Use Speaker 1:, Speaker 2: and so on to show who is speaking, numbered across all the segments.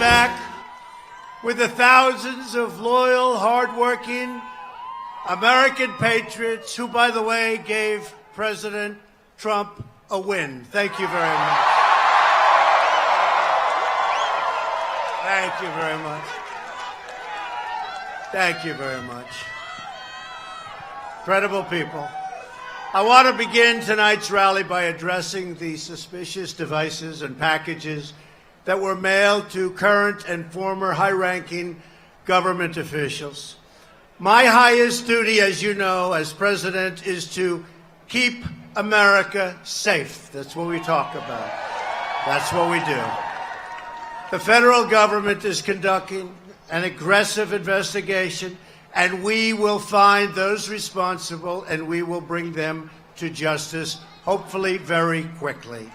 Speaker 1: back with the thousands of loyal, hardworking American patriots who, by the way, gave President Trump a win. Thank you very much. Thank you very much. Thank you very much. Incredible people. I want to begin tonight's rally by addressing the suspicious devices and packages that were mailed to current and former high-ranking government officials. My highest duty, as you know, as president, is to keep America safe. That's what we talk about. That's what we do. The federal government is conducting an aggressive investigation, and we will find those responsible, and we will bring them to justice, hopefully very quickly.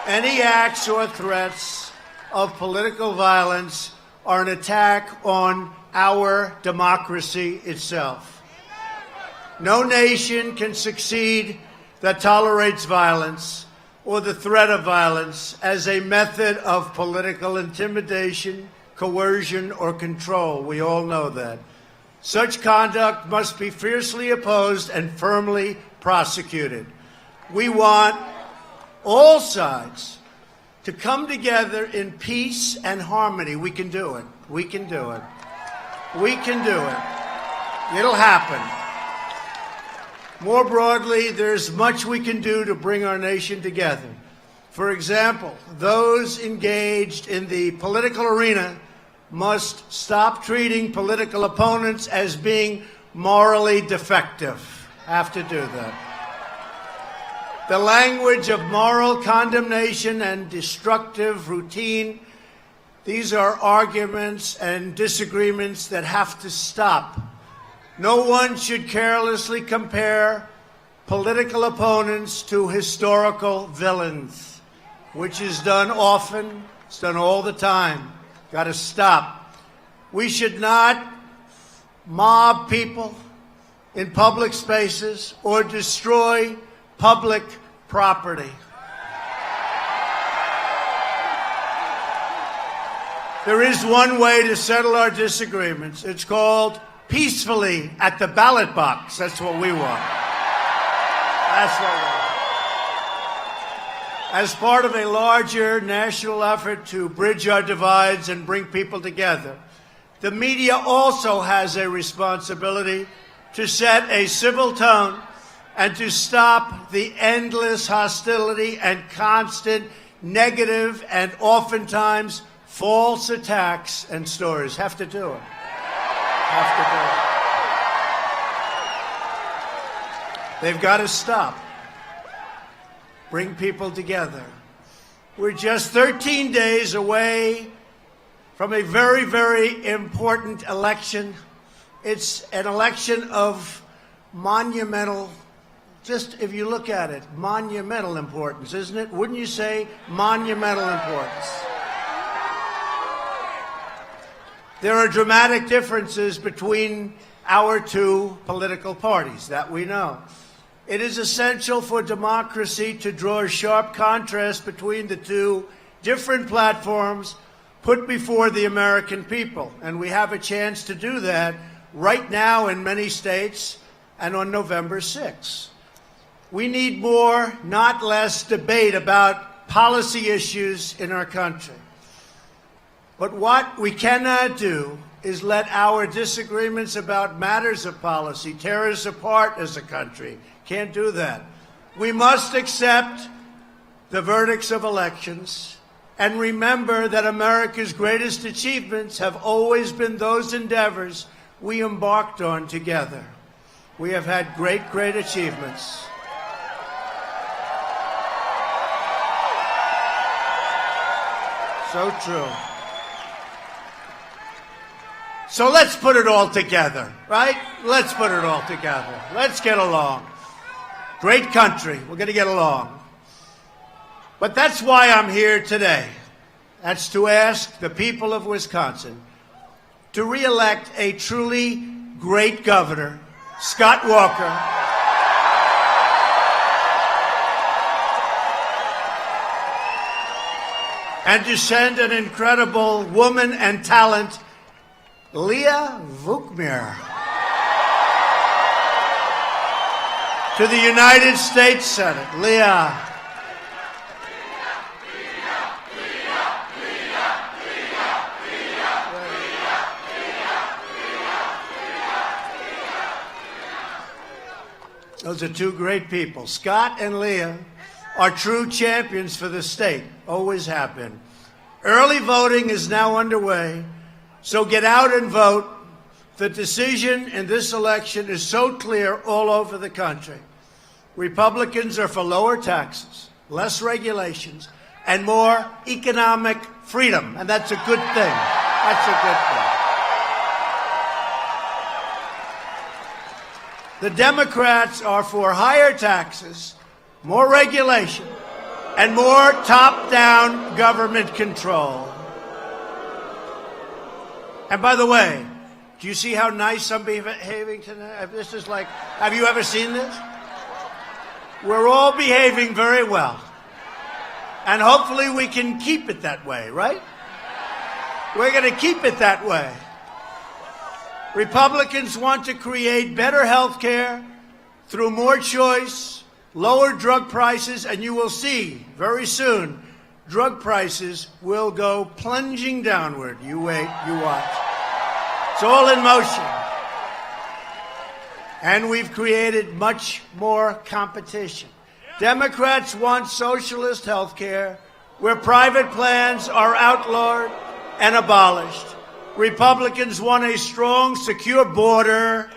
Speaker 1: Any acts or threats of political violence are an attack on our democracy itself. No nation can succeed that tolerates violence or the threat of violence as a method of political intimidation, coercion, or control. We all know that. Such conduct must be fiercely opposed and firmly prosecuted. We want all sides to come together in peace and harmony. We can do it. We can do it. We can do it. It'll happen. More broadly, there's much we can do to bring our nation together. For example, those engaged in the political arena must stop treating political opponents as being morally defective. Have to do that. The language of moral condemnation and destructive routine, these are arguments and disagreements that have to stop. No one should carelessly compare political opponents to historical villains, which is done often, it's done all the time. Got to stop. We should not mob people in public spaces or destroy public property. There is one way to settle our disagreements. It's called peacefully at the ballot box. That's what we want. That's what we want. As part of a larger national effort to bridge our divides and bring people together, the media also has a responsibility to set a civil tone and to stop the endless hostility and constant negative and oftentimes false attacks and stories. Have to do it. Have to do it. They've got to stop. Bring people together. We're just 13 days away from a very, very important election. It's an election of monumental, just if you look at it, monumental importance, isn't it? Wouldn't you say monumental importance? There are dramatic differences between our two political parties, that we know. It is essential for democracy to draw a sharp contrast between the two different platforms put before the American people. And we have a chance to do that right now in many states and on November 6th. We need more, not less, debate about policy issues in our country. But what we cannot do is let our disagreements about matters of policy tear us apart as a country. Can't do that. We must accept the verdicts of elections and remember that America's greatest achievements have always been those endeavors we embarked on together. We have had great, great achievements. So true. So let's put it all together, right? Let's put it all together. Let's get along. Great country. We're going to get along. But that's why I'm here today. That's to ask the people of Wisconsin to re-elect a truly great governor, Scott Walker, and to send an incredible woman and talent, Leah Vukmir, to the United States Senate. Leah. Those are two great people. Scott and Leah are true champions for the state, always have been. Early voting is now underway, so get out and vote. The decision in this election is so clear all over the country. Republicans are for lower taxes, less regulations, and more economic freedom, and that's a good thing. That's a good thing. The Democrats are for higher taxes, more regulation, and more top-down government control. And by the way, do you see how nice I'm behaving tonight? This is like, have you ever seen this? We're all behaving very well. And hopefully we can keep it that way, right? We're going to keep it that way. Republicans want to create better health care through more choice, lower drug prices, and you will see very soon drug prices will go plunging downward. You wait, you watch. It's all in motion. And we've created much more competition. Democrats want socialist health care where private plans are outlawed and abolished. Republicans want a strong, secure border.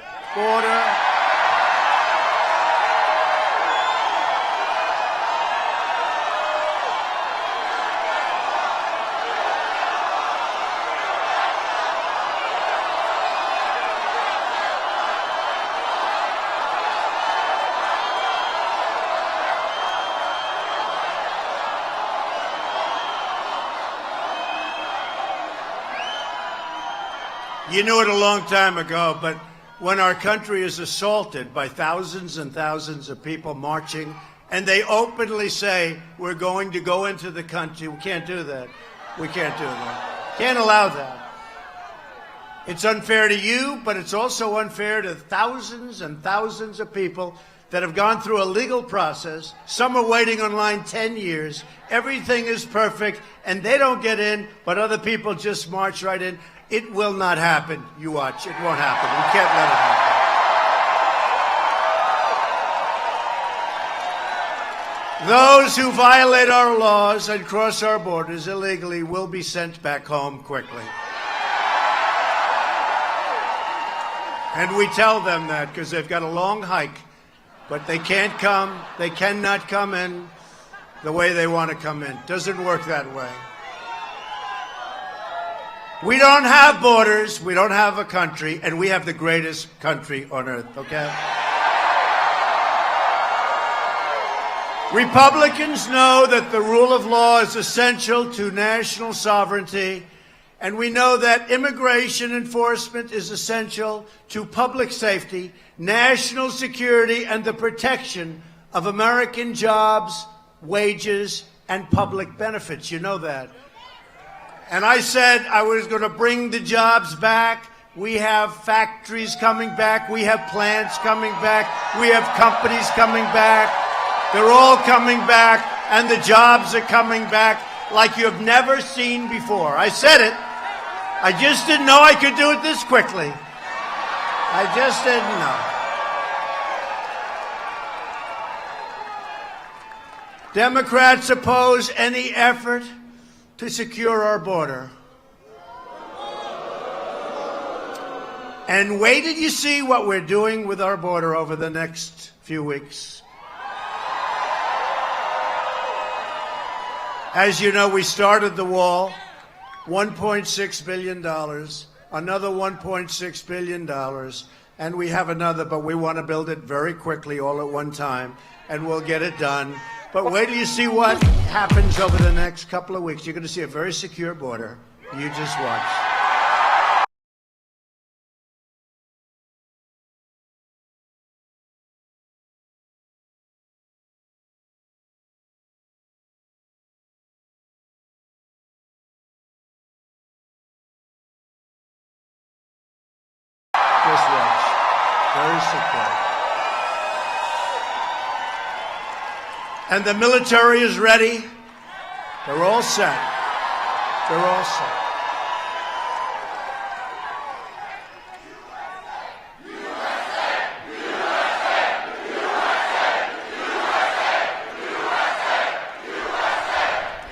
Speaker 1: You knew it a long time ago, but when our country is assaulted by thousands and thousands of people marching, and they openly say, we're going to go into the country, we can't do that. We can't do that. Can't allow that. It's unfair to you, but it's also unfair to thousands and thousands of people that have gone through a legal process. Some are waiting online 10 years. Everything is perfect, and they don't get in, but other people just march right in. It will not happen. You watch. It won't happen. We can't let it happen. Those who violate our laws and cross our borders illegally will be sent back home quickly. And we tell them that because they've got a long hike, but they can't come. They cannot come in the way they want to come in. Doesn't work that way. We don't have borders, we don't have a country, and we have the greatest country on earth, okay? Republicans know that the rule of law is essential to national sovereignty, and we know that immigration enforcement is essential to public safety, national security, and the protection of American jobs, wages, and public benefits. You know that. And I said I was going to bring the jobs back. We have factories coming back. We have plants coming back. We have companies coming back. They're all coming back, and the jobs are coming back like you have never seen before. I said it. I just didn't know I could do it this quickly. I just didn't know. Democrats oppose any effort to secure our border. And wait till you see what we're doing with our border over the next few weeks. As you know, we started the wall, $1.6 billion, another $1.6 billion, and we have another, but we want to build it very quickly all at one time, and we'll get it done. But wait till you see what happens over the next couple of weeks. You're going to see a very secure border. You just watch. Very secure. And the military is ready. They're all set. They're all set.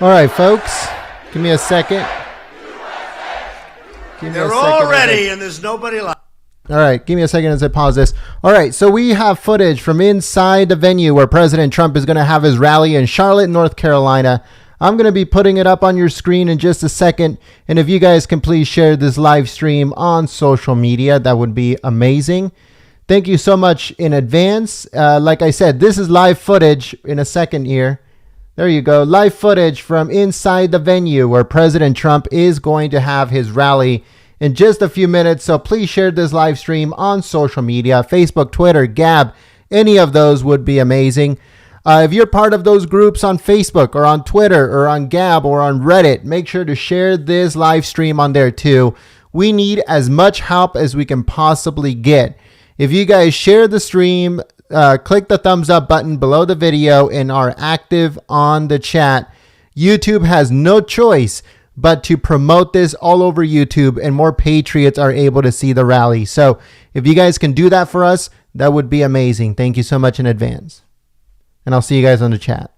Speaker 2: All right, folks, give me a second.
Speaker 1: They're all ready, and there's nobody left.
Speaker 2: All right, give me a second as I pause this. All right, so we have footage from inside the venue where President Trump is going to have his rally in Charlotte, North Carolina. I'm going to be putting it up on your screen in just a second, and if you guys can please share this live stream on social media, that would be amazing. Thank you so much in advance. Like I said, this is live footage in a second here. There you go. Live footage from inside the venue where President Trump is going to have his rally in just a few minutes. So please share this live stream on social media, Facebook, Twitter, Gab. Any of those would be amazing. If you're part of those groups on Facebook or on Twitter or on Gab or on Reddit, make sure to share this live stream on there too. We need as much help as we can possibly get. If you guys share the stream, click the thumbs up button below the video and are active on the chat, YouTube has no choice but to promote this all over YouTube, and more patriots are able to see the rally. So if you guys can do that for us, that would be amazing. Thank you so much in advance. And I'll see you guys on the chat.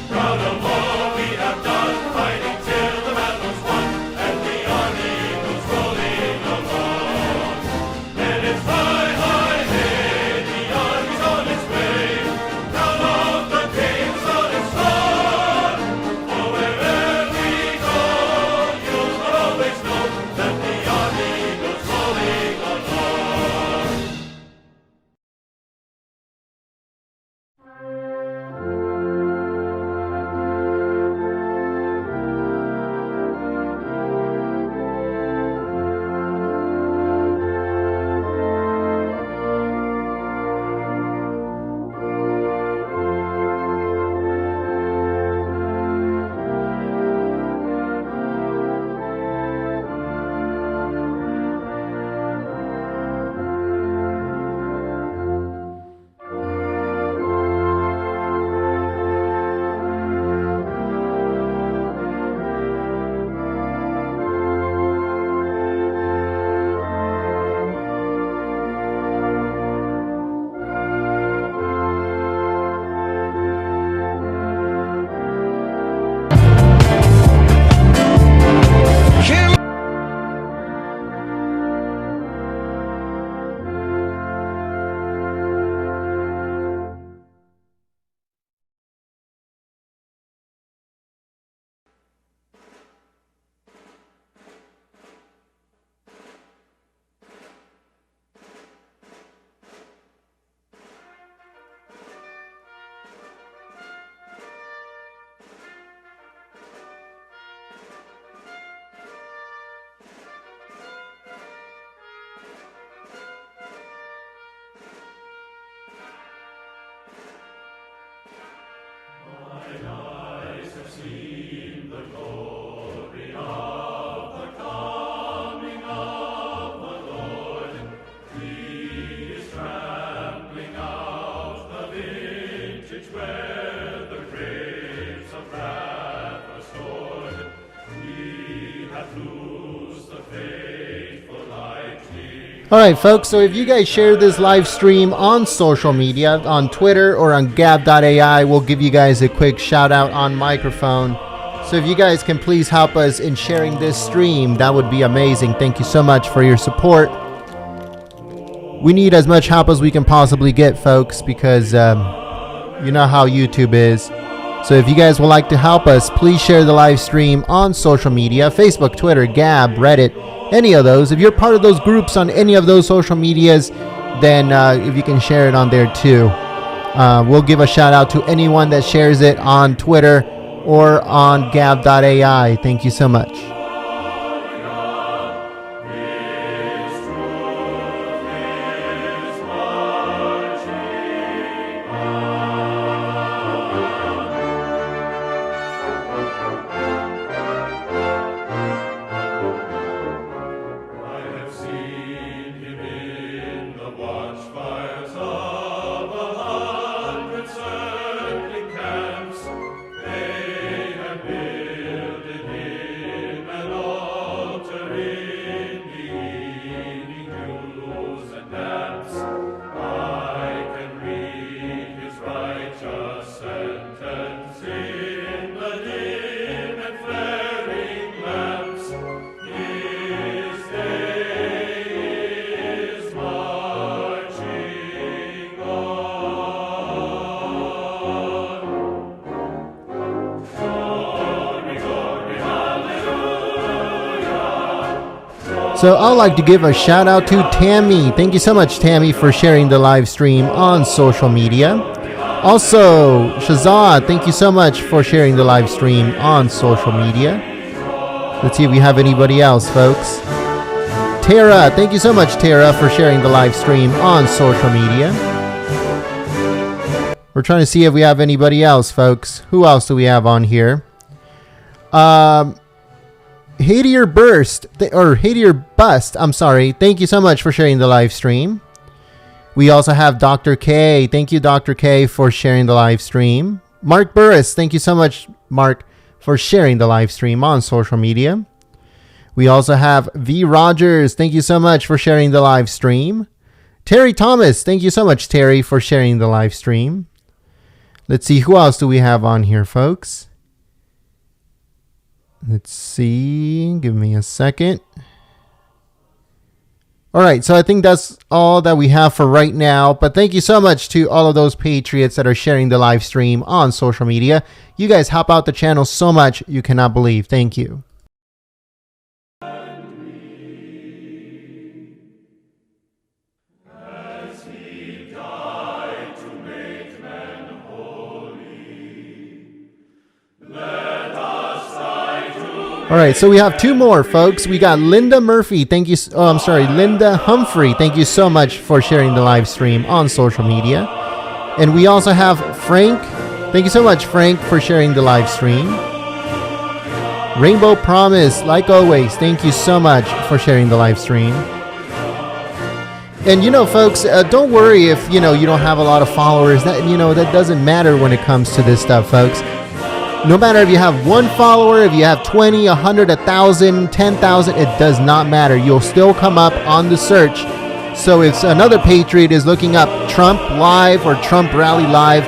Speaker 3: Proud of all we have done.
Speaker 2: All right, folks, so if you guys share this live stream on social media, on Twitter or on gab.ai, we'll give you guys a quick shout out on microphone. So if you guys can please help us in sharing this stream, that would be amazing. Thank you so much for your support. We need as much help as we can possibly get, folks, because you know how YouTube is. So if you guys would like to help us, please share the live stream on social media, Facebook, Twitter, Gab, Reddit, any of those. If you're part of those groups on any of those social medias, then if you can share it on there too. We'll give a shout out to anyone that shares it on Twitter or on gab.ai. Thank you so much. So I'd like to give a shout out to Tammy. Thank you so much, Tammy, for sharing the live stream on social media. Also, Shazad, thank you so much for sharing the live stream on social media. Let's see if we have anybody else, folks. Tara, thank you so much, Tara, for sharing the live stream on social media. We're trying to see if we have anybody else, folks. Who else do we have on here? Hadier Bust, I'm sorry. Thank you so much for sharing the live stream. We also have Dr. K. Thank you, Dr. K, for sharing the live stream. Mark Burris, thank you so much, Mark, for sharing the live stream on social media. We also have V. Rogers. Thank you so much for sharing the live stream. Terry Thomas, thank you so much, Terry, for sharing the live stream. Let's see, who else do we have on here, folks? Let's see. Give me a second. All right, so I think that's all that we have for right now. But thank you so much to all of those Patriots that are sharing the live stream on social media. You guys help out the channel so much, you cannot believe. Thank you. All right, so we have two more, folks. We got Linda Murphy. Thank you. Oh, I'm sorry, Linda Humphrey. Thank you so much for sharing the live stream on social media. And we also have Frank. Thank you so much, Frank, for sharing the live stream. Rainbow Promise, like always, thank you so much for sharing the live stream. And folks, don't worry if you don't have a lot of followers. That that doesn't matter when it comes to this stuff, folks. No matter if you have one follower, if you have 20, 100, 1,000, 10,000, it does not matter. You'll still come up on the search. So if another Patriot is looking up Trump Live or Trump Rally Live,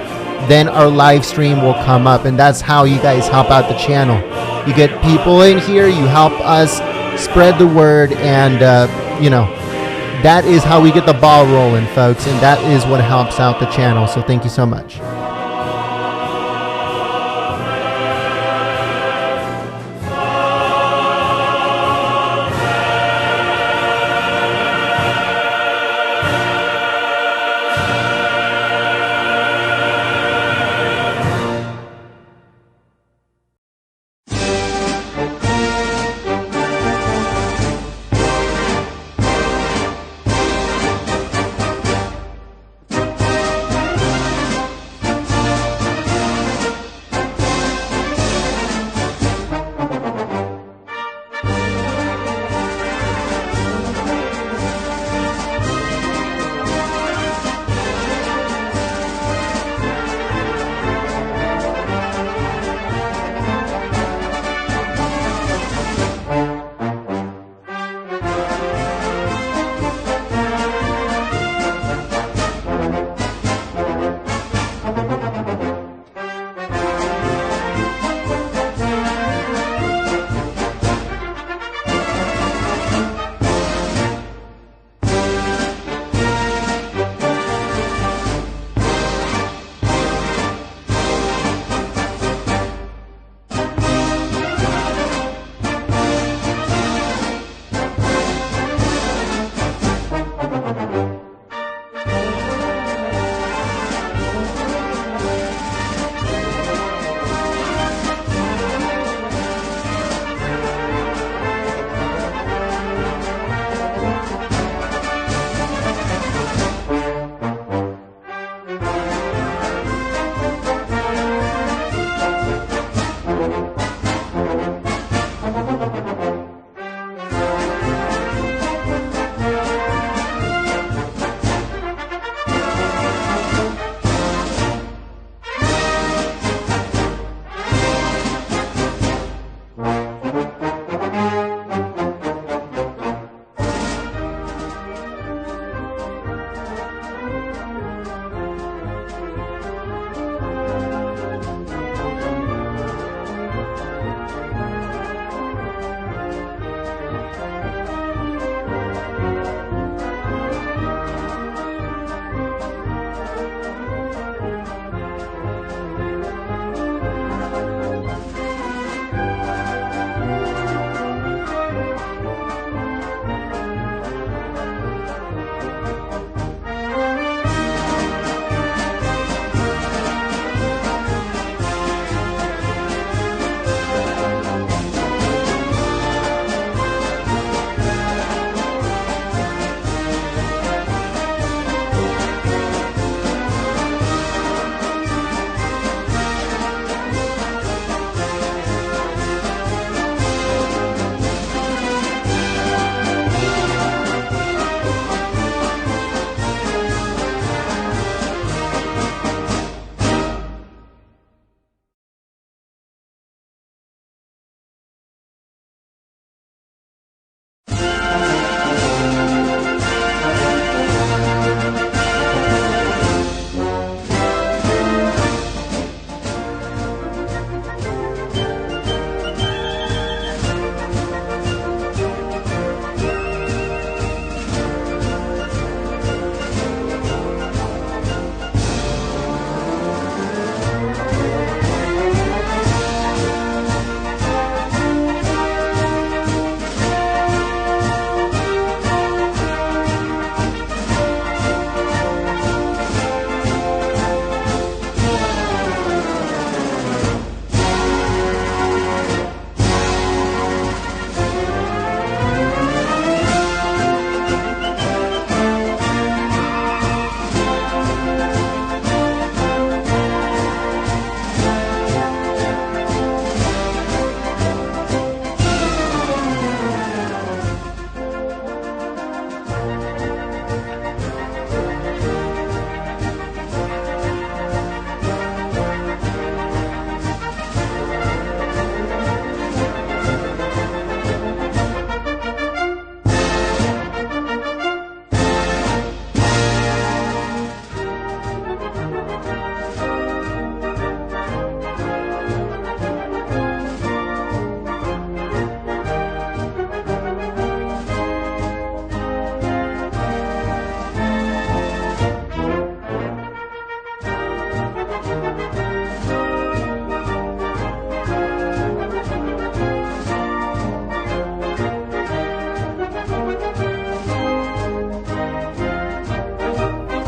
Speaker 2: then our live stream will come up. And that's how you guys help out the channel. You get people in here, you help us spread the word, and, that is how we get the ball rolling, folks. And that is what helps out the channel. So thank you so much.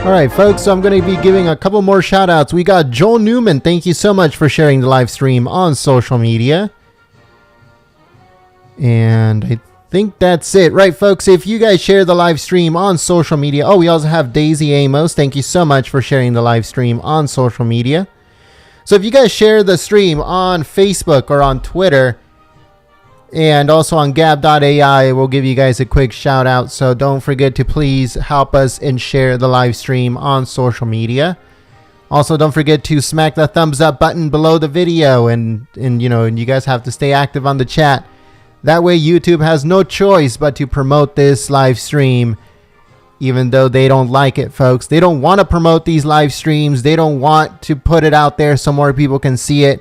Speaker 2: All right, folks, so I'm going to be giving a couple more shout outs. We got Joel Newman. Thank you so much for sharing the live stream on social media. And I think that's it. Right, folks, if you guys share the live stream on social media. Oh, we also have Daisy Amos. Thank you so much for sharing the live stream on social media. So if you guys share the stream on Facebook or on Twitter and also on gab.ai, we'll give you guys a quick shout out. So don't forget to please help us and share the live stream on social media. Also, don't forget to smack the thumbs up button below the video, and you guys have to stay active on the chat. That way YouTube has no choice but to promote this live stream, even though they don't like it, folks. They don't want to promote these live streams. They don't want to put it out there so more people can see it.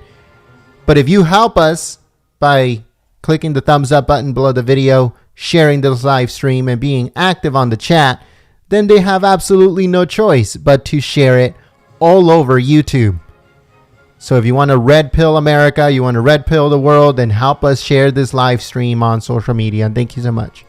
Speaker 2: But if you help us by clicking the thumbs up button below the video, sharing this live stream, and being active on the chat, then they have absolutely no choice but to share it all over YouTube. So if you want to red pill America, you want to red pill the world, then help us share this live stream on social media. And thank you so much.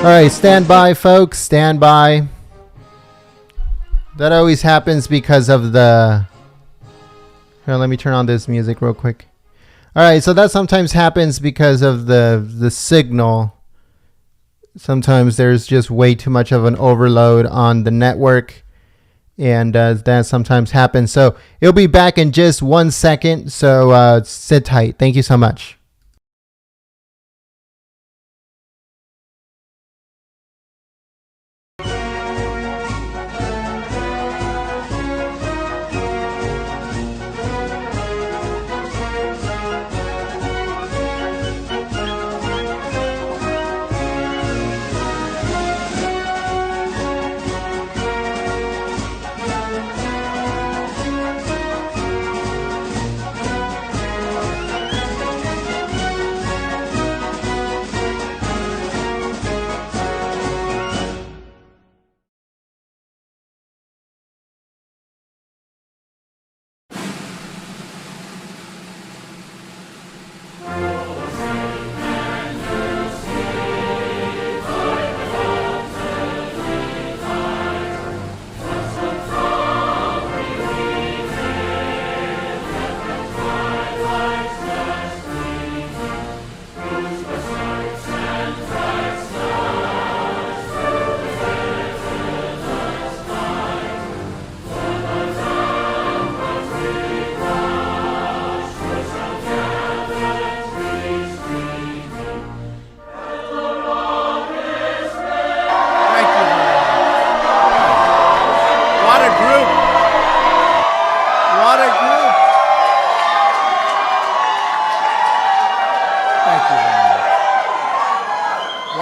Speaker 2: All right, stand by, folks. Stand by. That always happens because of the... Here, let me turn on this music real quick. All right, so that sometimes happens because of the signal. Sometimes there's just way too much of an overload on the network, and that sometimes happens. So it'll be back in just 1 second, so sit tight. Thank you so much.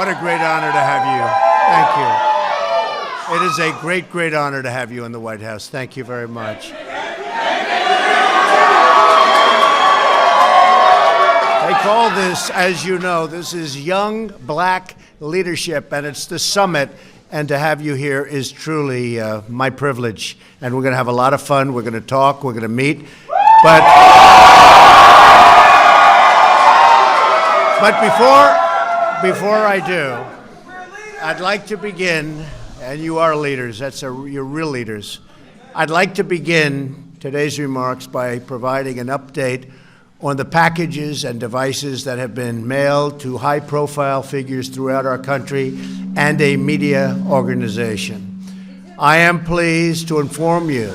Speaker 1: What a great honor to have you. Thank you. It is a great, great honor to have you in the White House. Thank you very much. They call this, as you know, this is Young Black Leadership, and it's the summit. And to have you here is truly my privilege. And we're going to have a lot of fun. We're going to talk. We're going to meet. But before I do, I'd like to begin, and you are leaders, you're real leaders. I'd like to begin today's remarks by providing an update on the packages and devices that have been mailed to high-profile figures throughout our country and a media organization. I am pleased to inform you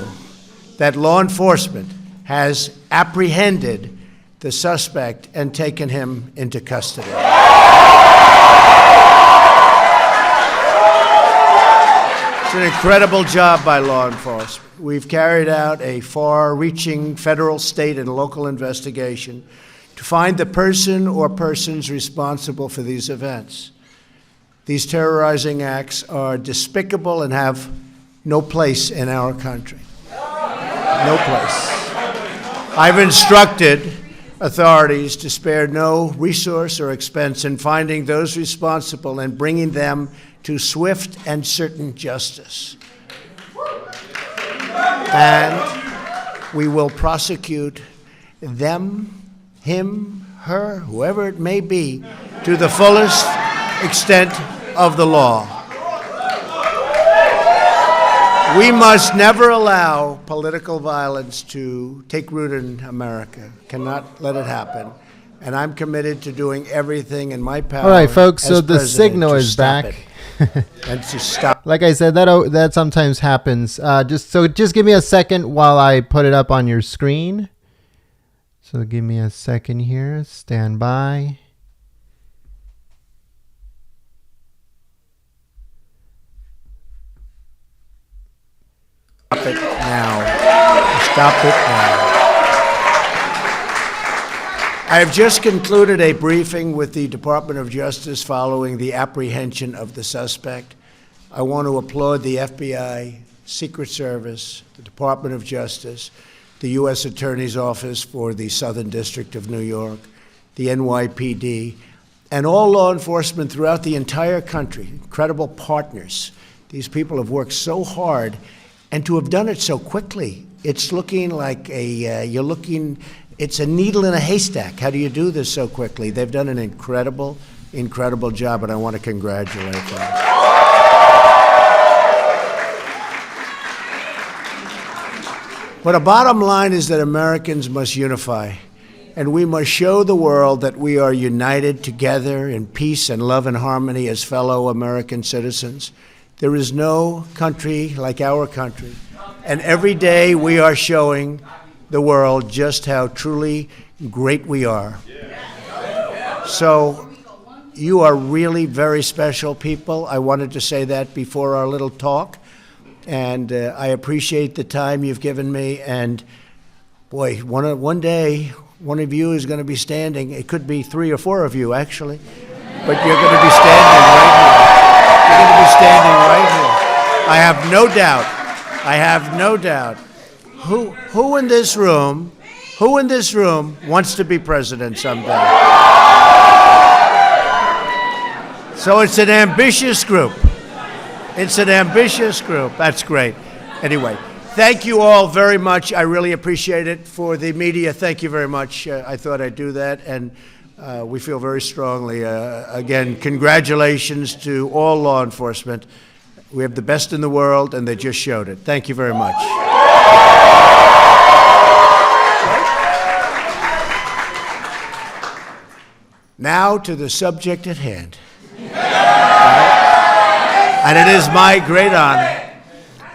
Speaker 1: that law enforcement has apprehended the suspect and taken him into custody. It's an incredible job by law enforcement. We've carried out a far-reaching federal, state, and local investigation to find the person or persons responsible for these events. These terrorizing acts are despicable and have no place in our country. No place. I've instructed authorities to spare no resource or expense in finding those responsible and bringing them to swift and certain justice. And we will prosecute them, him, her, whoever it may be, to the fullest extent of the law. We must never allow political violence to take root in America. Cannot let it happen. And I'm committed to doing everything in my power.
Speaker 2: All right, folks, so
Speaker 1: as
Speaker 2: the
Speaker 1: president
Speaker 2: signal
Speaker 1: to
Speaker 2: is
Speaker 1: stop
Speaker 2: back.
Speaker 1: it. And to stop.
Speaker 2: Like I said, that sometimes happens. Just give me a second while I put it up on your screen. So give me a second here. Stand by.
Speaker 1: Stop it now. Stop it now. I have just concluded a briefing with the Department of Justice following the apprehension of the suspect. I want to applaud the FBI, Secret Service, the Department of Justice, the U.S. Attorney's Office for the Southern District of New York, the NYPD, and all law enforcement throughout the entire country, incredible partners. These people have worked so hard, and to have done it so quickly, it's looking like it's a needle in a haystack. How do you do this so quickly? They've done an incredible, incredible job, and I want to congratulate them. But a bottom line is that Americans must unify, and we must show the world that we are united together in peace and love and harmony as fellow American citizens. There is no country like our country, and every day we are showing the world just how truly great we are. So you are really very special people. I wanted to say that before our little talk, and I appreciate the time you've given me. And boy, one day, one of you is going to be standing. It could be 3 or 4 of you, actually, but you're going to be standing right here. You're going to be standing right here. I have no doubt. I have no doubt. Who in this room wants to be president someday? So it's an ambitious group. It's an ambitious group. That's great. Anyway, thank you all very much. I really appreciate it. For the media, thank you very much. I thought I'd do that, and we feel very strongly. Again, congratulations to all law enforcement. We have the best in the world, and they just showed it. Thank you very much. Now to the subject at hand. And it is my great honor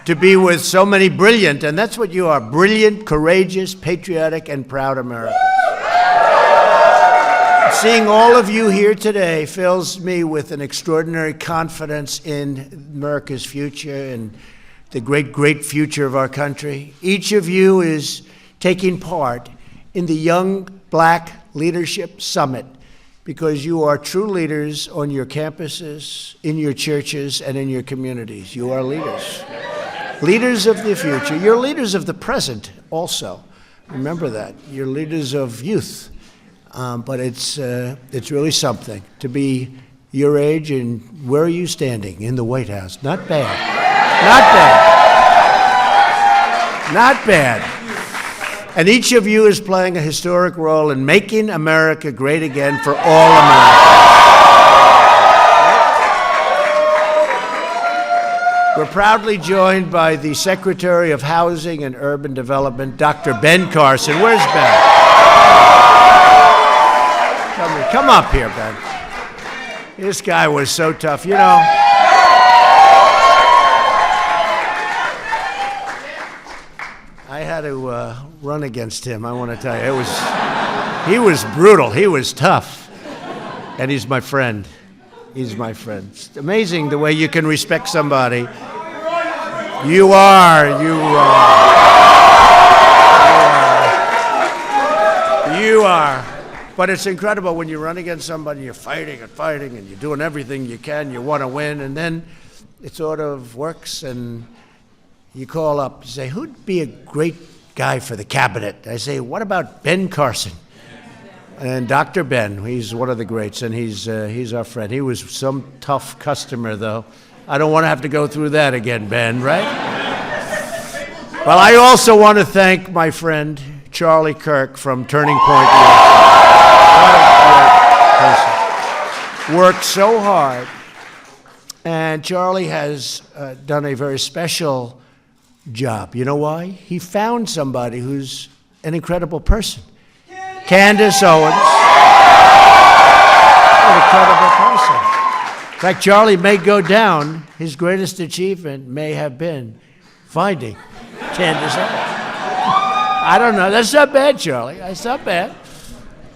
Speaker 1: to be with so many brilliant, and that's what you are, brilliant, courageous, patriotic, and proud Americans. Seeing all of you here today fills me with an extraordinary confidence in America's future and the great, great future of our country. Each of you is taking part in the Young Black Leadership Summit, because you are true leaders on your campuses, in your churches, and in your communities. You are leaders. Leaders of the future. You're leaders of the present also. Remember that. You're leaders of youth. But it's really something to be your age, and where are you standing? In the White House. Not bad. Not bad. Not bad. And each of you is playing a historic role in making America great again for all Americans. We're proudly joined by the Secretary of Housing and Urban Development, Dr. Ben Carson. Where's Ben? Come up here, Ben. This guy was so tough, you know. I had to run against him, I want to tell you. He was brutal, he was tough. And he's my friend. He's my friend. It's amazing the way you can respect somebody. You are. But it's incredible when you run against somebody, you're fighting and you're doing everything you can, you want to win, and then it sort of works, and you call up and say, who'd be a great guy for the cabinet? I say, what about Ben Carson? And Dr. Ben, he's one of the greats, and he's our friend. He was some tough customer, though. I don't want to have to go through that again, Ben, right? Well, I also want to thank my friend, Charlie Kirk from Turning Point. What a great person. Worked so hard. And Charlie has done a very special job. You know why? He found somebody who's an incredible person. Candace Owens. An incredible person. In fact, Charlie may go down. His greatest achievement may have been finding Candace Owens. I don't know. That's not bad, Charlie. That's not bad.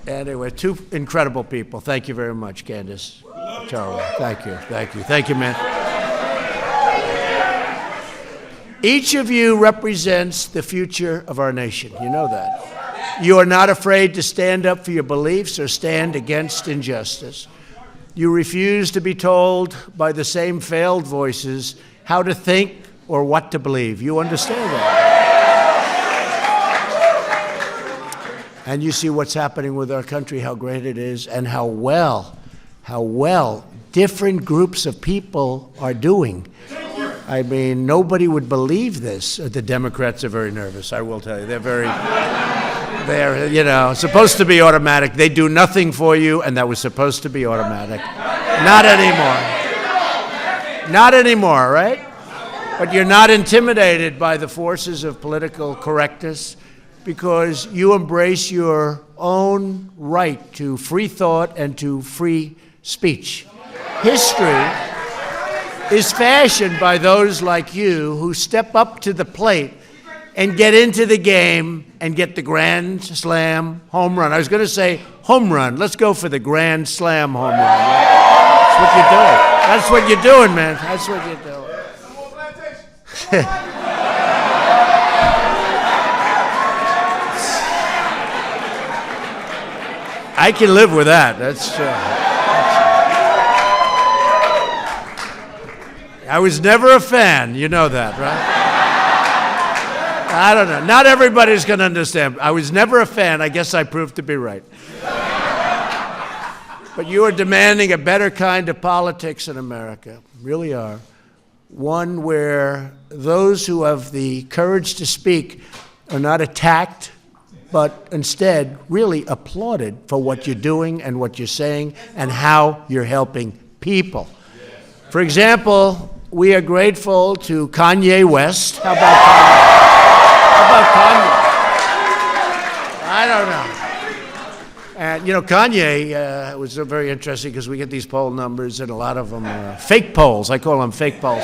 Speaker 1: Anyway, two incredible people. Thank you very much, Candace. Charlie. Thank you, man. Each of you represents the future of our nation. You know that. You are not afraid to stand up for your beliefs or stand against injustice. You refuse to be told by the same failed voices how to think or what to believe. You understand that. And you see what's happening with our country, how great it is, and how well different groups of people are doing. I mean, nobody would believe this. The Democrats are very nervous, I will tell you. They're, you know, supposed to be automatic. They do nothing for you, and that was supposed to be automatic. Not anymore. Not anymore, right? But you're not intimidated by the forces of political correctness because you embrace your own right to free thought and to free speech. History is fashioned by those like you who step up to the plate and get into the game and get the grand slam home run. I was going to say home run. Let's go for the grand slam home run. Right? That's what you're doing. That's what you're doing, man. That's what you're doing. I can live with that. I was never a fan. You know that, right? I don't know. Not everybody's going to understand. I was never a fan. I guess I proved to be right. But you are demanding a better kind of politics in America. Really are. One where those who have the courage to speak are not attacked, but instead really applauded for what you're doing and what you're saying and how you're helping people. For example, we are grateful to Kanye West. How about Kanye? I don't know. And, you know, Kanye was very interesting because we get these poll numbers, and a lot of them are fake polls. I call them fake polls.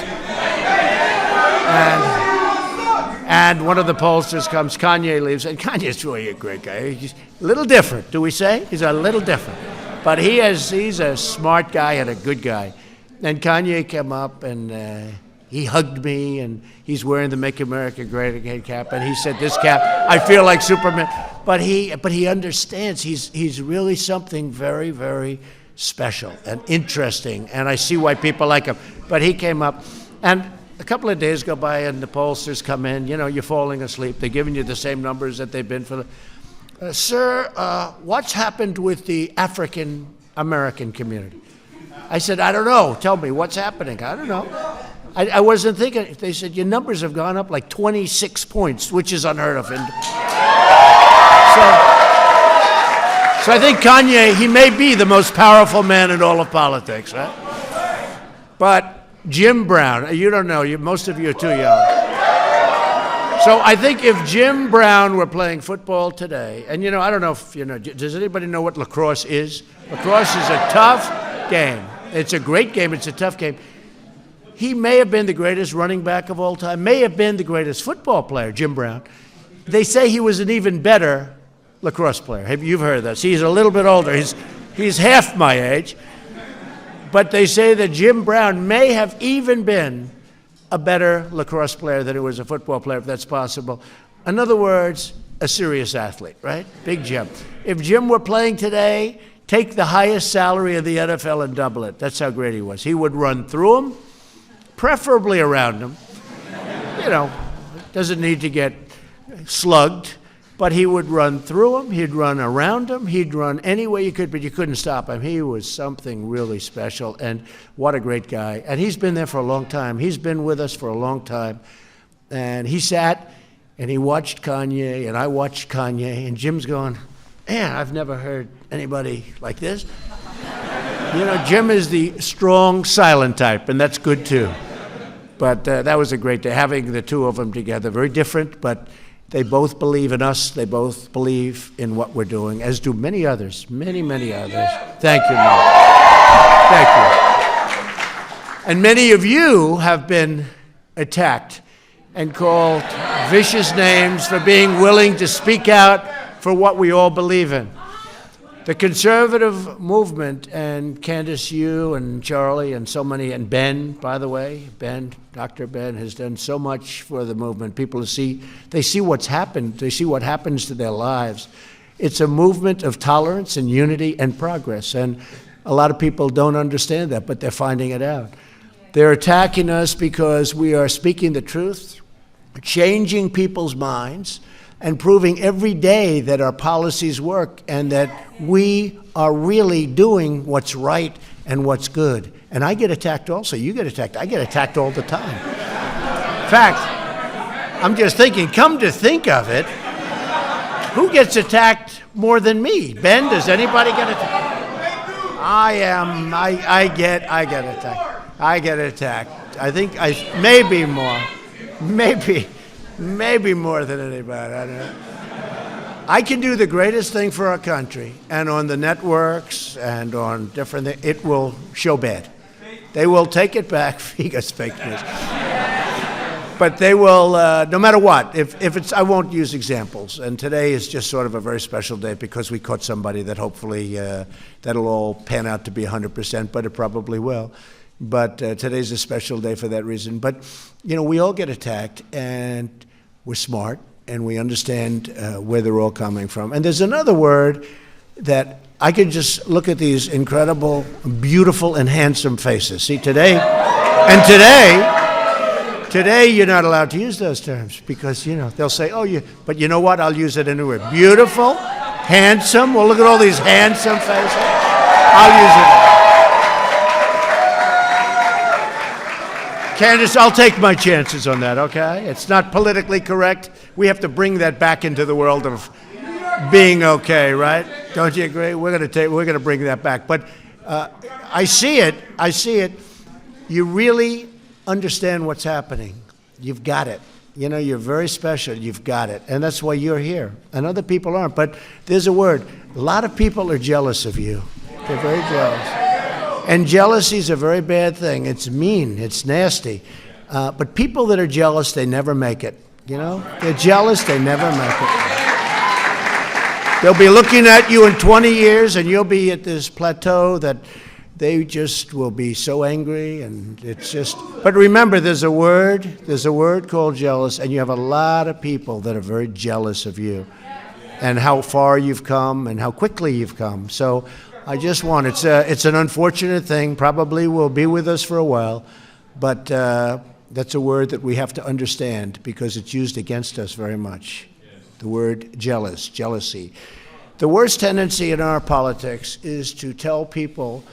Speaker 1: And one of the pollsters comes, Kanye leaves, and Kanye's really a great guy. He's a little different, do we say? He's a little different. But he's a smart guy and a good guy. And Kanye came up, and he hugged me, and he's wearing the Make America Great Again cap, and he said, this cap, I feel like Superman. But he understands he's really something very, very special and interesting, and I see why people like him. But he came up, and a couple of days go by, and the pollsters come in. You know, you're falling asleep. They're giving you the same numbers that they've been for the... Sir, what's happened with the African-American community? I said, I don't know. Tell me, what's happening? I don't know. I wasn't thinking. They said, your numbers have gone up like 26 points, which is unheard of. And so I think Kanye, he may be the most powerful man in all of politics, right? But Jim Brown, you don't know. Most of you are too young. So I think if Jim Brown were playing football today, and, you know, I don't know if, you know, does anybody know what lacrosse is? Lacrosse is a tough game. It's a great game. It's a tough game. He may have been the greatest running back of all time, may have been the greatest football player, Jim Brown. They say he was an even better lacrosse player. You've heard this. He's a little bit older. He's half my age. But they say that Jim Brown may have even been a better lacrosse player than he was a football player, if that's possible. In other words, a serious athlete, right? Big Jim. If Jim were playing today, take the highest salary of the NFL and double it. That's how great he was. He would run through them, preferably around them. You know, doesn't need to get slugged, but he would run through them, he'd run around them, he'd run any way you could, but you couldn't stop him. He was something really special, and what a great guy. And he's been there for a long time. He's been with us for a long time. And he sat and he watched Kanye, and I watched Kanye, and Jim's going, man, I've never heard anybody like this. You know, Jim is the strong, silent type, and that's good too. But that was a great day, having the two of them together. Very different, but they both believe in us. They both believe in what we're doing, as do many others, many, many others. Thank you, Mark. Thank you. And many of you have been attacked and called vicious names for being willing to speak out for what we all believe in. The conservative movement, and Candace, you and Charlie and so many, and Ben, by the way, Dr. Ben has done so much for the movement. People see what's happened. They see what happens to their lives. It's a movement of tolerance and unity and progress, and a lot of people don't understand that, but they're finding it out. They're attacking us because we are speaking the truth, changing people's minds, and proving every day that our policies work and that we are really doing what's right and what's good. And I get attacked also. You get attacked. I get attacked all the time. In fact, I'm just thinking, come to think of it, who gets attacked more than me? Ben, does anybody get attacked? I get attacked. I get attacked. I think maybe more. Maybe more than anybody, I don't know. I can do the greatest thing for our country, and on the networks and on different things, it will show bad. They will take it back, because fake news. But they will, no matter what, if it's, I won't use examples, and today is just sort of a very special day because we caught somebody that hopefully, that'll all pan out to be 100%, but it probably will. But today's a special day for that reason. But, you know, we all get attacked, and we're smart, and we understand where they're all coming from. And there's another word that I can just look at these incredible, beautiful, and handsome faces. See, today you're not allowed to use those terms because, you know, they'll say, but you know what? I'll use it anyway. Beautiful, handsome. Well, look at all these handsome faces. I'll use it. Candace, I'll take my chances on that, okay? It's not politically correct. We have to bring that back into the world of being okay, right? Don't you agree? We're going to bring that back. But I see it. You really understand what's happening. You've got it. You know, you're very special. You've got it. And that's why you're here. And other people aren't. But there's a word. A lot of people are jealous of you. They're very jealous. And jealousy is a very bad thing. It's mean. It's nasty. But people that are jealous, they never make it. You know? They're jealous, they never make it. They'll be looking at you in 20 years, and you'll be at this plateau that they just will be so angry, and it's just, but remember, there's a word called jealous, and you have a lot of people that are very jealous of you and how far you've come and how quickly you've come. So I just want, it's an unfortunate thing, probably will be with us for a while, but that's a word that we have to understand because it's used against us very much. The word jealous, jealousy. The worst tendency in our politics is to tell people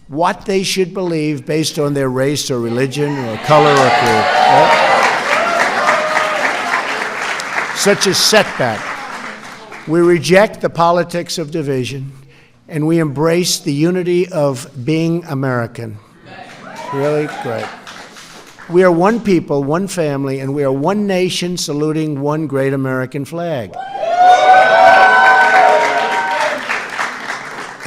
Speaker 1: what they should believe based on their race or religion or color or creed. Right? Such a setback. We reject the politics of division, and we embrace the unity of being American. Really great. We are one people, one family, and we are one nation saluting one great American flag.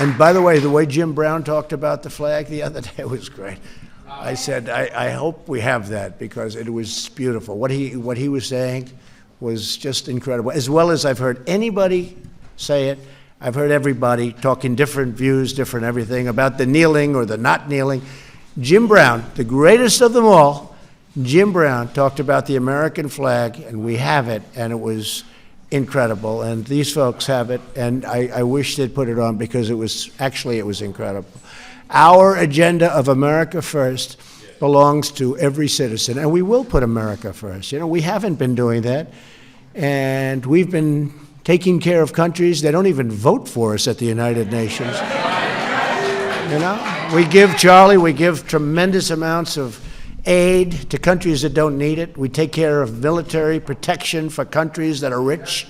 Speaker 1: And by the way Jim Brown talked about the flag the other day was great. I said, I hope we have that because it was beautiful. What he was saying was just incredible. As well as I've heard anybody say it, I've heard everybody talking different views, different everything about the kneeling or the not kneeling. Jim Brown, the greatest of them all, Jim Brown talked about the American flag, and we have it, and it was incredible, and these folks have it, and I wish they'd put it on because it was incredible. Our agenda of America First belongs to every citizen, and we will put America first. You know, we haven't been doing that, and we've been taking care of countries that don't even vote for us at the United Nations. You know, we give tremendous amounts of aid to countries that don't need it. We take care of military protection for countries that are rich.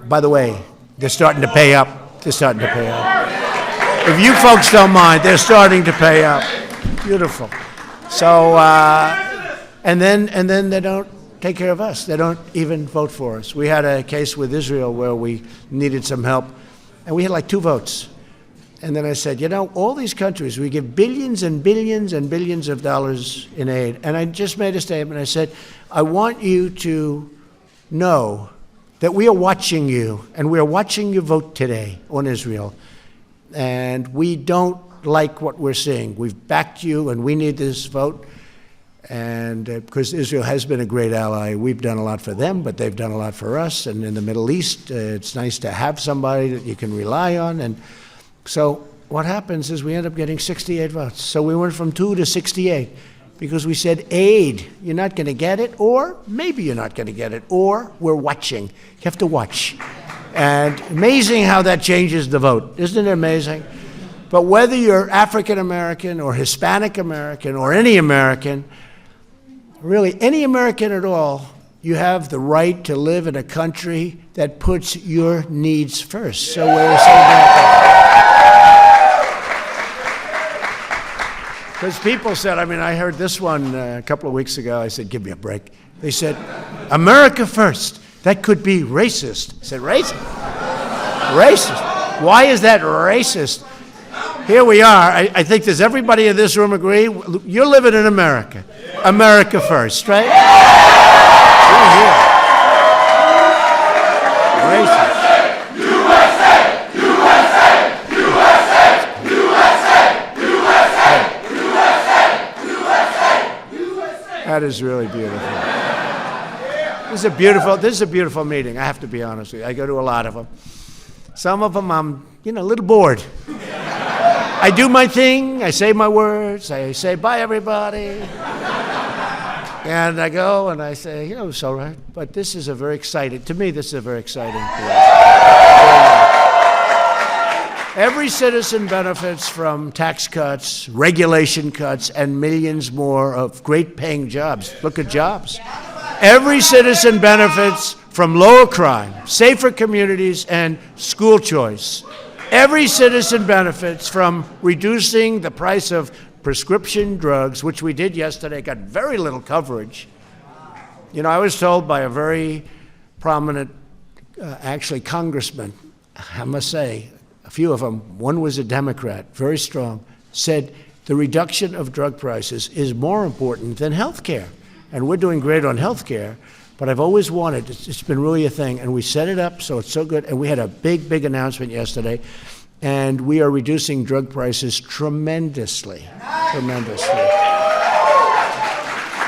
Speaker 1: By the way, they're starting to pay up. They're starting to pay up. If you folks don't mind, they're starting to pay up. Beautiful. So, and then they don't take care of us. They don't even vote for us. We had a case with Israel where we needed some help, and we had like 2 votes. And then I said, you know, all these countries, we give billions and billions and billions of dollars in aid. And I just made a statement. I said, I want you to know that we are watching you, and we are watching you vote today on Israel. And we don't like what we're seeing. We've backed you, and we need this vote. And because Israel has been a great ally, we've done a lot for them, but they've done a lot for us. And in the Middle East, it's nice to have somebody that you can rely on. And so what happens is we end up getting 68 votes. So we went from 2 to 68 because we said, aid, you're not going to get it, or maybe you're not going to get it, or we're watching. You have to watch. And amazing how that changes the vote. Isn't it amazing? But whether you're African American or Hispanic American or any American, really any American at all, you have the right to live in a country that puts your needs first. So we're so glad. Because people said, I heard this one a couple of weeks ago. I said, give me a break. They said, America first. That could be racist. I said, racist? Racist. Why is that racist? Here we are. I think does everybody in this room agree? You're living in America. America first, right? You're here. Racist. That is really beautiful. This is a beautiful meeting. I have to be honest with you. I go to a lot of them. Some of them I'm, a little bored. I do my thing. I say my words. I say bye, everybody. And I go and I say, it's all right. But this is to me, this is a very exciting place. Every citizen benefits from tax cuts, regulation cuts, and millions more of great paying jobs. Look at jobs. Every citizen benefits from lower crime, safer communities, and school choice. Every citizen benefits from reducing the price of prescription drugs, which we did yesterday, got very little coverage. I was told by a very prominent, congressman, I must say, a few of them, one was a Democrat, very strong, said the reduction of drug prices is more important than health care. And we're doing great on health care, but I've always wanted, it's been really a thing, and we set it up so it's so good, and we had a big announcement yesterday. And we are reducing drug prices tremendously.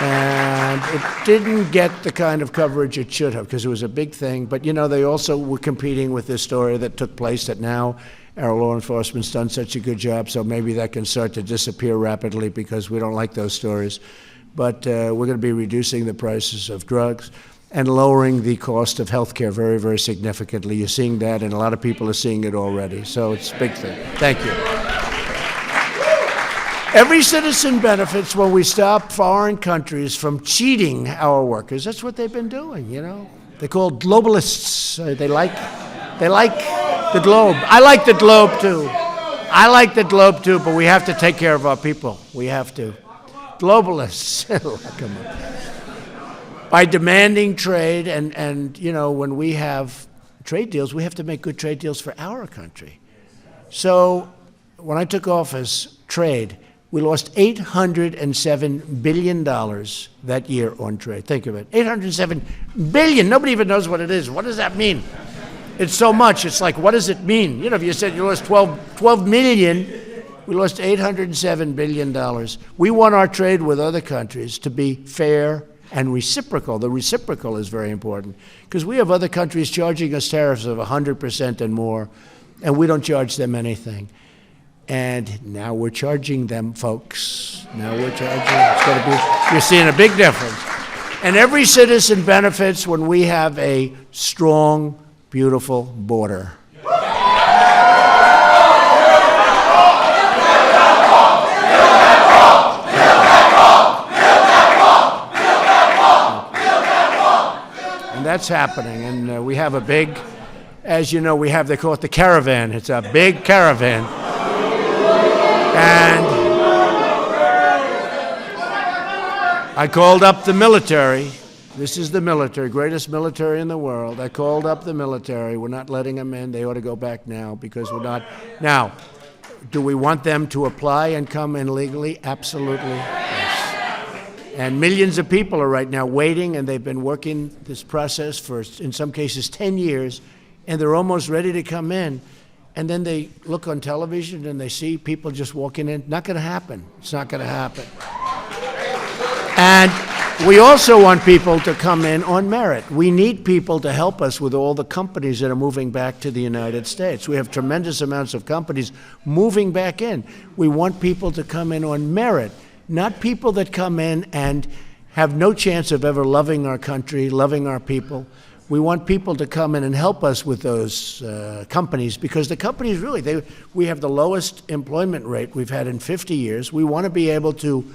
Speaker 1: And it didn't get the kind of coverage it should have because it was a big thing. But, you know, they also were competing with this story that took place that now our law enforcement's done such a good job, so maybe that can start to disappear rapidly because we don't like those stories. But we're going to be reducing the prices of drugs and lowering the cost of health care very, very significantly. You're seeing that, and a lot of people are seeing it already. So it's a big thing. Thank you. Every citizen benefits when we stop foreign countries from cheating our workers. That's what they've been doing, you know. They're called globalists. They like the globe. I like the globe, too. But we have to take care of our people. We have to. Globalists. Come on. By demanding trade, and you know, when we have trade deals, we have to make good trade deals for our country. So when I took office, trade, we lost $807 billion that year on trade. Think of it, $807 billion. Nobody even knows what it is. What does that mean? It's so much. It's like, what does it mean? You know, if you said you lost 12 million, we lost $807 billion. We want our trade with other countries to be fair and reciprocal. The reciprocal is very important because we have other countries charging us tariffs of 100% and more, and we don't charge them anything. And now we're charging them, folks. Now we're charging. It's going to be, you're seeing a big difference. And every citizen benefits when we have a strong, beautiful border. And that's happening, and we have a big, as you know, they call it the caravan. It's a big caravan. And I called up the military. This is the military, greatest military in the world. I called up the military. We're not letting them in. They ought to go back now because we're not. Now, do we want them to apply and come in legally? Absolutely. Yes. And millions of people are right now waiting, and they've been working this process for, in some cases, 10 years, and they're almost ready to come in. And then they look on television and they see people just walking in. Not going to happen. It's not going to happen. And we also want people to come in on merit. We need people to help us with all the companies that are moving back to the United States. We have tremendous amounts of companies moving back in. We want people to come in on merit, not people that come in and have no chance of ever loving our country, loving our people. We want people to come in and help us with those companies because the companies really, we have the lowest employment rate we've had in 50 years. We want to be able to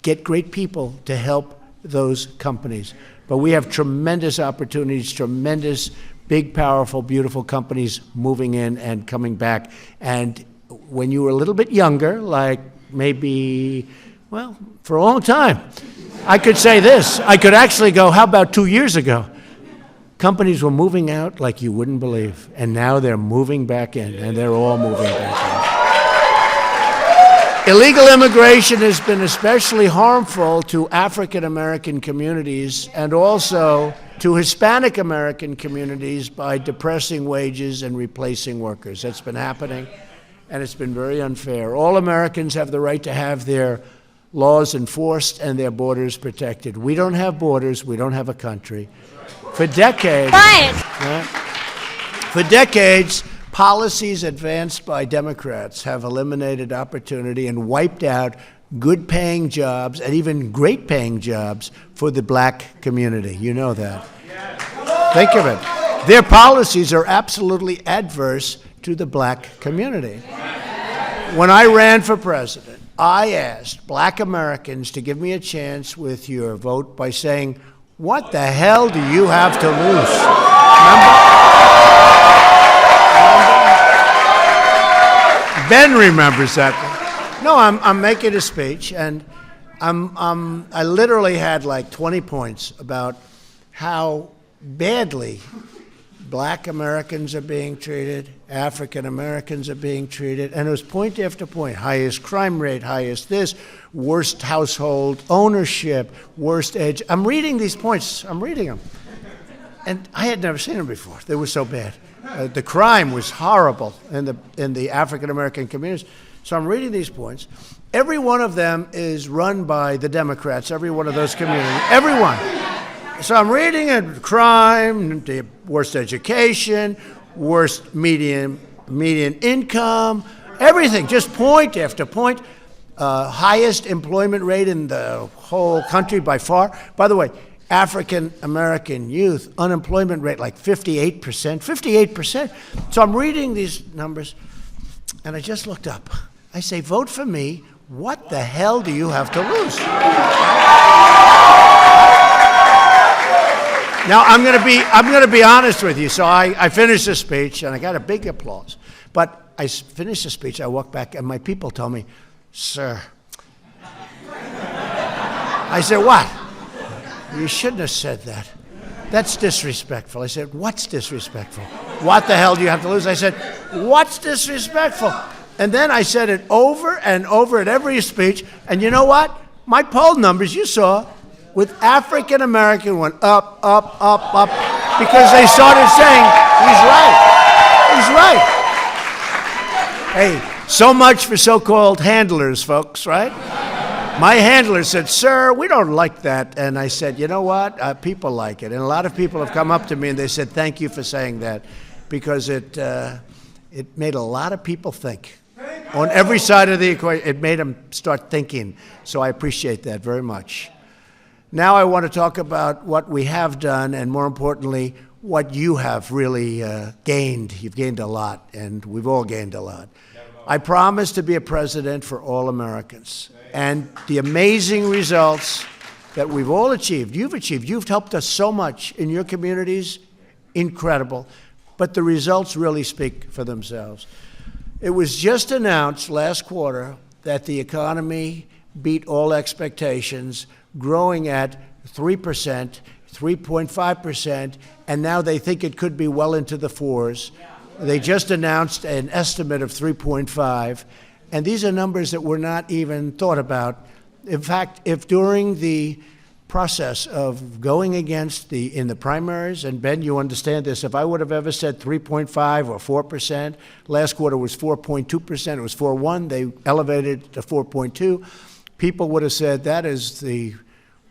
Speaker 1: get great people to help those companies. But we have tremendous opportunities, tremendous, big, powerful, beautiful companies moving in and coming back. And when you were a little bit younger, like maybe, well, for a long time, I could say this. I could actually go, how about 2 years ago? Companies were moving out like you wouldn't believe, and now they're moving back in, and they're all moving back in. Illegal immigration has been especially harmful to African American communities and also to Hispanic American communities by depressing wages and replacing workers. That's been happening, and it's been very unfair. All Americans have the right to have their laws enforced and their borders protected. We don't have borders. We don't have a country. For decades, policies advanced by Democrats have eliminated opportunity and wiped out good-paying jobs and even great-paying jobs for the black community. You know that. Think of it. Their policies are absolutely adverse to the black community. When I ran for president, I asked black Americans to give me a chance with your vote by saying, what the hell do you have to lose? Remember? Ben remembers that. No, I'm making a speech, and I literally had like 20 points about how badly black Americans are being treated, African Americans are being treated, and it was point after point. Highest crime rate, highest this, worst household ownership, worst age. I'm reading these points. I'm reading them. And I had never seen them before. They were so bad. The crime was horrible in the African American communities. So I'm reading these points. Every one of them is run by the Democrats, every one of those communities. Every one. So I'm reading it, crime, the worst education, worst median income, everything, just point after point. Highest employment rate in the whole country by far. By the way, African American youth, unemployment rate like 58%. 58%. So I'm reading these numbers, and I just looked up. I say, vote for me. What the hell do you have to lose? Now, I'm going to be honest with you. So I finished the speech, and I got a big applause. But I finished the speech, I walked back, and my people told me, sir. I said, what? You shouldn't have said that. That's disrespectful. I said, what's disrespectful? What the hell do you have to lose? I said, what's disrespectful? And then I said it over and over at every speech. And you know what? My poll numbers, you saw, with African American went up, up, up, up, because they started saying, he's right. He's right. Hey, so much for so-called handlers, folks, right? My handler said, sir, we don't like that. And I said, you know what? People like it. And a lot of people have come up to me and they said, thank you for saying that, because it made a lot of people think. On every side of the equation, it made them start thinking. So I appreciate that very much. Now I want to talk about what we have done, and more importantly, what you have really gained. You've gained a lot, and we've all gained a lot. I promise to be a president for all Americans. And the amazing results that we've all achieved, you've helped us so much in your communities, incredible. But the results really speak for themselves. It was just announced last quarter that the economy beat all expectations, growing at 3%, 3.5%, and now they think it could be well into the fours. They just announced an estimate of 3.5, and these are numbers that were not even thought about. In fact, if during the process of going against in the primaries, and Ben, you understand this, if I would have ever said 3.5 or 4%, last quarter was 4.2%, it was 4.1, they elevated it to 4.2, people would have said that is the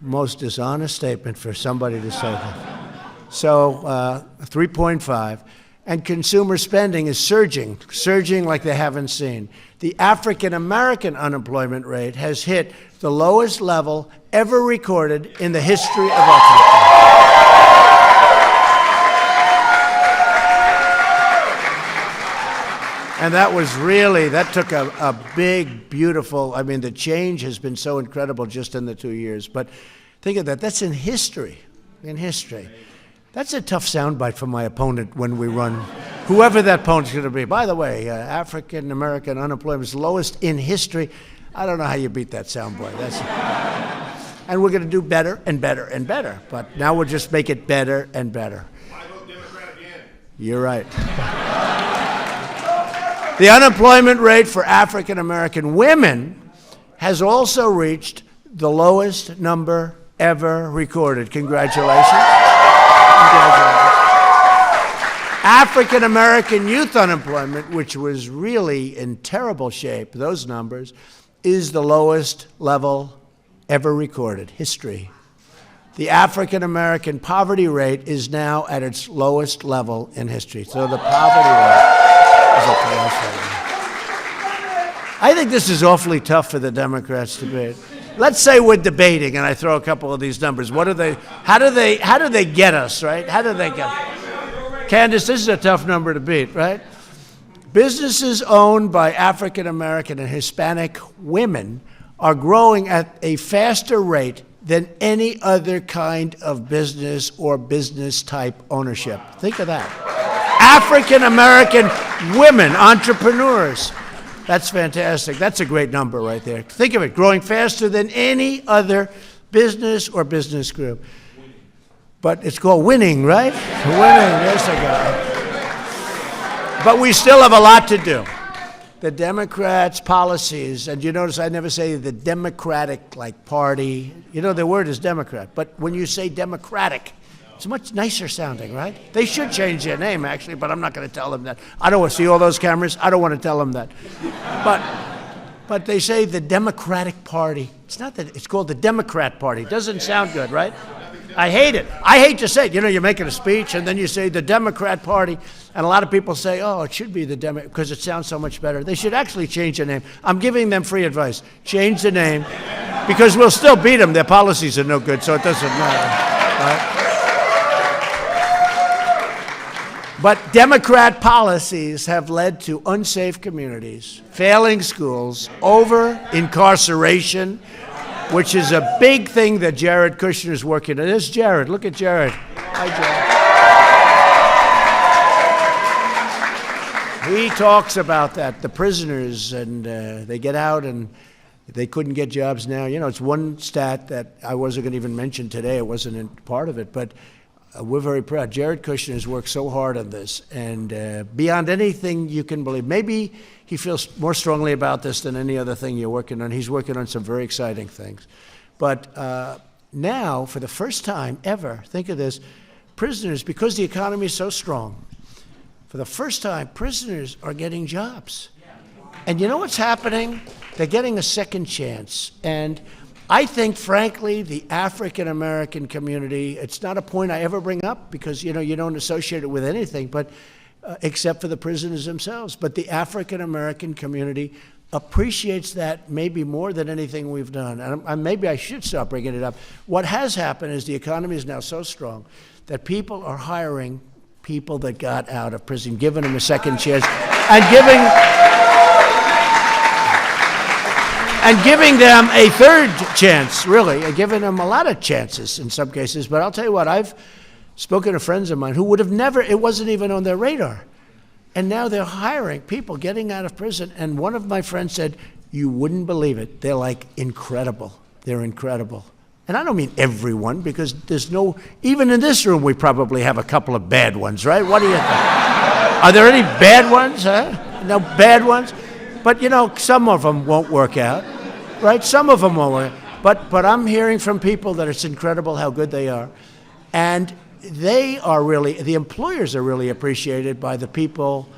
Speaker 1: most dishonest statement for somebody to say that. So 3.5. And consumer spending is surging like they haven't seen. The African American unemployment rate has hit the lowest level ever recorded in the history of our country. And that took a big, beautiful, the change has been so incredible just in the 2 years. But think of that, that's in history, That's a tough soundbite for my opponent when we run, whoever that opponent's going to be. By the way, African American unemployment is lowest in history. I don't know how you beat that soundbite. And we're going to do better and better and better. But now we'll just make it better and better.
Speaker 3: I vote Democrat again.
Speaker 1: You're right. The unemployment rate for African American women has also reached the lowest number ever recorded. Congratulations. African American youth unemployment, which was really in terrible shape, those numbers, is the lowest level ever recorded, history. The African American poverty rate is now at its lowest level in history. So the poverty rate is at the lowest level. I think this is awfully tough for the Democrats to beat. Let's say we're debating and I throw a couple of these numbers. How do they get us, right? How do they get us? Candace, this is a tough number to beat, right? Businesses owned by African American and Hispanic women are growing at a faster rate than any other kind of business or business type ownership. Think of that. African American women, entrepreneurs. That's fantastic. That's a great number right there. Think of it, growing faster than any other business or business group. But it's called winning, right? Winning, yes, I got it. But we still have a lot to do. The Democrats' policies, and you notice I never say the Democratic party. The word is Democrat. But when you say Democratic, It's much nicer sounding, right? They should change their name, actually, but I'm not going to tell them that. I don't want to see all those cameras. I don't want to tell them that. But they say the Democratic Party. It's not that. It's called the Democrat Party. It doesn't sound good, right? I hate it. I hate to say it. You know, you're making a speech, and then you say the Democrat Party, and a lot of people say, oh, it should be the Democrat, because it sounds so much better. They should actually change the name. I'm giving them free advice. Change the name, because we'll still beat them. Their policies are no good, so it doesn't matter. Right? But Democrat policies have led to unsafe communities, failing schools, over-incarceration, which is a big thing that Jared Kushner is working on. There's Jared. Look at Jared. Hi, Jared. He talks about that, the prisoners, and they get out and they couldn't get jobs now. You know, it's one stat that I wasn't going to even mention today. It wasn't in part of it, but we're very proud. Jared Kushner has worked so hard on this, and beyond anything you can believe. Maybe he feels more strongly about this than any other thing you're working on. He's working on some very exciting things. But now, for the first time ever, think of this, prisoners, because the economy is so strong, for the first time, prisoners are getting jobs. And you know what's happening? They're getting a second chance. And I think, frankly, the African-American community, it's not a point I ever bring up because, you know, you don't associate it with anything, but except for the prisoners themselves. But the African-American community appreciates that maybe more than anything we've done. And maybe I should stop bringing it up. What has happened is the economy is now so strong that people are hiring people that got out of prison, giving them a second chance, and giving them a third chance, really, and giving them a lot of chances in some cases. But I'll tell you what, I've spoken to friends of mine who would have never, it wasn't even on their radar. And now they're hiring people getting out of prison. And one of my friends said, you wouldn't believe it. They're like incredible. They're incredible. And I don't mean everyone, because there's no, even in this room, we probably have a couple of bad ones, right? What do you think? Are there any bad ones, huh? No bad ones? But, you know, some of them won't work out, right? Some of them won't work out. But I'm hearing from people that it's incredible how good they are. And they are really, the employers are really appreciated by the people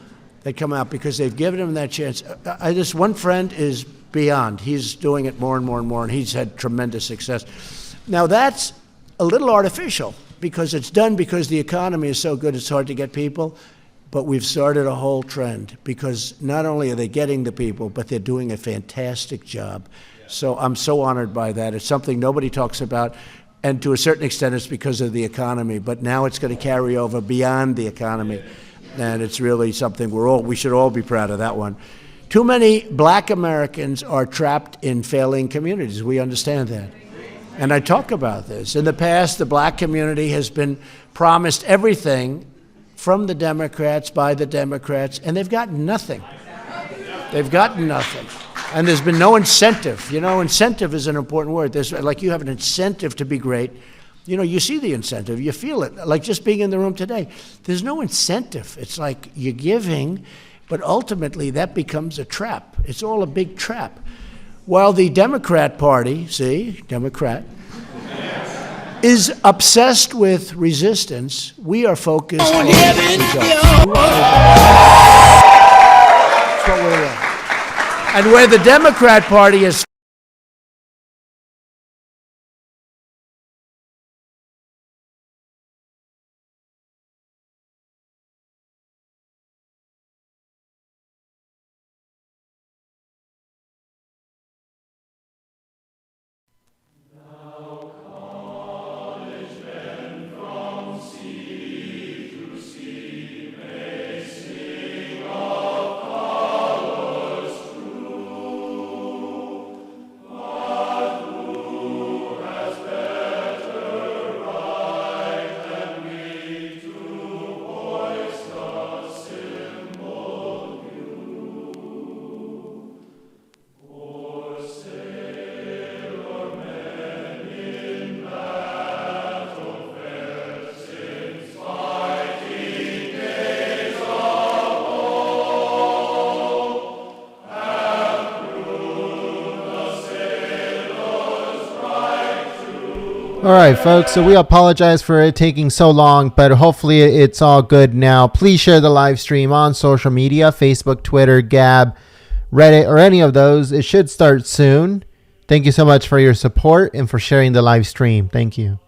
Speaker 1: that come out because they've given them that chance. This one friend is beyond. He's doing it more and more and more, and he's had tremendous success. Now, that's a little artificial because it's done because the economy is so good it's hard to get people. But we've started a whole trend because not only are they getting the people, but they're doing a fantastic job. So I'm so honored by that. It's something nobody talks about, and to a certain extent it's because of the economy, but now it's going to carry over beyond the economy, and it's really something we should all be proud of that one. Too many black Americans are trapped in failing communities. We understand that. And I talk about this. In the past, the black community has been promised everything from the Democrats, by the Democrats, and they've gotten nothing. They've gotten nothing. And there's been no incentive. You know, incentive is an important word. There's, like, you have an incentive to be great. You know, you see the incentive. You feel it. Like just being in the room today. There's no incentive. It's like you're giving, but ultimately that becomes a trap. It's all a big trap. While the Democrat Party, see, Democrat, is obsessed with resistance, we are focused on results. That's what we're doing. And where the Democrat Party is
Speaker 2: All right, folks, so we apologize for it taking so long, but hopefully it's all good now. Please share the live stream on social media, Facebook, Twitter, Gab, Reddit, or any of those. It should start soon. Thank you so much for your support and for sharing the live stream. Thank you.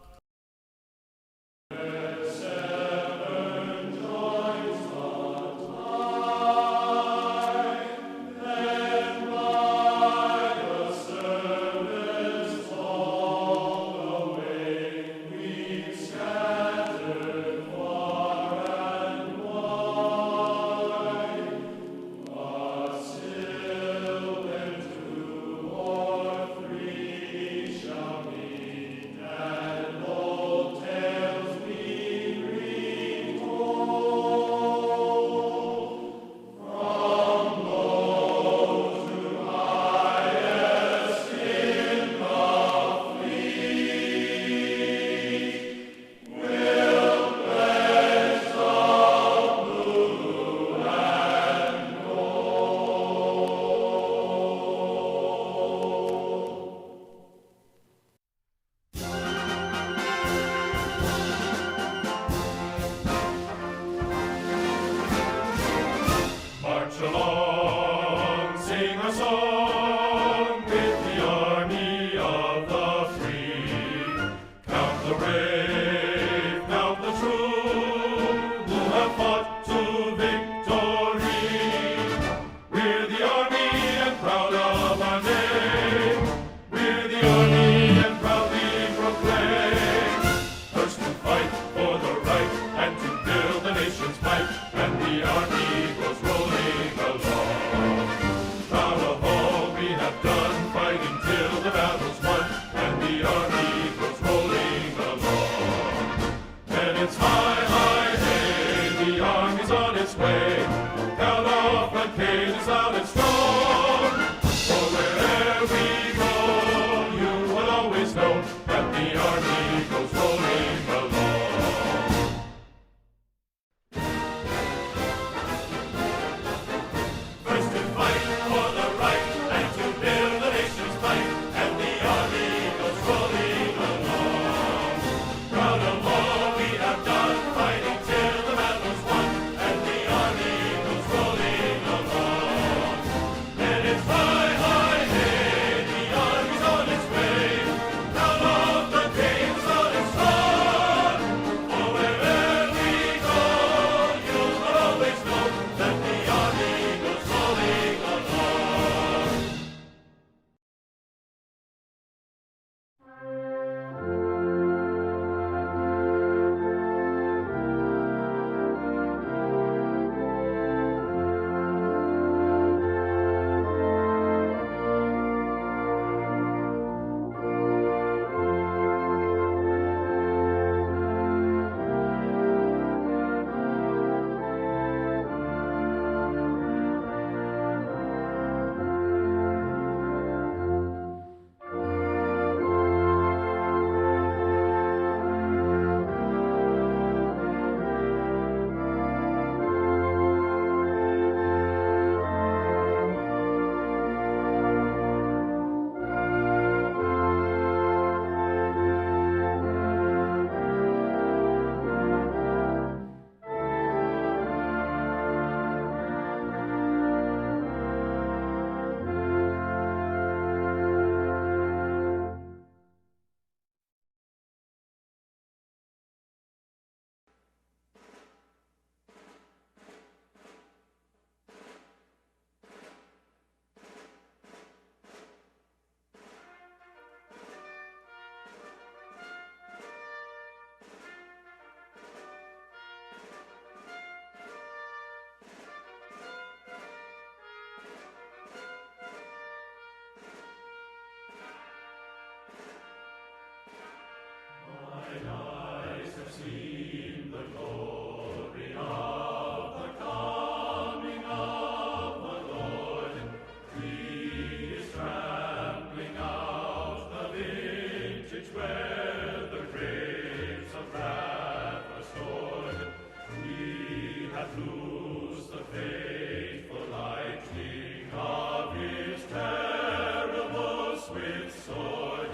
Speaker 3: Loose the faithful lightning of his terrible swift sword.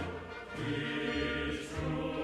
Speaker 3: His true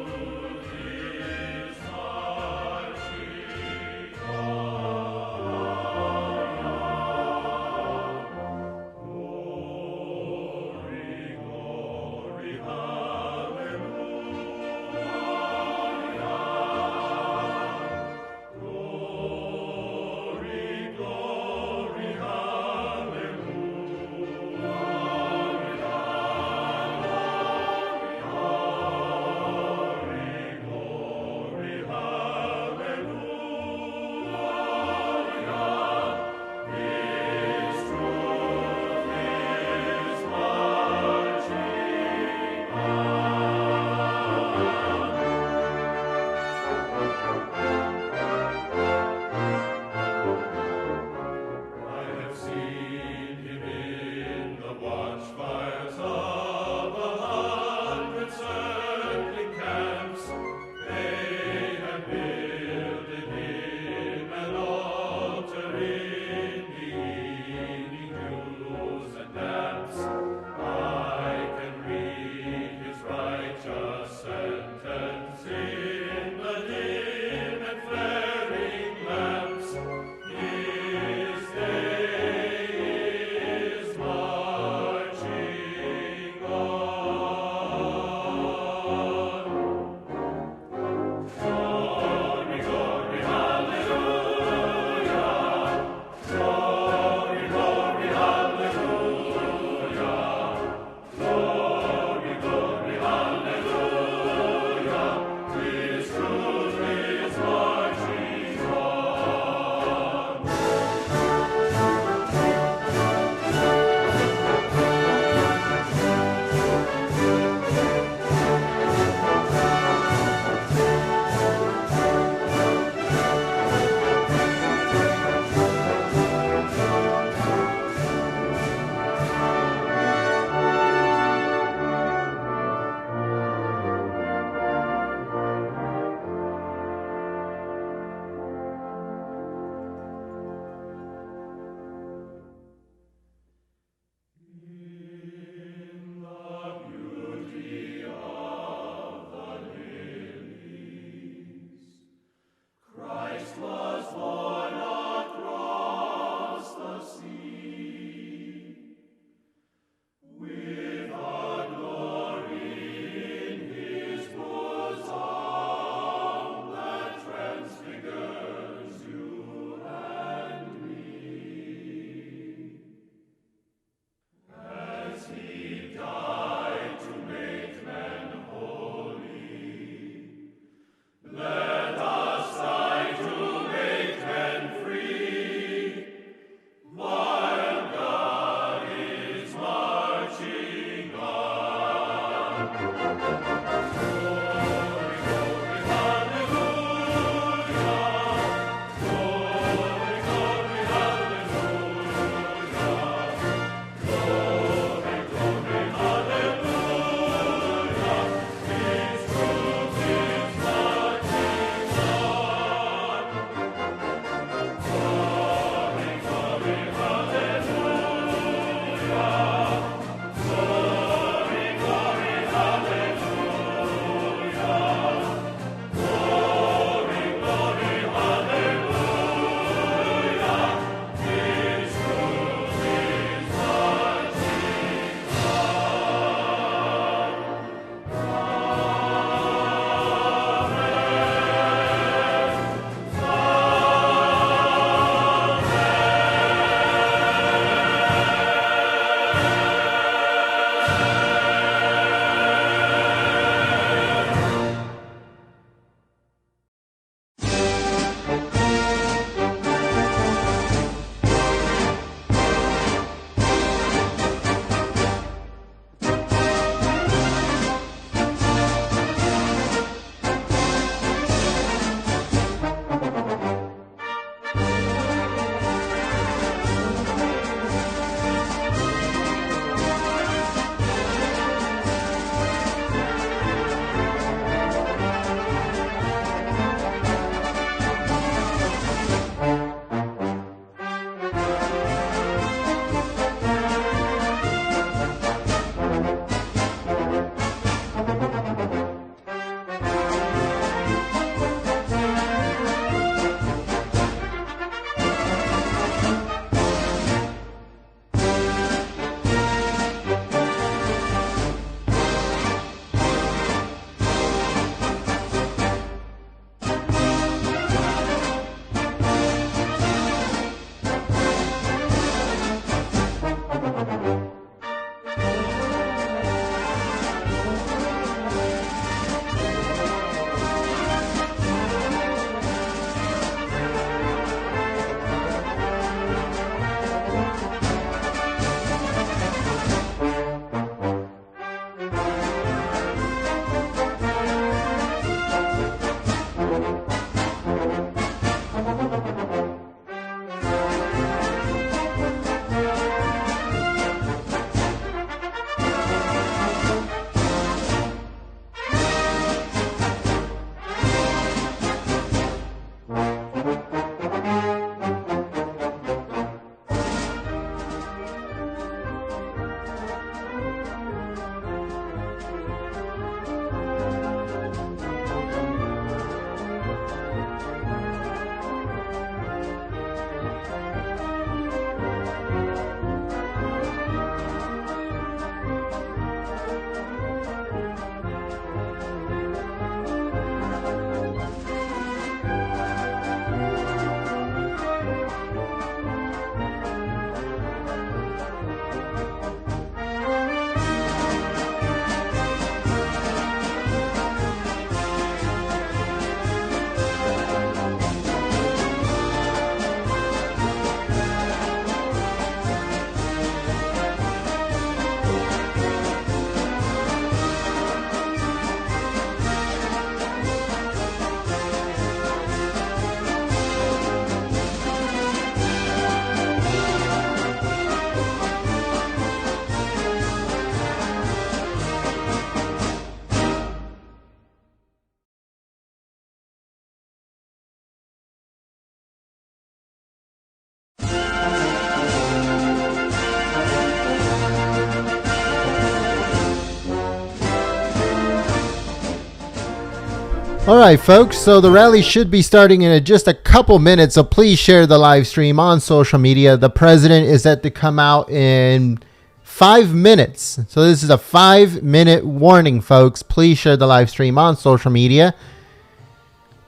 Speaker 2: All right, folks, so the rally should be starting in just a couple minutes, so please share the live stream on social media. The president is set to come out in 5 minutes. So this is a 5-minute warning, folks. Please share the live stream on social media.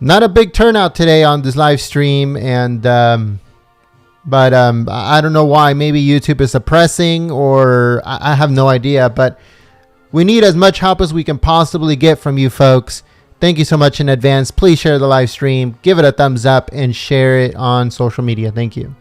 Speaker 2: Not a big turnout today on this live stream, and but I don't know why. Maybe YouTube is suppressing, or I have no idea, but we need as much help as we can possibly get from you folks. Thank you so much in advance. Please share the live stream, give it a thumbs up, and share it on social media. Thank you.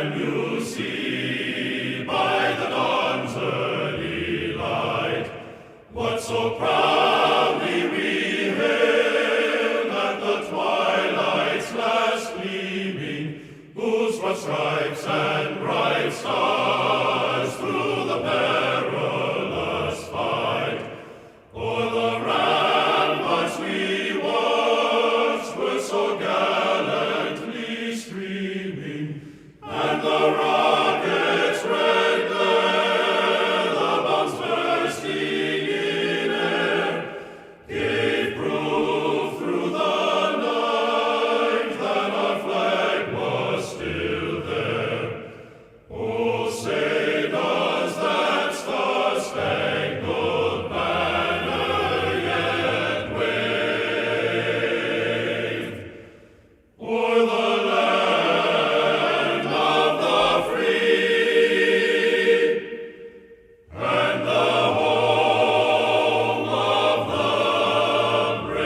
Speaker 3: Can you see by the dawn's early light what so proudly we hailed at the twilight's last gleaming, whose broad stripes and bright stars through the perilous fight o'er the ramparts we watched were so gallantly streaming, and the rockets' red glare, the bombs bursting in air, gave proof through the night that our flag was still there. Oh, say does that star-spangled banner yet wave o'er the land of the free and the home of the brave?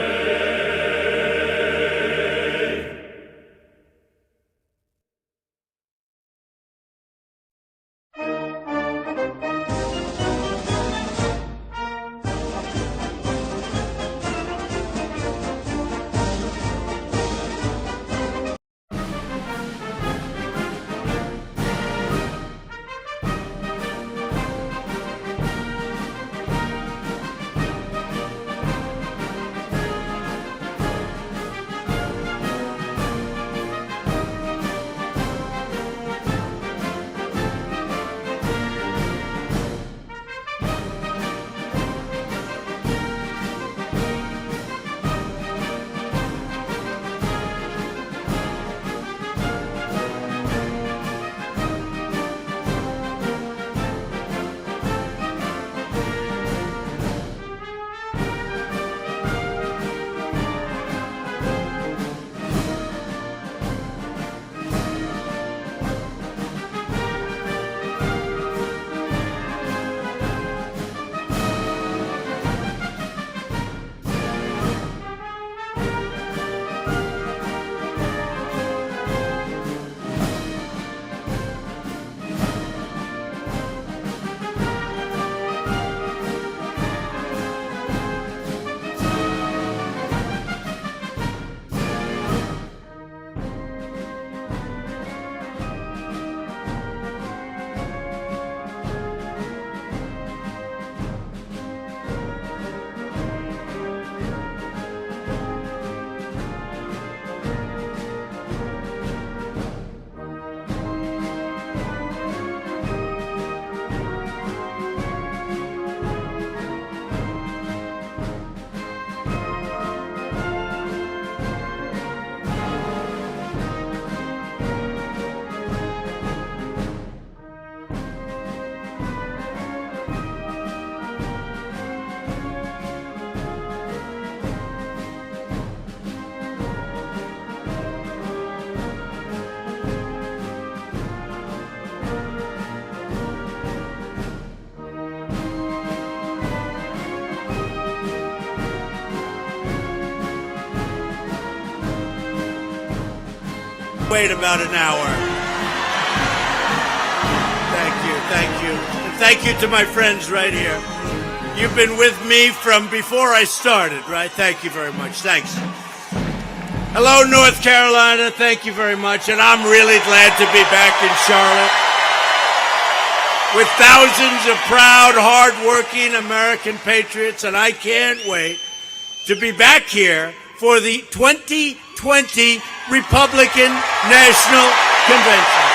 Speaker 1: Wait about an hour. Thank you. And thank you to my friends right here. You've been with me from before I started, right? Thank you very much. Thanks. Hello, North Carolina. Thank you very much. And I'm really glad to be back in Charlotte with thousands of proud, hard-working American patriots. And I can't wait to be back here for the 2020 Republican National Convention.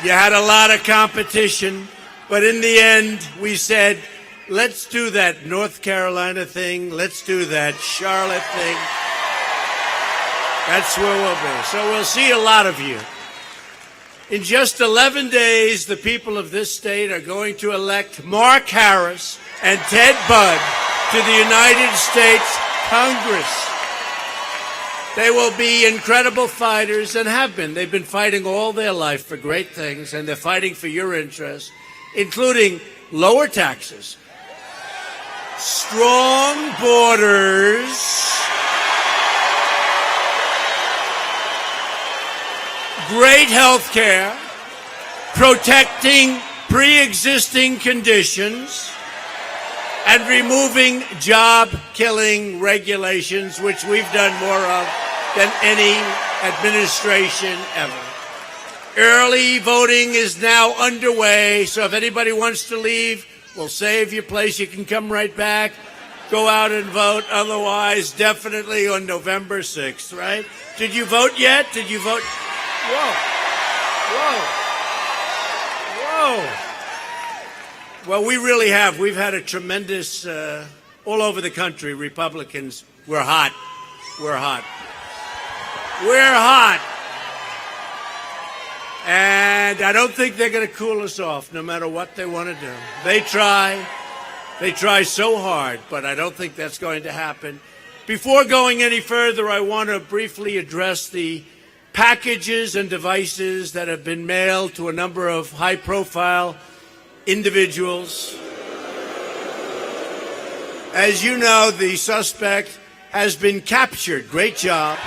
Speaker 1: You had a lot of competition, but in the end, we said, let's do that North Carolina thing. Let's do that Charlotte thing. That's where we'll be. So we'll see a lot of you. In just 11 days, the people of this state are going to elect Mark Harris and Ted Budd to the United States Congress. They will be incredible fighters and have been. They've been fighting all their life for great things, and they're fighting for your interests, including lower taxes, strong borders, great health care, protecting pre-existing conditions, and removing job-killing regulations, which we've done more of than any administration ever. Early voting is now underway, so if anybody wants to leave, we'll save your place. You can come right back, go out and vote. Otherwise, definitely on November 6th, right? Did you vote yet? Did you vote? Whoa. Well, we really have. We've had a tremendous, all over the country, Republicans, we're hot. We're hot. And I don't think they're going to cool us off, no matter what they want to do. They try so hard, but I don't think that's going to happen. Before going any further, I want to briefly address the packages and devices that have been mailed to a number of high-profile individuals. As you know, the suspect has been captured. Great job.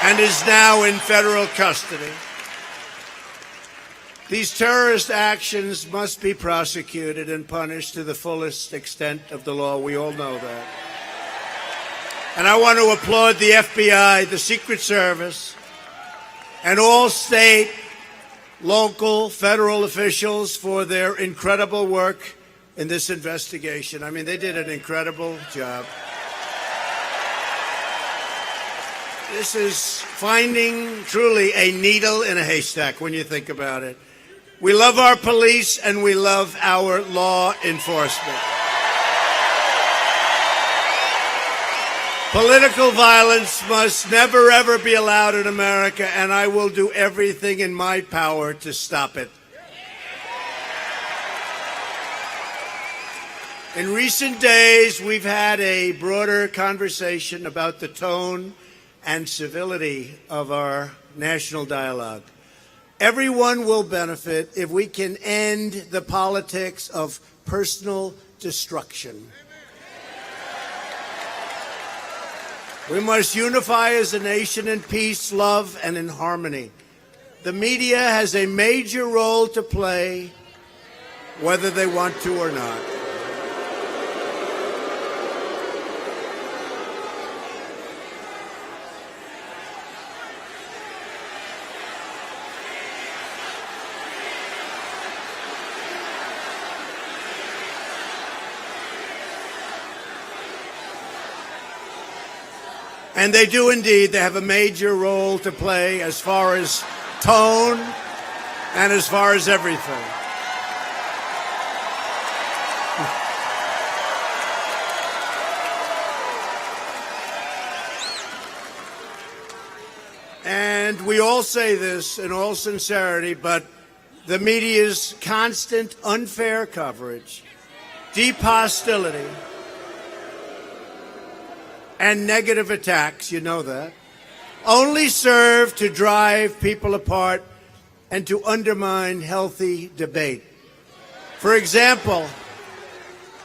Speaker 1: And is now in federal custody. These terrorist actions must be prosecuted and punished to the fullest extent of the law. We all know that. And I want to applaud the FBI, the Secret Service, and all state, local, federal officials for their incredible work in this investigation. I mean, they did an incredible job. This is finding truly a needle in a haystack when you think about it. We love our police and we love our law enforcement. Political violence must never, ever be allowed in America, and I will do everything in my power to stop it. In recent days, we've had a broader conversation about the tone and civility of our national dialogue. Everyone will benefit if we can end the politics of personal destruction. We must unify as a nation in peace, love, and in harmony. The media has a major role to play, whether they want to or not. And they do indeed. They have a major role to play as far as tone and as far as everything. And we all say this in all sincerity, but the media's constant unfair coverage, deep hostility, and negative attacks, you know that, only serve to drive people apart and to undermine healthy debate. For example,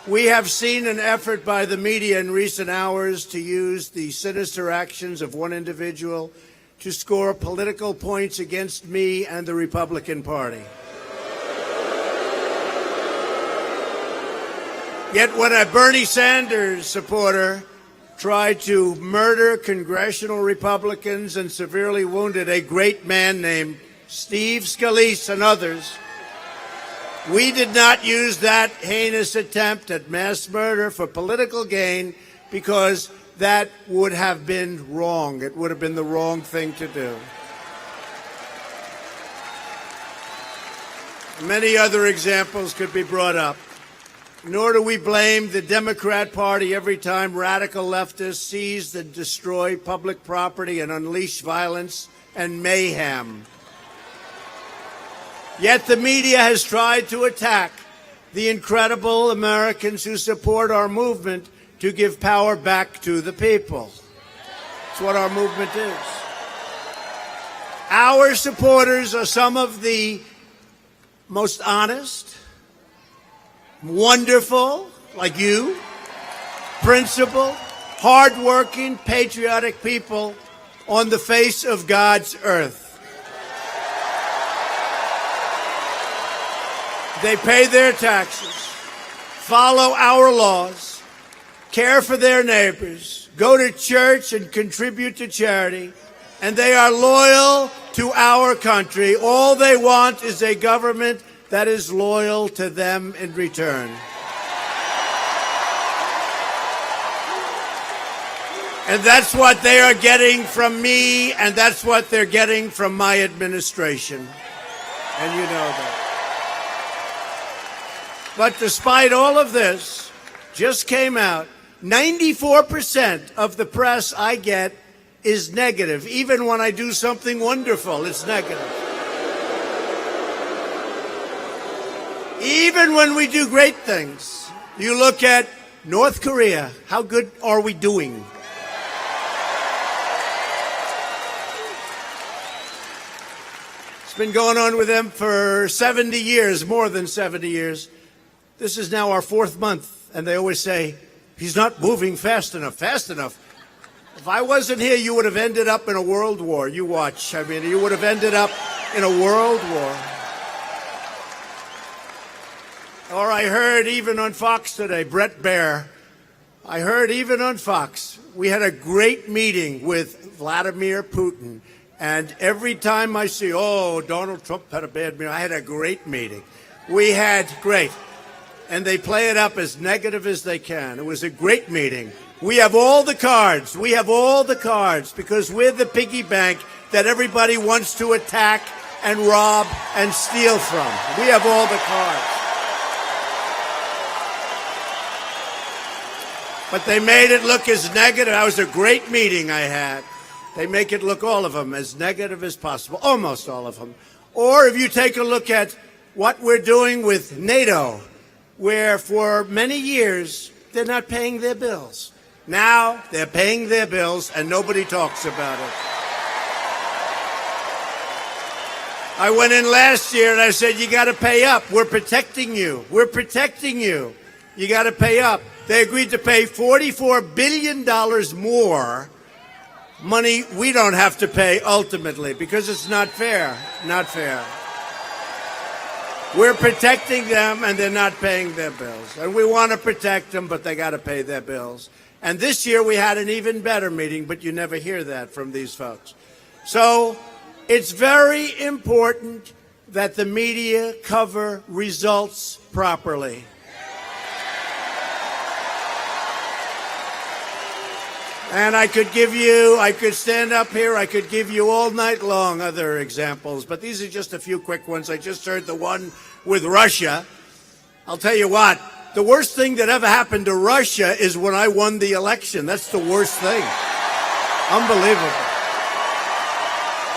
Speaker 1: we have seen an effort by the media in recent hours to use the sinister actions of one individual to score political points against me and the Republican Party. Yet when a Bernie Sanders supporter tried to murder congressional Republicans and severely wounded a great man named Steve Scalise and others, we did not use that heinous attempt at mass murder for political gain because that would have been wrong. It would have been the wrong thing to do. Many other examples could be brought up. Nor do we blame the Democrat Party every time radical leftists seize and destroy public property and unleash violence and mayhem. Yet the media has tried to attack the incredible Americans who support our movement to give power back to the people. That's what our movement is. Our supporters are some of the most honest, wonderful, like you, principled, hardworking, patriotic people on the face of God's earth. They pay their taxes, follow our laws, care for their neighbors, go to church and contribute to charity, and they are loyal to our country. All they want is a government that is loyal to them in return. And that's what they are getting from me, and that's what they're getting from my administration. And you know that. But despite all of this, just came out, 94% of the press I get is negative. Even when I do something wonderful, it's negative. Even when we do great things. You look at North Korea, how good are we doing? It's been going on with them for 70 years, more than 70 years. This is now our 4th month, and they always say, he's not moving fast enough. Fast enough? If I wasn't here, you would have ended up in a world war. You watch. I mean, you would have ended up in a world war. Or I heard even on Fox today, Brett Baer, I heard even on Fox, we had a great meeting with Vladimir Putin. And every time I see, Donald Trump had a bad meeting, I had a great meeting. We had great. And they play it up as negative as they can. It was a great meeting. We have all the cards. We have all the cards because we're the piggy bank that everybody wants to attack and rob and steal from. We have all the cards. But they made it look as negative. That was a great meeting I had. They make it look, all of them, as negative as possible. Almost all of them. Or if you take a look at what we're doing with NATO, where for many years they're not paying their bills. Now they're paying their bills and nobody talks about it. I went in last year and I said, you got to pay up. We're protecting you. We're protecting you. You got to pay up. They agreed to pay $44 billion more money we don't have to pay ultimately because it's not fair. Not fair. We're protecting them, and they're not paying their bills. And we want to protect them, but they got to pay their bills. And this year we had an even better meeting, but you never hear that from these folks. So it's very important that the media cover results properly. And I could stand up here, I could give you all night long other examples, but these are just a few quick ones. I just heard the one with Russia. I'll tell you what, the worst thing that ever happened to Russia is when I won the election. That's the worst thing. Unbelievable.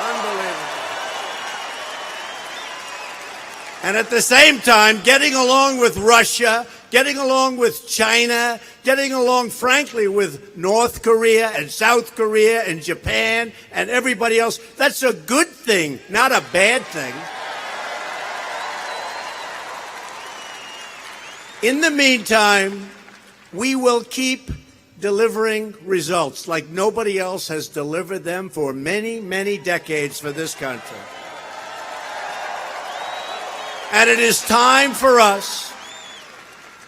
Speaker 1: Unbelievable. And at the same time, getting along with Russia, getting along with China, getting along, frankly, with North Korea and South Korea and Japan and everybody else, that's a good thing, not a bad thing. In the meantime, we will keep delivering results like nobody else has delivered them for many, many decades for this country. And it is time for us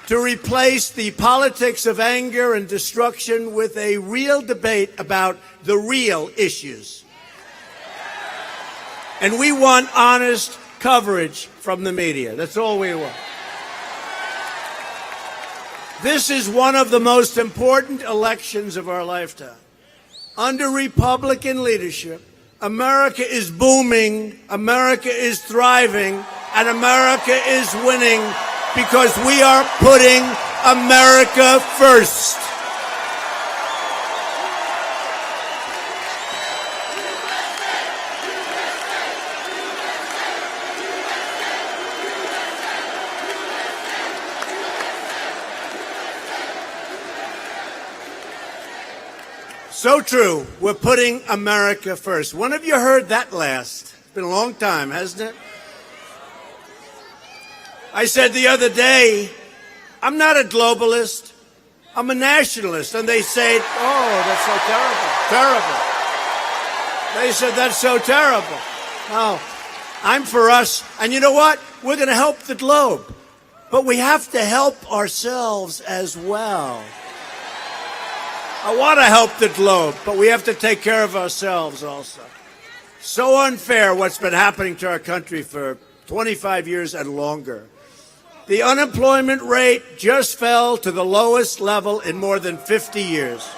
Speaker 1: to replace the politics of anger and destruction with a real debate about the real issues. And we want honest coverage from the media. That's all we want. This is one of the most important elections of our lifetime. Under Republican leadership, America is booming, America is thriving, and America is winning because we are putting America first. So true. We're putting America first. When have you heard that last? It's been a long time, hasn't it? I said the other day, I'm not a globalist. I'm a nationalist. And they say, oh, that's so terrible. Terrible. They said that's so terrible. No, I'm for us. And you know what? We're going to help the globe. But we have to help ourselves as well. I want to help the globe, but we have to take care of ourselves also. So unfair what's been happening to our country for 25 years and longer. The unemployment rate just fell to the lowest level in more than 50 years.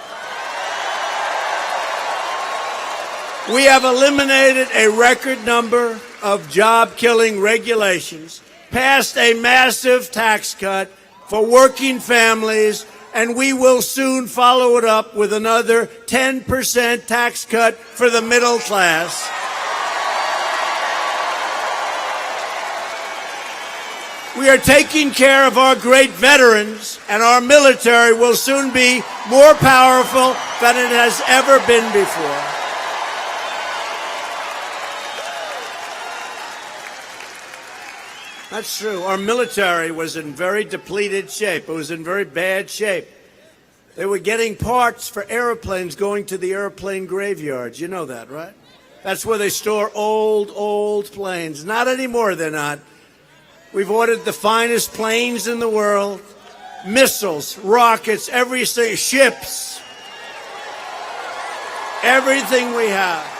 Speaker 1: We have eliminated a record number of job-killing regulations, passed a massive tax cut for working families, and we will soon follow it up with another 10% tax cut for the middle class. We are taking care of our great veterans, and our military will soon be more powerful than it has ever been before. That's true. Our military was in very depleted shape. It was in very bad shape. They were getting parts for airplanes going to the airplane graveyards. You know that, right? That's where they store old planes. Not anymore, they're not. We've ordered the finest planes in the world, missiles, rockets, everything, ships, everything we have.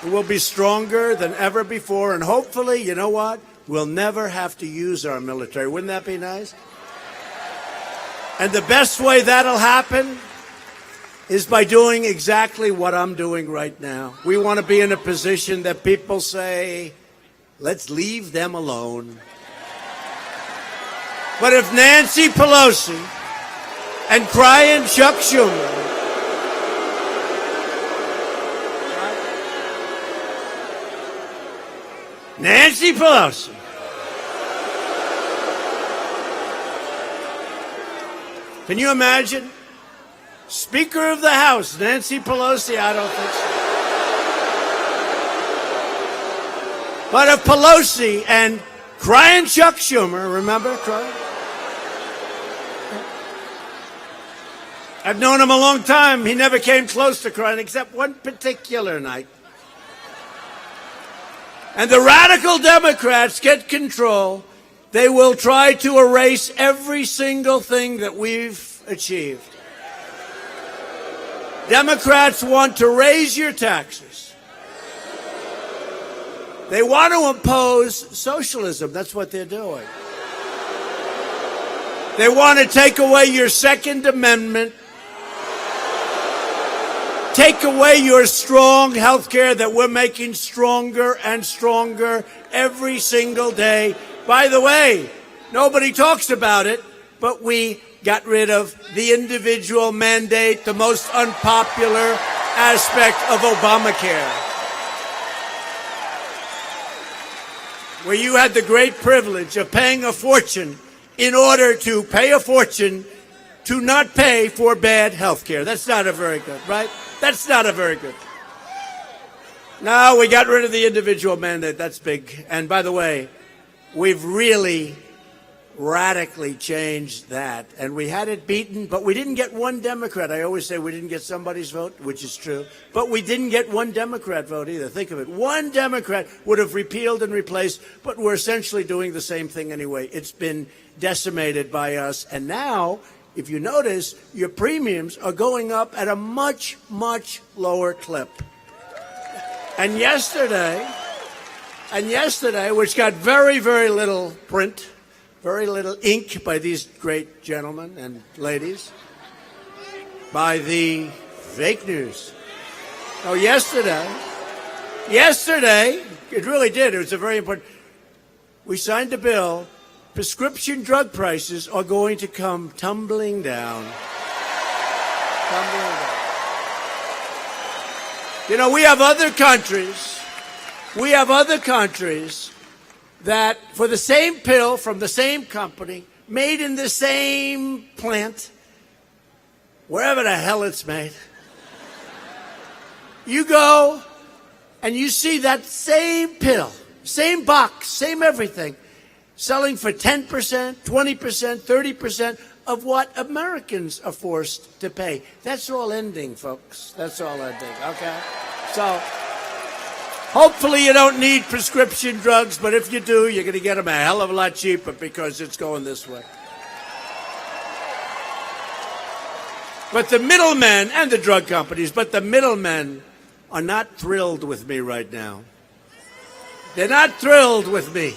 Speaker 1: We'll be stronger than ever before, and hopefully, you know what? We'll never have to use our military. Wouldn't that be nice? And the best way that'll happen is by doing exactly what I'm doing right now. We want to be in a position that people say, let's leave them alone. But if Nancy Pelosi and crying Chuck Schumer Nancy Pelosi. Can you imagine? Speaker of the House, Nancy Pelosi? I don't think so. But if Pelosi and crying Chuck Schumer, remember crying? I've known him a long time. He never came close to crying except one particular night. And the radical Democrats get control, they will try to erase every single thing that we've achieved. Democrats want to raise your taxes. They want to impose socialism. That's what they're doing. They want to take away your Second Amendment, take away your strong health care that we're making stronger and stronger every single day. By the way, nobody talks about it, but we got rid of the individual mandate, the most unpopular aspect of Obamacare, where you had the great privilege of paying a fortune in order to pay a fortune to not pay for bad health care. That's not a very good, right? That's not a very good. No, we got rid of the individual mandate. That's big. And by the way, we've really radically changed that. And we had it beaten, but we didn't get one Democrat. I always say we didn't get somebody's vote, which is true. But we didn't get one Democrat vote either. Think of it. One Democrat would have repealed and replaced, but we're essentially doing the same thing anyway. It's been decimated by us. And now, if you notice, your premiums are going up at a much, much lower clip. And yesterday, which got very, very little print, very little ink by these great gentlemen and ladies, by the fake news. Oh, yesterday, it really did. It was a very important. We signed a bill. Prescription drug prices are going to come tumbling down. You know, we have other countries that for the same pill from the same company, made in the same plant, wherever the hell it's made, you go and you see that same pill, same box, same everything, selling for 10%, 20%, 30% of what Americans are forced to pay. That's all ending, folks. That's all ending, okay? So hopefully you don't need prescription drugs, but if you do, you're going to get them a hell of a lot cheaper because it's going this way. But the middlemen and the drug companies, but the middlemen are not thrilled with me right now. They're not thrilled with me.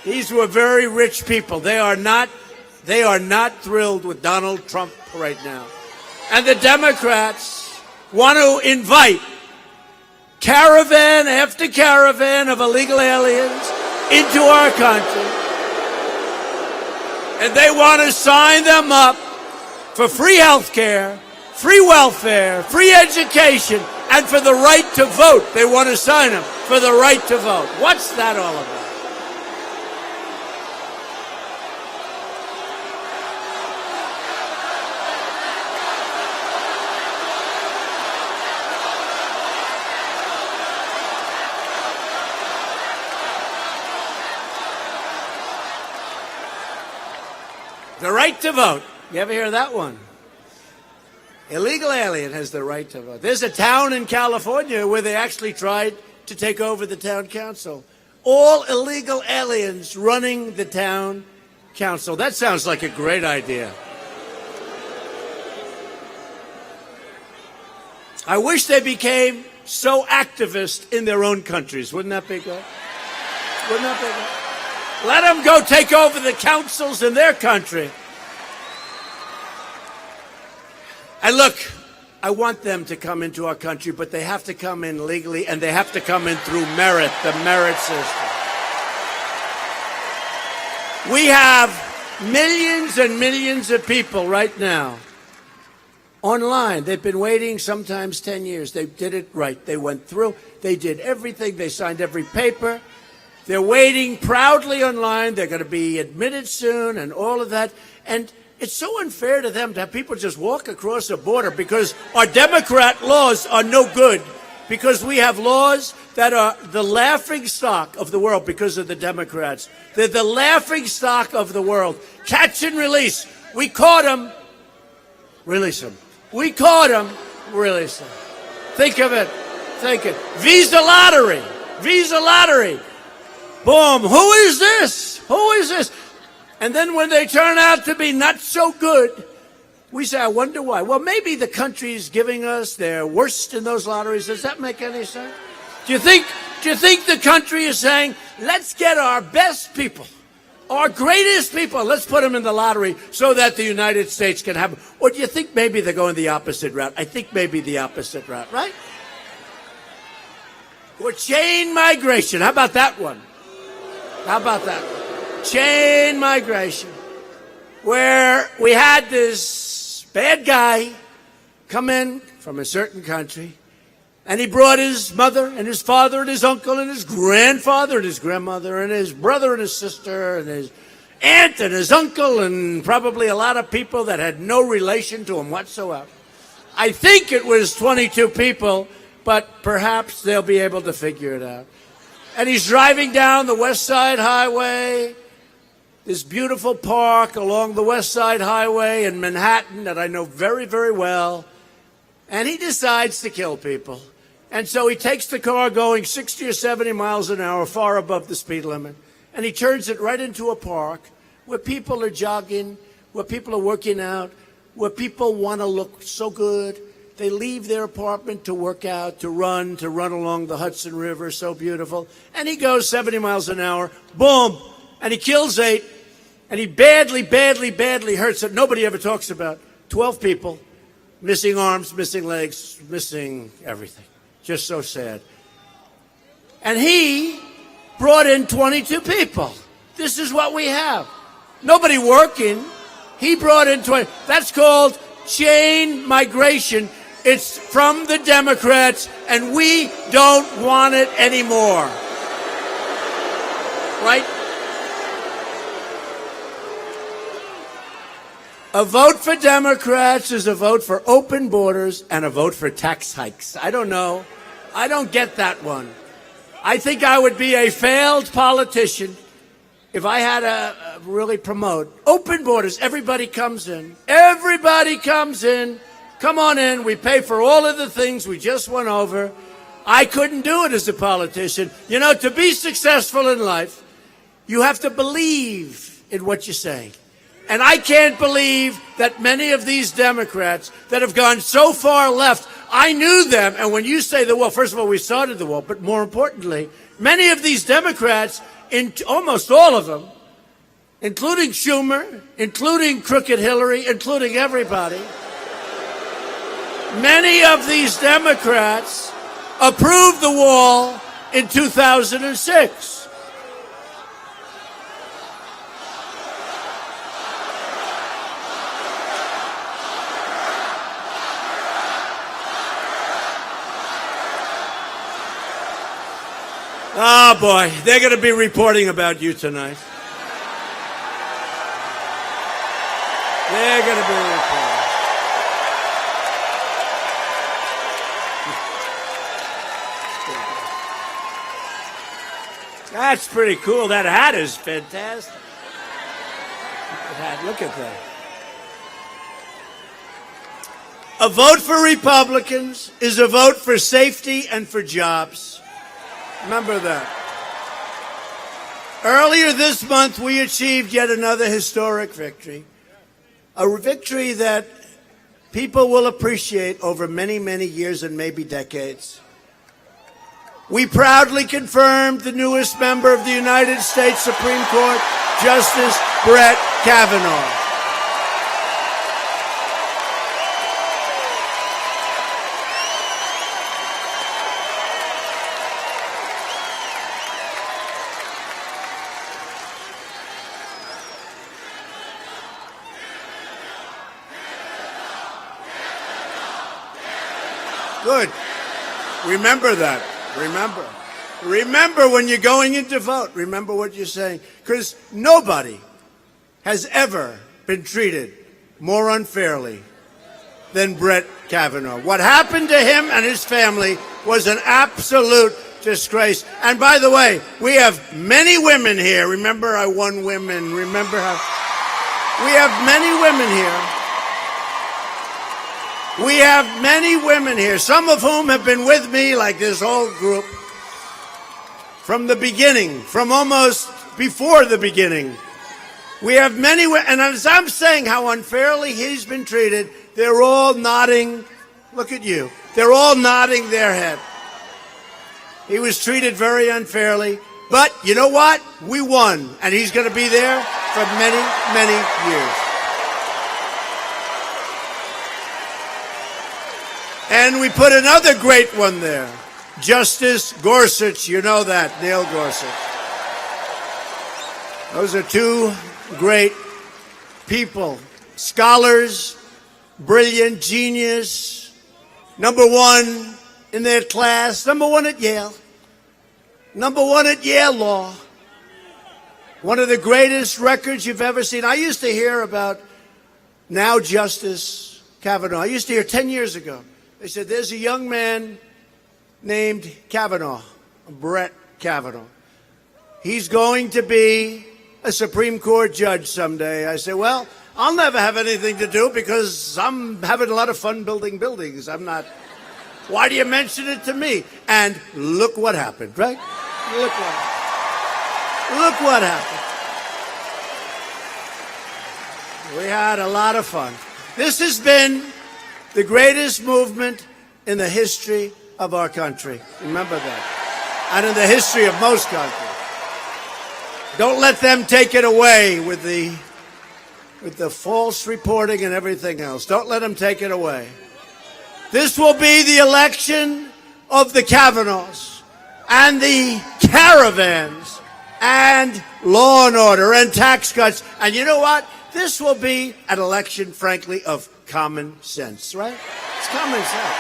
Speaker 1: These were very rich people. They are not thrilled with Donald Trump right now. And the Democrats want to invite caravan after caravan of illegal aliens into our country. And they want to sign them up for free health care, free welfare, free education, and for the right to vote. They want to sign them for the right to vote. What's that all about? The right to vote. You ever hear that one? Illegal alien has the right to vote. There's a town in California where they actually tried to take over the town council. All illegal aliens running the town council. That sounds like a great idea. I wish they became so activist in their own countries. Wouldn't that be good? Wouldn't that be good? Let them go take over the councils in their country. And look, I want them to come into our country, but they have to come in legally, and they have to come in through merit, the merit system. We have millions and millions of people right now online. They've been waiting sometimes 10 years. They did it right. They went through. They did everything. They signed every paper. They're waiting proudly online. They're going to be admitted soon and all of that. And it's so unfair to them to have people just walk across the border because our Democrat laws are no good, because we have laws that are the laughing stock of the world because of the Democrats. They're the laughing stock of the world. Catch and release. We caught them. Release them. We caught them. Release them. Think of it. Think it. Visa lottery. Visa lottery. Boom. Who is this? Who is this? And then when they turn out to be not so good, we say, I wonder why. Well, maybe the country's giving us their worst in those lotteries. Does that make any sense? Do you think the country is saying, let's get our best people, our greatest people, let's put them in the lottery so that the United States can have them? Or do you think maybe they're going the opposite route? I think maybe the opposite route, right? Or chain migration. How about that one? How about that one? Chain migration, where we had this bad guy come in from a certain country, and he brought his mother and his father and his uncle and his grandfather and his grandmother and his brother and his sister and his aunt and his uncle and probably a lot of people that had no relation to him whatsoever. I think it was 22 people, but perhaps they'll be able to figure it out. And he's driving down the West Side Highway, this beautiful park along the West Side Highway in Manhattan that I know very, very well. And he decides to kill people. And so he takes the car going 60 or 70 miles an hour, far above the speed limit. And he turns it right into a park where people are jogging, where people are working out, where people want to look so good. They leave their apartment to work out, to run along the Hudson River, so beautiful. And he goes 70 miles an hour, boom, and he kills 8. And he badly, badly, badly hurts it. Nobody ever talks about 12 people, missing arms, missing legs, missing everything. Just so sad. And he brought in 22 people. This is what we have. Nobody working. He brought in 20. That's called chain migration. It's from the Democrats, and we don't want it anymore. Right? A vote for Democrats is a vote for open borders and a vote for tax hikes. I don't know. I don't get that one. I think I would be a failed politician if I had to really promote open borders, everybody comes in. Everybody comes in. Come on in. We pay for all of the things we just went over. I couldn't do it as a politician. You know, to be successful in life, you have to believe in what you say. And I can't believe that many of these Democrats that have gone so far left, I knew them. And when you say the wall, first of all, we started the wall, but more importantly, many of these Democrats, almost all of them, including Schumer, including Crooked Hillary, including everybody, many of these Democrats approved the wall in 2006. Oh, boy, they're going to be reporting about you tonight. They're going to be reporting. That's pretty cool. That hat is fantastic. Look at that. A vote for Republicans is a vote for safety and for jobs. Remember that. Earlier this month, we achieved yet another historic victory. A victory that people will appreciate over many, many years and maybe decades. We proudly confirmed the newest member of the United States Supreme Court, Justice Brett Kavanaugh. Good. Remember that. Remember when you're going in to vote. Remember what you're saying. Because nobody has ever been treated more unfairly than Brett Kavanaugh. What happened to him and his family was an absolute disgrace. And by the way, we have many women here. Remember, I won women. Remember how we have many women here. We have many women here, some of whom have been with me, like this whole group, from the beginning, from almost before the beginning. We have many, and as I'm saying how unfairly he's been treated, they're all nodding. Look at you. They're all nodding their head. He was treated very unfairly, but you know what? We won, and he's going to be there for many, many years. And we put another great one there, Justice Gorsuch. You know that, Neil Gorsuch. Those are two great people, scholars, brilliant, genius, number one in their class, number one at Yale, number one at Yale Law. One of the greatest records you've ever seen. I used to hear about now Justice Kavanaugh. I used to hear 10 years ago. They said, there's a young man named Kavanaugh, Brett Kavanaugh. He's going to be a Supreme Court judge someday. I said, well, I'll never have anything to do because I'm having a lot of fun building buildings. I'm not. Why do you mention it to me? And look what happened, right? Look what happened. Look what happened. We had a lot of fun. This has been the greatest movement in the history of our country. Remember that. And in the history of most countries. Don't let them take it away with the false reporting and everything else. Don't let them take it away. This will be the election of the Kavanaughs and the caravans and law and order and tax cuts. And you know what? This will be an election, frankly, of common sense, right? It's common sense.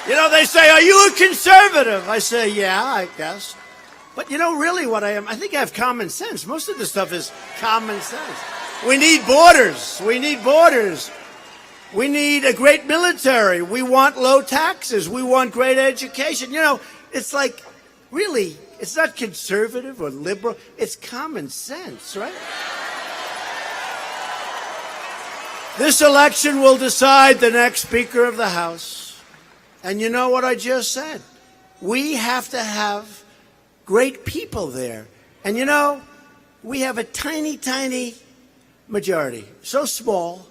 Speaker 1: You know, they say, are you a conservative? I say, yeah, I guess. But you know, really what I am, I think I have common sense. Most of this stuff is common sense. We need borders. We need borders. We need a great military. We want low taxes. We want great education. You know, It's like, really, it's not conservative or liberal. It's common sense, right? This election will decide the next Speaker of the House. And you know what I just said? We have to have great people there. And you know, we have a tiny, tiny majority. So small,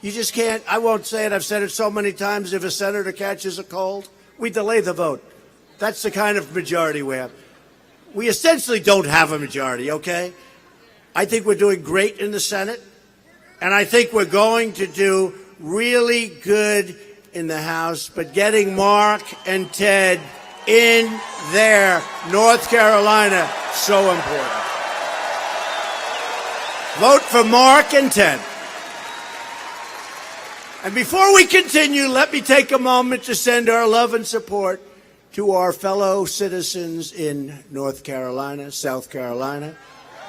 Speaker 1: you just can't, I won't say it, I've said it so many times, if a senator catches a cold, we delay the vote. That's the kind of majority we have. We essentially don't have a majority, okay? I think we're doing great in the Senate, and I think we're going to do really good in the House, but getting Mark and Ted in there, North Carolina, so important. Vote for Mark and Ted. And before we continue, let me take a moment to send our love and support to our fellow citizens in North Carolina, South Carolina,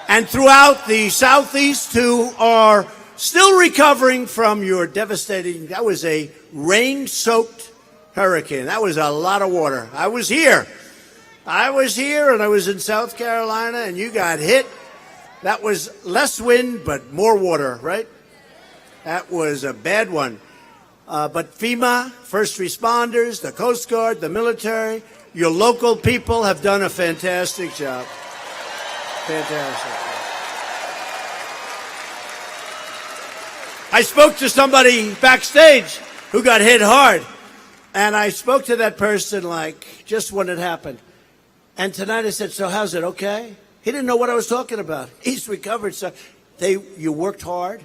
Speaker 1: and throughout the Southeast who are still recovering from your devastating, that was a rain-soaked hurricane. That was a lot of water. I was here and I was in South Carolina, and you got hit. That was less wind, but more water, right? That was a bad one. But FEMA, first responders, the Coast Guard, the military, your local people have done a fantastic job. Fantastic. I spoke to somebody backstage who got hit hard, and I spoke to that person like just when it happened. And tonight I said, so how's it, okay? He didn't know what I was talking about. He's recovered. So you worked hard,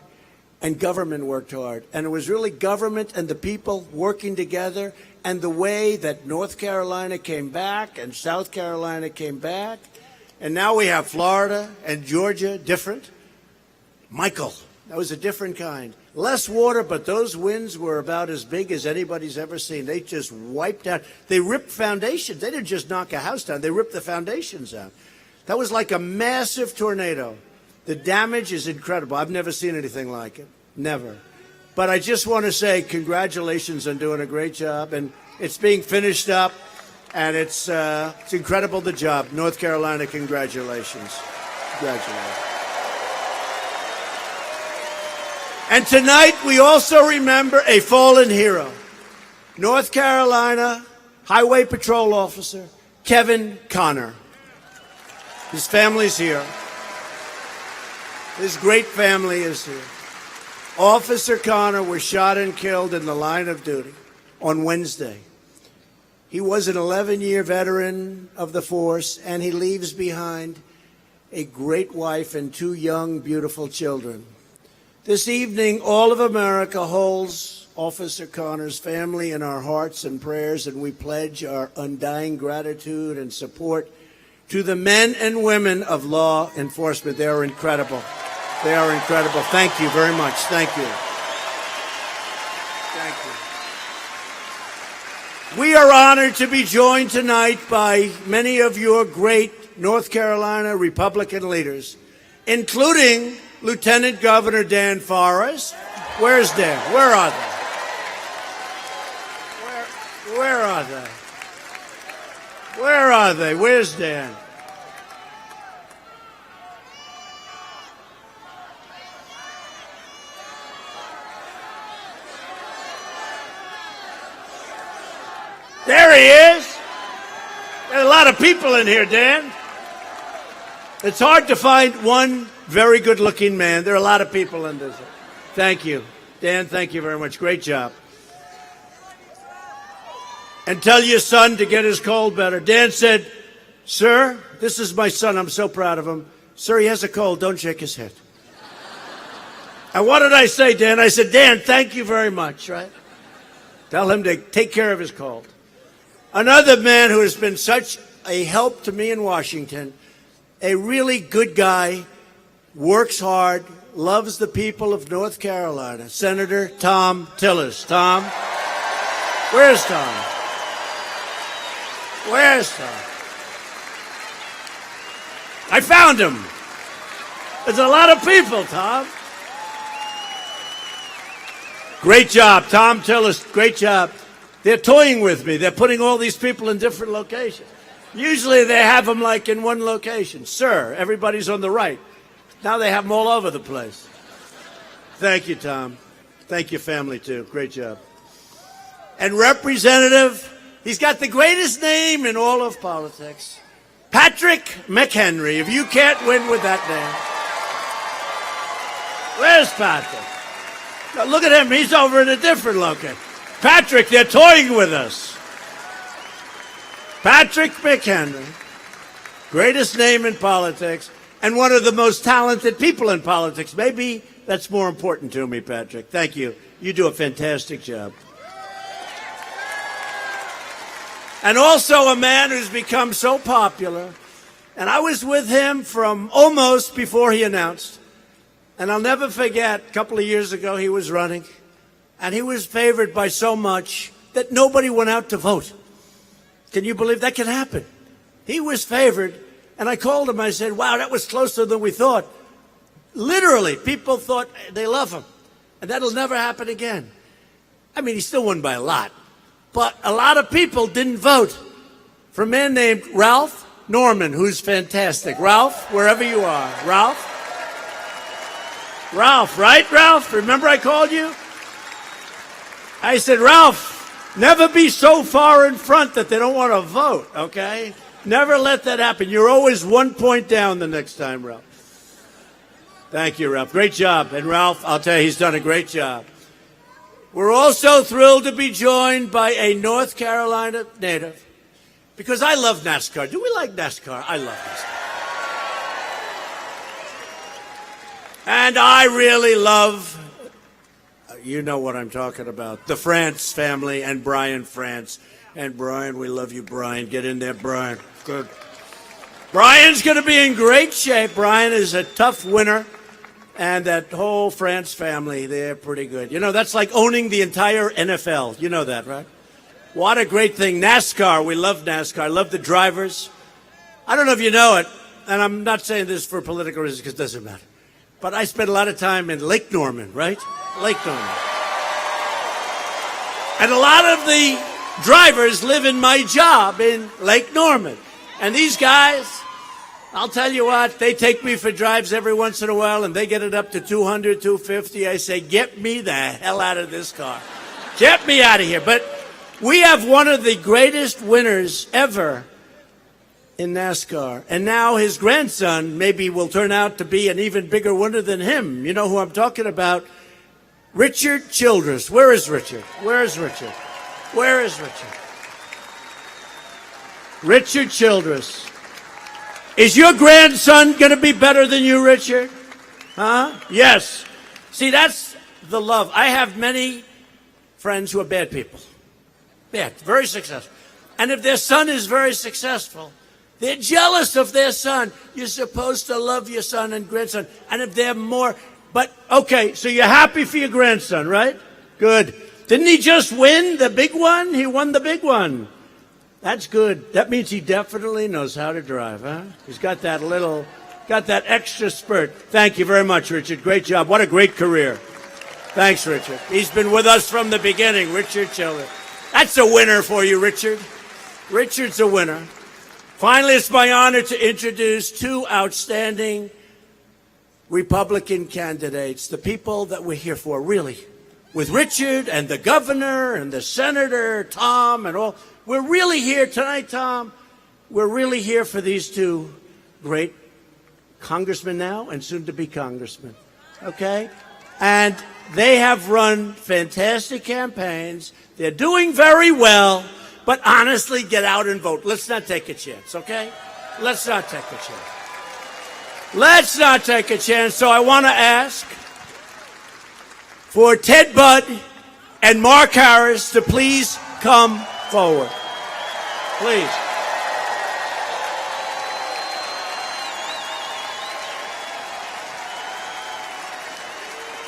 Speaker 1: and government worked hard. And it was really government and the people working together, and the way that North Carolina came back and South Carolina came back. And now we have Florida and Georgia, different. Michael, that was a different kind. Less water, but those winds were about as big as anybody's ever seen. They just wiped out. They ripped foundations. They didn't just knock a house down. They ripped the foundations out. That was like a massive tornado. The damage is incredible. I've never seen anything like it. Never. But I just want to say congratulations on doing a great job. And it's being finished up, and it's incredible, the job. North Carolina, congratulations. Congratulations. And tonight we also remember a fallen hero. North Carolina Highway Patrol Officer Kevin Connor. His family's here. His great family is here. Officer Connor was shot and killed in the line of duty on Wednesday. He was an 11-year veteran of the force, and he leaves behind a great wife and two young, beautiful children. This evening, all of America holds Officer Connor's family in our hearts and prayers, and we pledge our undying gratitude and support to the men and women of law enforcement. They are incredible. They are incredible. Thank you very much. Thank you. Thank you. We are honored to be joined tonight by many of your great North Carolina Republican leaders, including Lieutenant Governor Dan Forrest. Where's Dan? Where are they? Where are they? Where are they? Where's Dan? There he is. There are a lot of people in here, Dan. It's hard to find one very good-looking man. There are a lot of people in this. Thank you. Dan, thank you very much. Great job. And tell your son to get his cold better. Dan said, sir, this is my son. I'm so proud of him. Sir, he has a cold. Don't shake his head. And what did I say, Dan? I said, Dan, thank you very much, right? Tell him to take care of his cold. Another man who has been such a help to me in Washington, a really good guy, works hard, loves the people of North Carolina, Senator Tom Tillis. Tom? Where's Tom? Where's Tom? I found him. There's a lot of people, Tom. Great job, Tom Tillis. Great job. They're toying with me. They're putting all these people in different locations. Usually they have them like in one location. Sir, everybody's on the right. Now they have them all over the place. Thank you, Tom. Thank you, family, too. Great job. And Representative, he's got the greatest name in all of politics. Patrick McHenry, if you can't win with that name. Where's Patrick? Now, look at him. He's over in a different location. Patrick, they're toying with us. Patrick McHenry, greatest name in politics, and one of the most talented people in politics. Maybe that's more important to me, Patrick. Thank you. You do a fantastic job. And also a man who's become so popular. And I was with him from almost before he announced. And I'll never forget, a couple of years ago, he was running. And he was favored by so much that nobody went out to vote. Can you believe that can happen? He was favored. And I called him. I said, wow, that was closer than we thought. Literally, people thought they love him. And that'll never happen again. I mean, he still won by a lot. But a lot of people didn't vote for a man named Ralph Norman, who's fantastic. Ralph, wherever you are. Ralph? Ralph, right, Ralph? Remember I called you? I said, Ralph, never be so far in front that they don't want to vote, okay? Never let that happen. You're always 1 point down the next time, Ralph. Thank you, Ralph. Great job. And Ralph, I'll tell you, he's done a great job. We're also thrilled to be joined by a North Carolina native, because I love NASCAR. Do we like NASCAR? I love NASCAR. And I really love, you know what I'm talking about, the France family and Brian France. And Brian, we love you, Brian. Get in there, Brian. Good. Brian's going to be in great shape. Brian is a tough winner. And that whole France family, they're pretty good. You know, that's like owning the entire NFL. You know that, right? What a great thing. NASCAR, we love NASCAR. I love the drivers. I don't know if you know it, and I'm not saying this for political reasons because it doesn't matter. But I spent a lot of time in Lake Norman, right? Lake Norman. And a lot of the drivers live in my job in Lake Norman. And these guys, I'll tell you what, they take me for drives every once in a while, and they get it up to 200, 250. I say, get me the hell out of this car. Get me out of here. But we have one of the greatest winners ever in NASCAR. And now his grandson maybe will turn out to be an even bigger winner than him. You know who I'm talking about? Richard Childress. Where is Richard? Where is Richard? Where is Richard? Richard Childress. Is your grandson going to be better than you, Richard? Huh? Yes. See, that's the love. I have many friends who are bad people. Bad, very successful. And if their son is very successful, they're jealous of their son. You're supposed to love your son and grandson. And if they're more, but okay, so you're happy for your grandson, right? Good. Didn't he just win the big one? He won the big one. That's good. That means he definitely knows how to drive, huh? He's got that extra spurt. Thank you very much, Richard. Great job. What a great career. Thanks, Richard. He's been with us from the beginning, Richard Childress. That's a winner for you, Richard. Richard's a winner. Finally, it's my honor to introduce two outstanding Republican candidates, the people that we're here for, really. With Richard and the governor and the senator, Tom, and all. We're really here tonight, Tom. We're really here for these two great congressmen now and soon to be congressmen. Okay? And they have run fantastic campaigns. They're doing very well. But honestly, get out and vote. Let's not take a chance, okay? Let's not take a chance. Let's not take a chance. So I want to ask for Ted Budd and Mark Harris to please come forward. Please.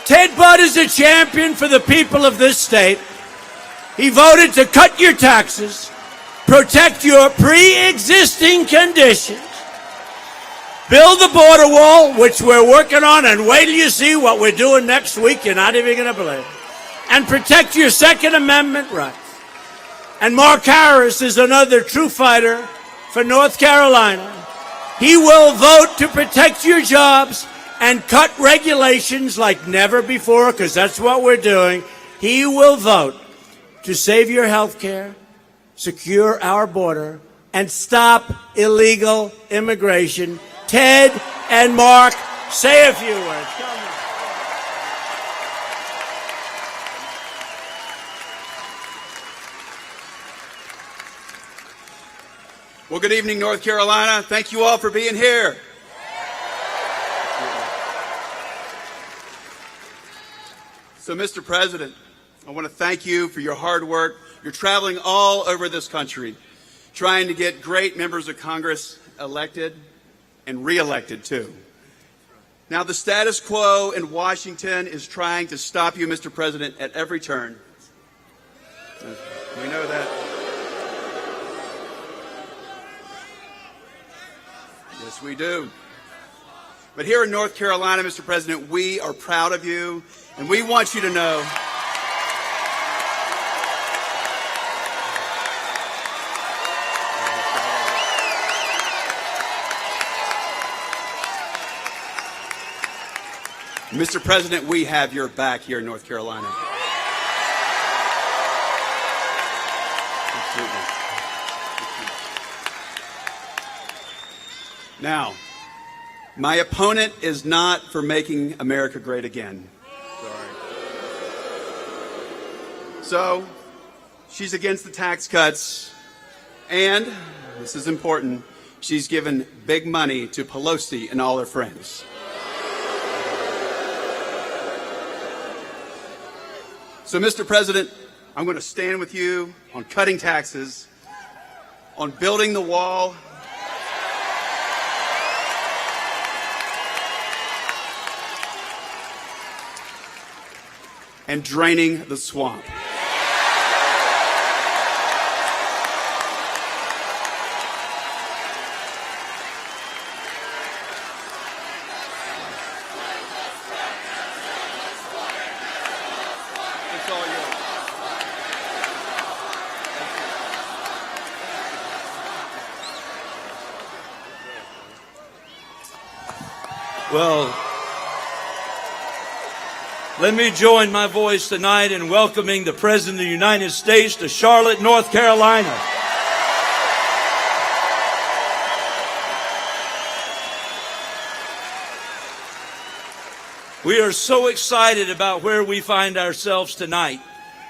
Speaker 1: Ted Budd is a champion for the people of this state. He voted to cut your taxes, protect your pre-existing conditions, build the border wall, which we're working on, and wait till you see what we're doing next week. You're not even going to believe it. And protect your Second Amendment rights. And Mark Harris is another true fighter for North Carolina. He will vote to protect your jobs and cut regulations like never before, because that's what we're doing. He will vote to save your health care, secure our border, and stop illegal immigration. Ted and Mark, say a few words. Come on.
Speaker 4: Well, good evening, North Carolina. Thank you all for being here. So, Mr. President, I want to thank you for your hard work. You're traveling all over this country, trying to get great members of Congress elected and reelected, too. Now, the status quo in Washington is trying to stop you, Mr. President, at every turn. We know that. Yes, we do. But here in North Carolina, Mr. President, we are proud of you, and we want you to know Mr. President, we have your back here in North Carolina. Absolutely. Now, my opponent is not for making America great again. Sorry. So, she's against the tax cuts, and, this is important, she's given big money to Pelosi and all her friends. So, Mr. President, I'm going to stand with you on cutting taxes, on building the wall, and draining the swamp. It's all yours.
Speaker 5: Well, let me join my voice tonight in welcoming the President of the United States to Charlotte, North Carolina. We are so excited about where we find ourselves tonight.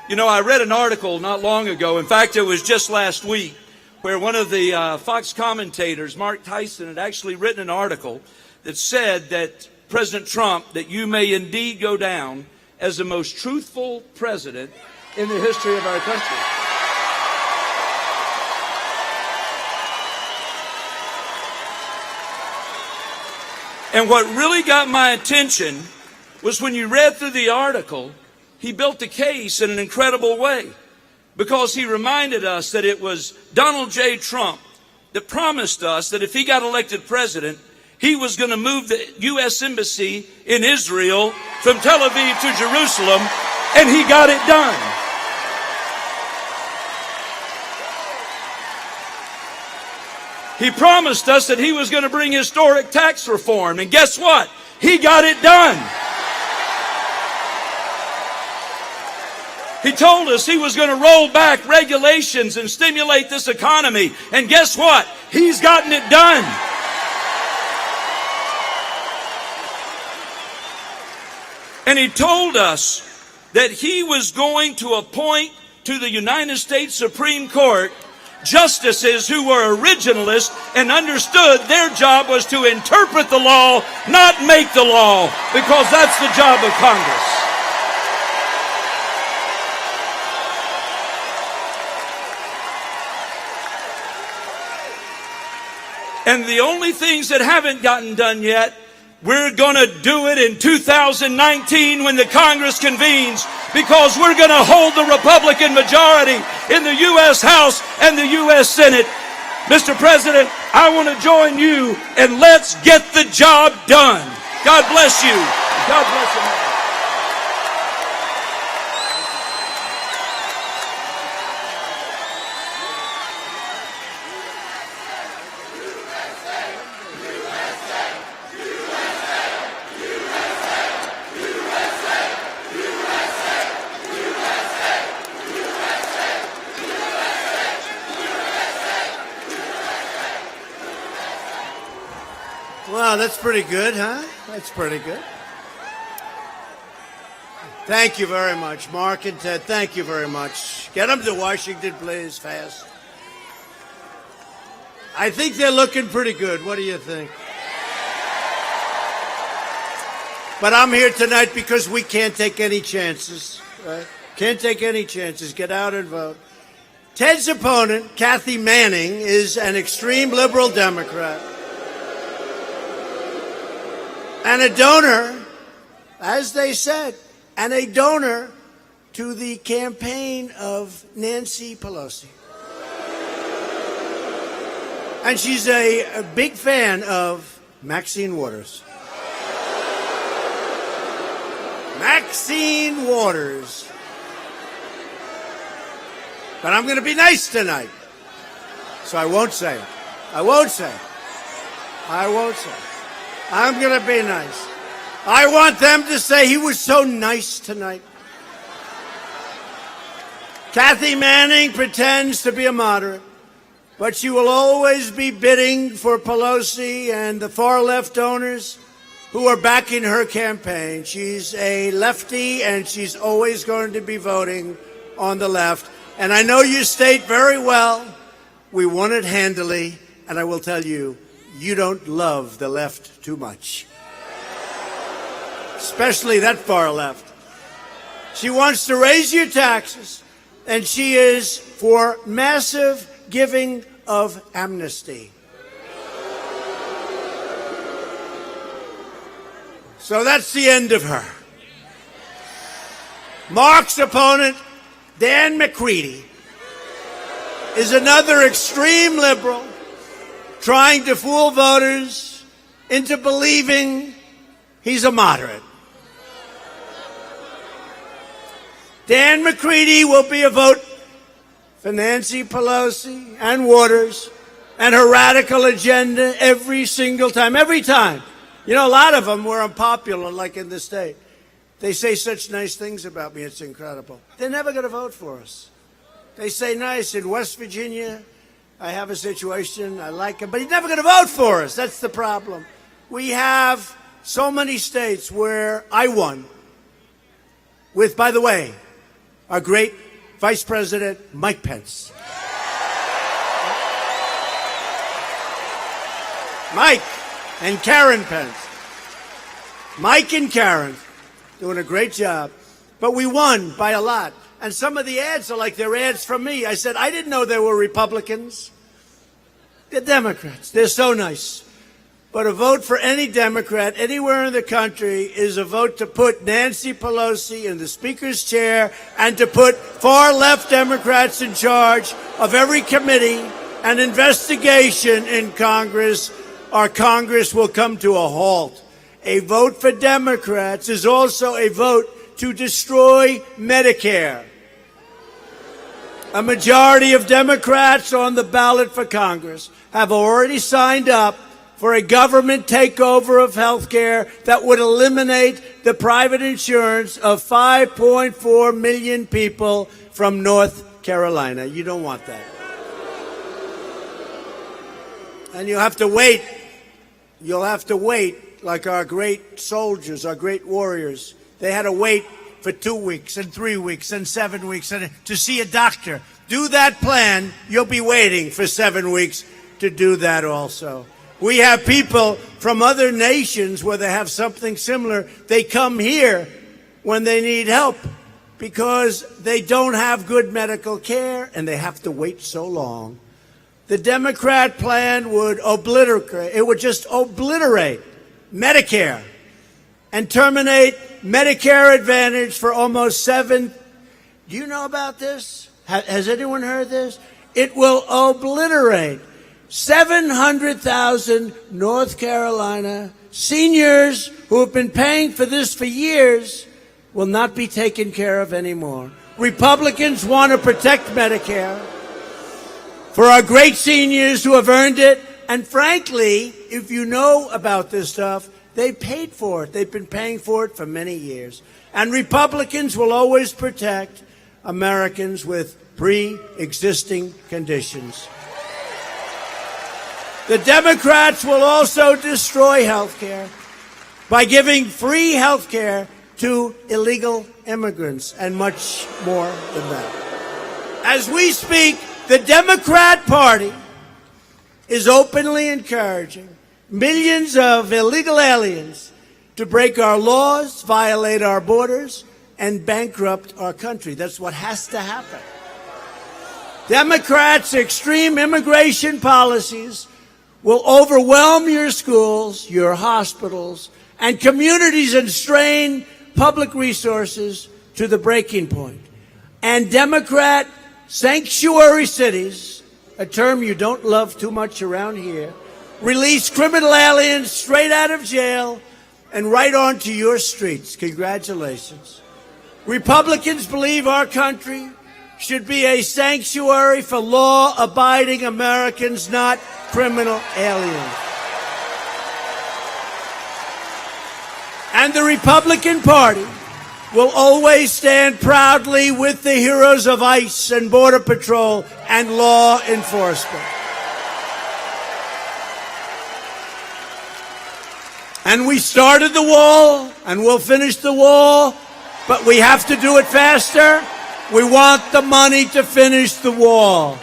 Speaker 5: You know, I read an article not long ago, in fact, it was just last week, where one of the Fox commentators, Mark Tyson, had actually written an article that said that President Trump, that you may indeed go down as the most truthful president in the history of our country. And what really got my attention was when you read through the article, he built the case in an incredible way, because he reminded us that it was Donald J. Trump that promised us that if he got elected president, he was going to move the U.S. Embassy in Israel from Tel Aviv to Jerusalem, and he got it done. He promised us that he was going to bring historic tax reform, and guess what? He got it done. He told us he was going to roll back regulations and stimulate this economy, and guess what? He's gotten it done. And he told us that he was going to appoint to the United States Supreme Court justices who were originalists and understood their job was to interpret the law, not make the law, because that's the job of Congress. And the only things that haven't gotten done yet, we're going to do it in 2019 when the Congress convenes, because we're going to hold the Republican majority in the U.S. House and the U.S. Senate. Mr. President, I want to join you, and let's get the job done. God bless you. God bless America.
Speaker 1: Oh, that's pretty good, huh? That's pretty good. Thank you very much, Mark and Ted. Thank you very much. Get them to Washington, please, fast. I think they're looking pretty good. What do you think? But I'm here tonight because we can't take any chances, right? Can't take any chances. Get out and vote. Ted's opponent, Kathy Manning, is an extreme liberal Democrat and a donor, as they said, and a donor to the campaign of Nancy Pelosi. And she's a big fan of Maxine Waters. Maxine Waters. But I'm going to be nice tonight. So I won't say it. I won't say it. I won't say it. I'm going to be nice. I want them to say he was so nice tonight. Kathy Manning pretends to be a moderate, but she will always be bidding for Pelosi and the far-left donors who are backing her campaign. She's a lefty, and she's always going to be voting on the left. And I know you state very well, we won it handily, and I will tell you, you don't love the left too much. Especially that far left. She wants to raise your taxes, and she is for massive giving of amnesty. So that's the end of her. Mark's opponent, Dan McCready, is another extreme liberal trying to fool voters into believing he's a moderate. Dan McCready will be a vote for Nancy Pelosi and Waters and her radical agenda every single time. Every time. You know, a lot of them were unpopular, like in the state. They say such nice things about me, it's incredible. They're never going to vote for us. They say nice. In West Virginia, I have a situation, I like him, but he's never going to vote for us. That's the problem. We have so many states where I won with, by the way, our great Vice President Mike Pence. Mike and Karen Pence. Mike and Karen doing a great job. But we won by a lot. And some of the ads are like they're ads from me. I said, I didn't know they were Republicans. They're Democrats. They're so nice. But a vote for any Democrat anywhere in the country is a vote to put Nancy Pelosi in the Speaker's chair and to put far-left Democrats in charge of every committee and investigation in Congress. Our Congress will come to a halt. A vote for Democrats is also a vote to destroy Medicare. A majority of Democrats on the ballot for Congress have already signed up for a government takeover of health care that would eliminate the private insurance of 5.4 million people from North Carolina. You don't want that. And you have to wait. You'll have to wait like our great soldiers, our great warriors. They had to wait for 2 weeks and 3 weeks and 7 weeks to see a doctor. Do that plan. You'll be waiting for 7 weeks to do that also. We have people from other nations where they have something similar. They come here when they need help because they don't have good medical care and they have to wait so long. The Democrat plan would just obliterate Medicare and terminate Medicare Advantage for almost do you know about this? Has anyone heard this? It will obliterate 700,000 North Carolina seniors who have been paying for this for years will not be taken care of anymore. Republicans want to protect Medicare for our great seniors who have earned it. And frankly, if you know about this stuff, they paid for it. They've been paying for it for many years. And Republicans will always protect Americans with pre-existing conditions. The Democrats will also destroy health care by giving free health care to illegal immigrants and much more than that. As we speak, the Democrat Party is openly encouraging millions of illegal aliens to break our laws, violate our borders, and bankrupt our country. That's what has to happen. Democrats' extreme immigration policies will overwhelm your schools, your hospitals, and communities and strain public resources to the breaking point. And Democrat sanctuary cities, a term you don't love too much around here, release criminal aliens straight out of jail and right onto your streets. Congratulations. Republicans believe our country should be a sanctuary for law-abiding Americans, not criminal aliens. And the Republican Party will always stand proudly with the heroes of ICE and Border Patrol and law enforcement. And we started the wall, and we'll finish the wall, but we have to do it faster. We want the money to finish the wall.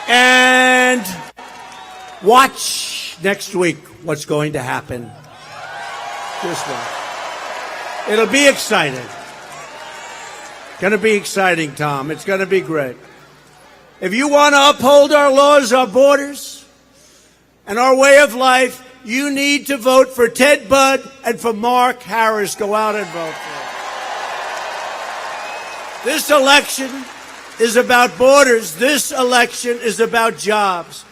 Speaker 1: And watch next week what's going to happen. Just watch. It'll be exciting. Going to be exciting, Tom. It's going to be great. If you want to uphold our laws, our borders, and our way of life, you need to vote for Ted Budd and for Mark Harris. Go out and vote for them. This election is about borders. This election is about jobs.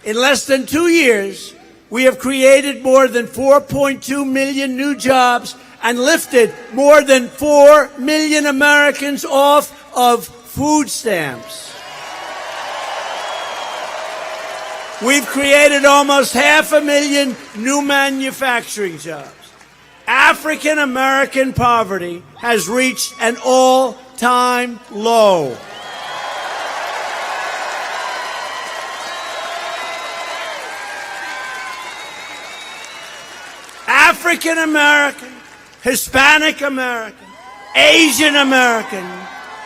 Speaker 1: In less than 2 years, we have created more than 4.2 million new jobs and lifted more than 4 million Americans off of food stamps. We've created almost 500,000 new manufacturing jobs. African American poverty has reached an all-time low. African American, Hispanic American, Asian American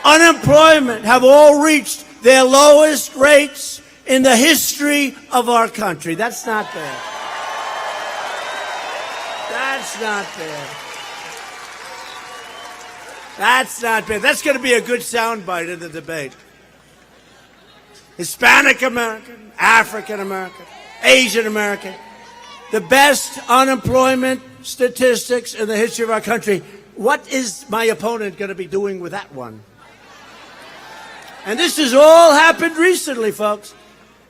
Speaker 1: unemployment have all reached their lowest rates in the history of our country. That's not bad. That's not bad. That's not bad. That's going to be a good soundbite of the debate. Hispanic American, African American, Asian American, the best unemployment statistics in the history of our country. What is my opponent going to be doing with that one? And this has all happened recently, folks.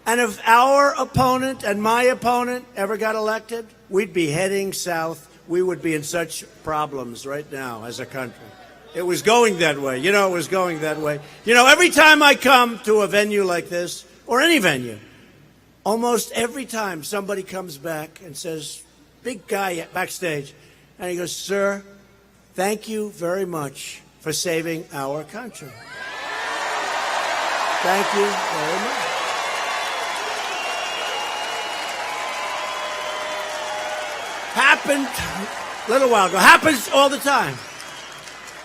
Speaker 1: And if our opponent and my opponent ever got elected, we'd be heading south. We would be in such problems right now as a country. It was going that way. You know, it was going that way. You know, every time I come to a venue like this, or any venue, almost every time somebody comes back and says, big guy backstage, and he goes, "Sir, thank you very much for saving our country. Thank you very much." Happened a little while ago. Happens all the time.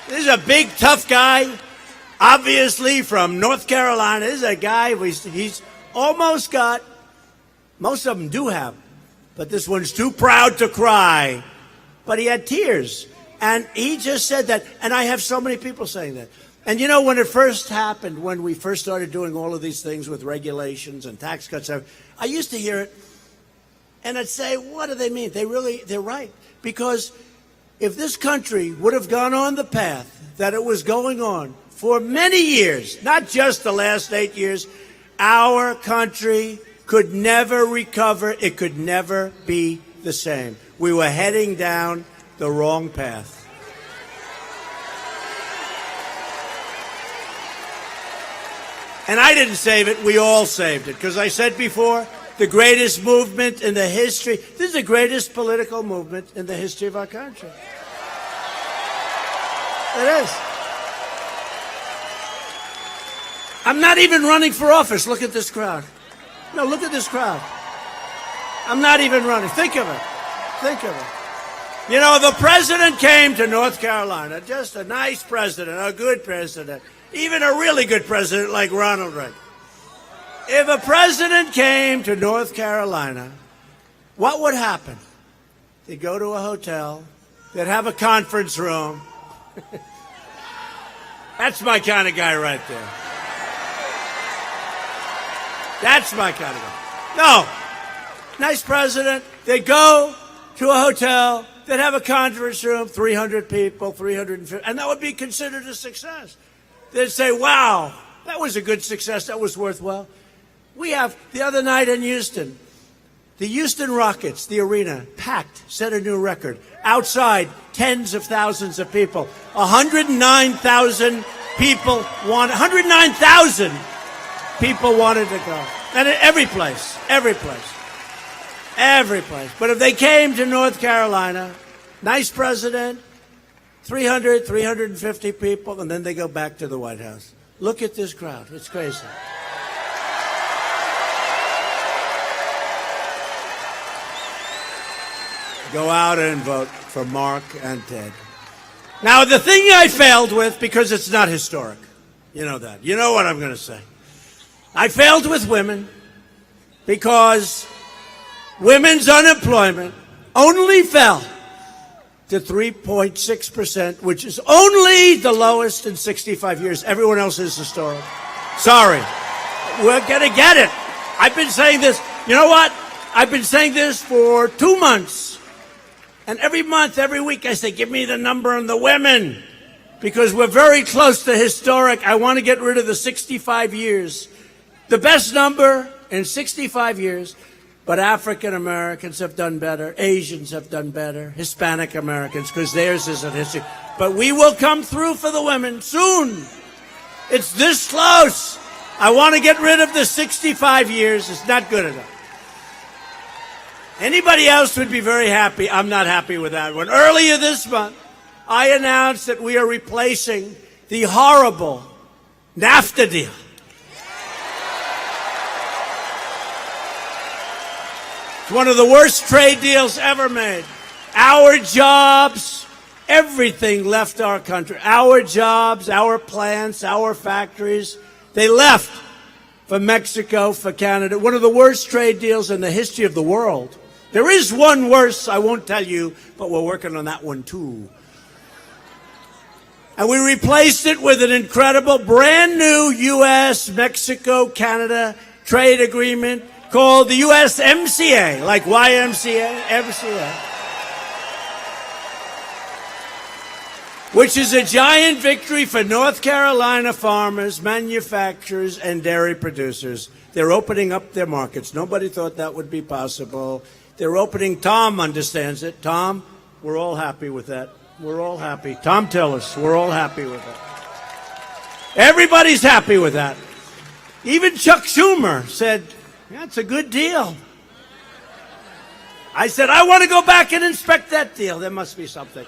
Speaker 1: This is a big, tough guy, obviously from North Carolina. This is a guy, he's almost got, most of them do have, but this one's too proud to cry. But he had tears. And he just said that, and I have so many people saying that. And you know, when it first happened, when we first started doing all of these things with regulations and tax cuts, I used to hear it, and I'd say, what do they mean? They're right. Because if this country would have gone on the path that it was going on for many years, not just the last 8 years, our country could never recover. It could never be the same. We were heading down the wrong path. And I didn't save it. We all saved it. Because I said before, the greatest movement in the history. This is the greatest political movement in the history of our country. It is. I'm not even running for office. Look at this crowd. No, look at this crowd. I'm not even running. Think of it. Think of it. You know, the president came to North Carolina, just a nice president, a good president, even a really good president like Ronald Reagan. If a president came to North Carolina, what would happen? They'd go to a hotel, they'd have a conference room. That's my kind of guy right there. That's my kind of guy. No. Nice president. They'd go to a hotel. They'd have a conference room, 300 people, 350, and that would be considered a success. They'd say, wow, that was a good success. That was worthwhile. We have, the other night in Houston, the Houston Rockets, the arena, packed, set a new record. Outside, tens of thousands of people. 109,000 people 109,000 people wanted to go. And every place. But if they came to North Carolina, nice president, 300, 350 people, and then they go back to the White House. Look at this crowd. It's crazy. Go out and vote for Mark and Ted. Now, the thing I failed with, because it's not historic, you know that. You know what I'm going to say. I failed with women because women's unemployment only fell to 3.6%, which is only the lowest in 65 years. Everyone else is historic. Sorry. We're going to get it. I've been saying this. You know what? I've been saying this for 2 months. And every month, every week, I say, give me the number on the women. Because we're very close to historic. I want to get rid of the 65 years. The best number in 65 years. But African Americans have done better. Asians have done better. Hispanic Americans, because theirs isn't history. But we will come through for the women soon. It's this close. I want to get rid of the 65 years. It's not good enough. Anybody else would be very happy. I'm not happy with that one. Earlier this month, I announced that we are replacing the horrible NAFTA deal. It's one of the worst trade deals ever made. Our jobs, everything left our country. Our jobs, our plants, our factories, they left for Mexico, for Canada. One of the worst trade deals in the history of the world. There is one worse, I won't tell you, but we're working on that one too. And we replaced it with an incredible brand new U.S., Mexico, Canada trade agreement called the USMCA, like YMCA, MCA, which is a giant victory for North Carolina farmers, manufacturers, and dairy producers. They're opening up their markets. Nobody thought that would be possible. They're opening. Tom understands it. Tom, we're all happy with that. We're all happy. Tom Tillis, we're all happy with that. Everybody's happy with that. Even Chuck Schumer said, that's a good deal. I said, I want to go back and inspect that deal. There must be something.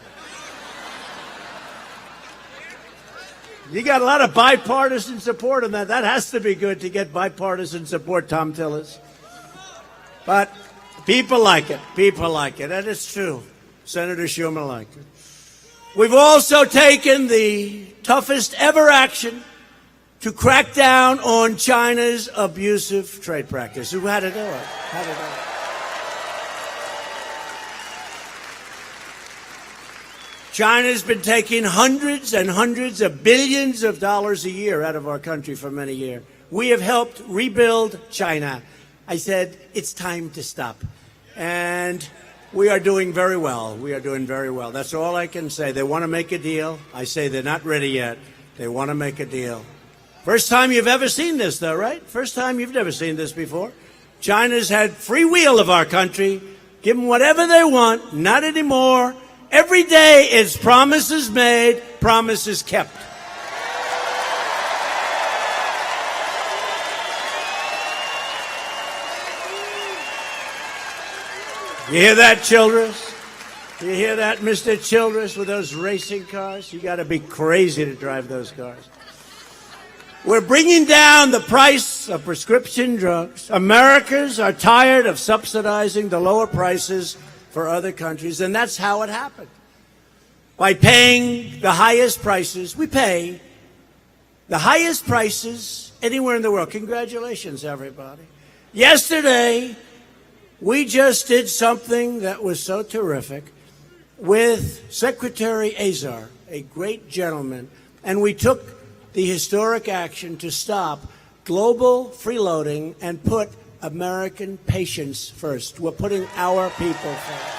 Speaker 1: You got a lot of bipartisan support on that. That has to be good to get bipartisan support, Tom Tillis. But people like it. People like it. And it's true. Senator Schumer liked it. We've also taken the toughest ever action to crack down on China's abusive trade practice. Who had to do it? How to do it? China's been taking hundreds and hundreds of billions of dollars a year out of our country for many years. We have helped rebuild China. I said, it's time to stop. And we are doing very well. We are doing very well. That's all I can say. They want to make a deal. I say they're not ready yet. They want to make a deal. First time you've ever seen this, though, right? First time you've never seen this before. China's had free wheel of our country. Give them whatever they want. Not anymore. Every day it's promises made, promises kept. You hear that, Childress? You hear that, Mr. Childress, with those racing cars? You got to be crazy to drive those cars. We're bringing down the price of prescription drugs. Americans are tired of subsidizing the lower prices for other countries, and that's how it happened. By paying the highest prices, we pay the highest prices anywhere in the world. Congratulations, everybody. Yesterday, we just did something that was so terrific with Secretary Azar, a great gentleman, and we took the historic action to stop global freeloading and put American patients first. We're putting our people first.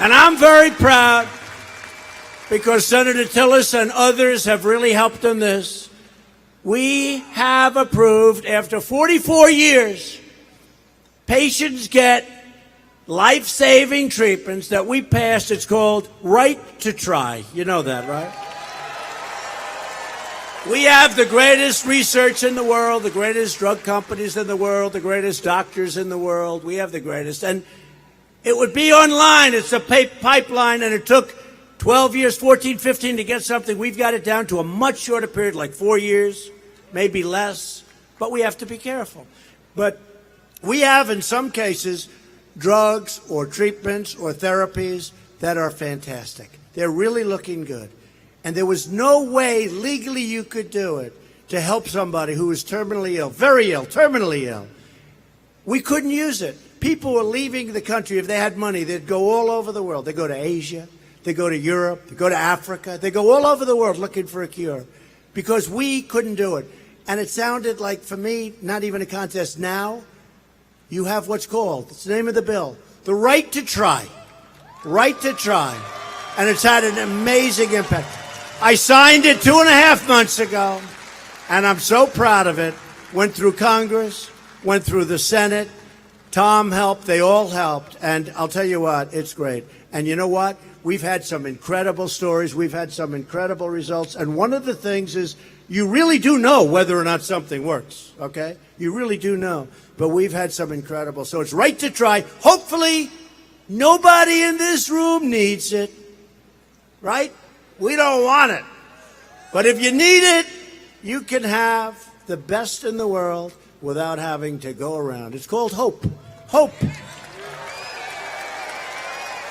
Speaker 1: And I'm very proud because Senator Tillerson and others have really helped on this. We have approved, after 44 years, patients get life-saving treatments that we passed. It's called Right to Try. You know that, right? We have the greatest research in the world, the greatest drug companies in the world, the greatest doctors in the world. We have the greatest. And it would be online. It's a pipeline, and it took 12 years, 14, 15 to get something. We've got it down to a much shorter period, like 4 years, maybe less. But we have to be careful. But we have, in some cases, drugs or treatments or therapies that are fantastic. They're really looking good. And there was no way legally you could do it to help somebody who was terminally ill, very ill, terminally ill. We couldn't use it. People were leaving the country. If they had money, they'd go all over the world. They'd go to Asia. They'd go to Europe. They'd go to Africa. They'd go all over the world looking for a cure because we couldn't do it. And it sounded like, for me, not even a contest. Now, you have what's called, it's the name of the bill, the right to try. Right to try. And it's had an amazing impact. I signed it 2.5 months ago, and I'm so proud of it. Went through Congress, went through the Senate. Tom helped. They all helped. And I'll tell you what, it's great. And you know what? We've had some incredible stories. We've had some incredible results. And one of the things is you really do know whether or not something works, okay? You really do know. But we've had some incredible. So it's right to try. Hopefully, nobody in this room needs it, right? We don't want it. But if you need it, you can have the best in the world without having to go around. It's called hope. Hope.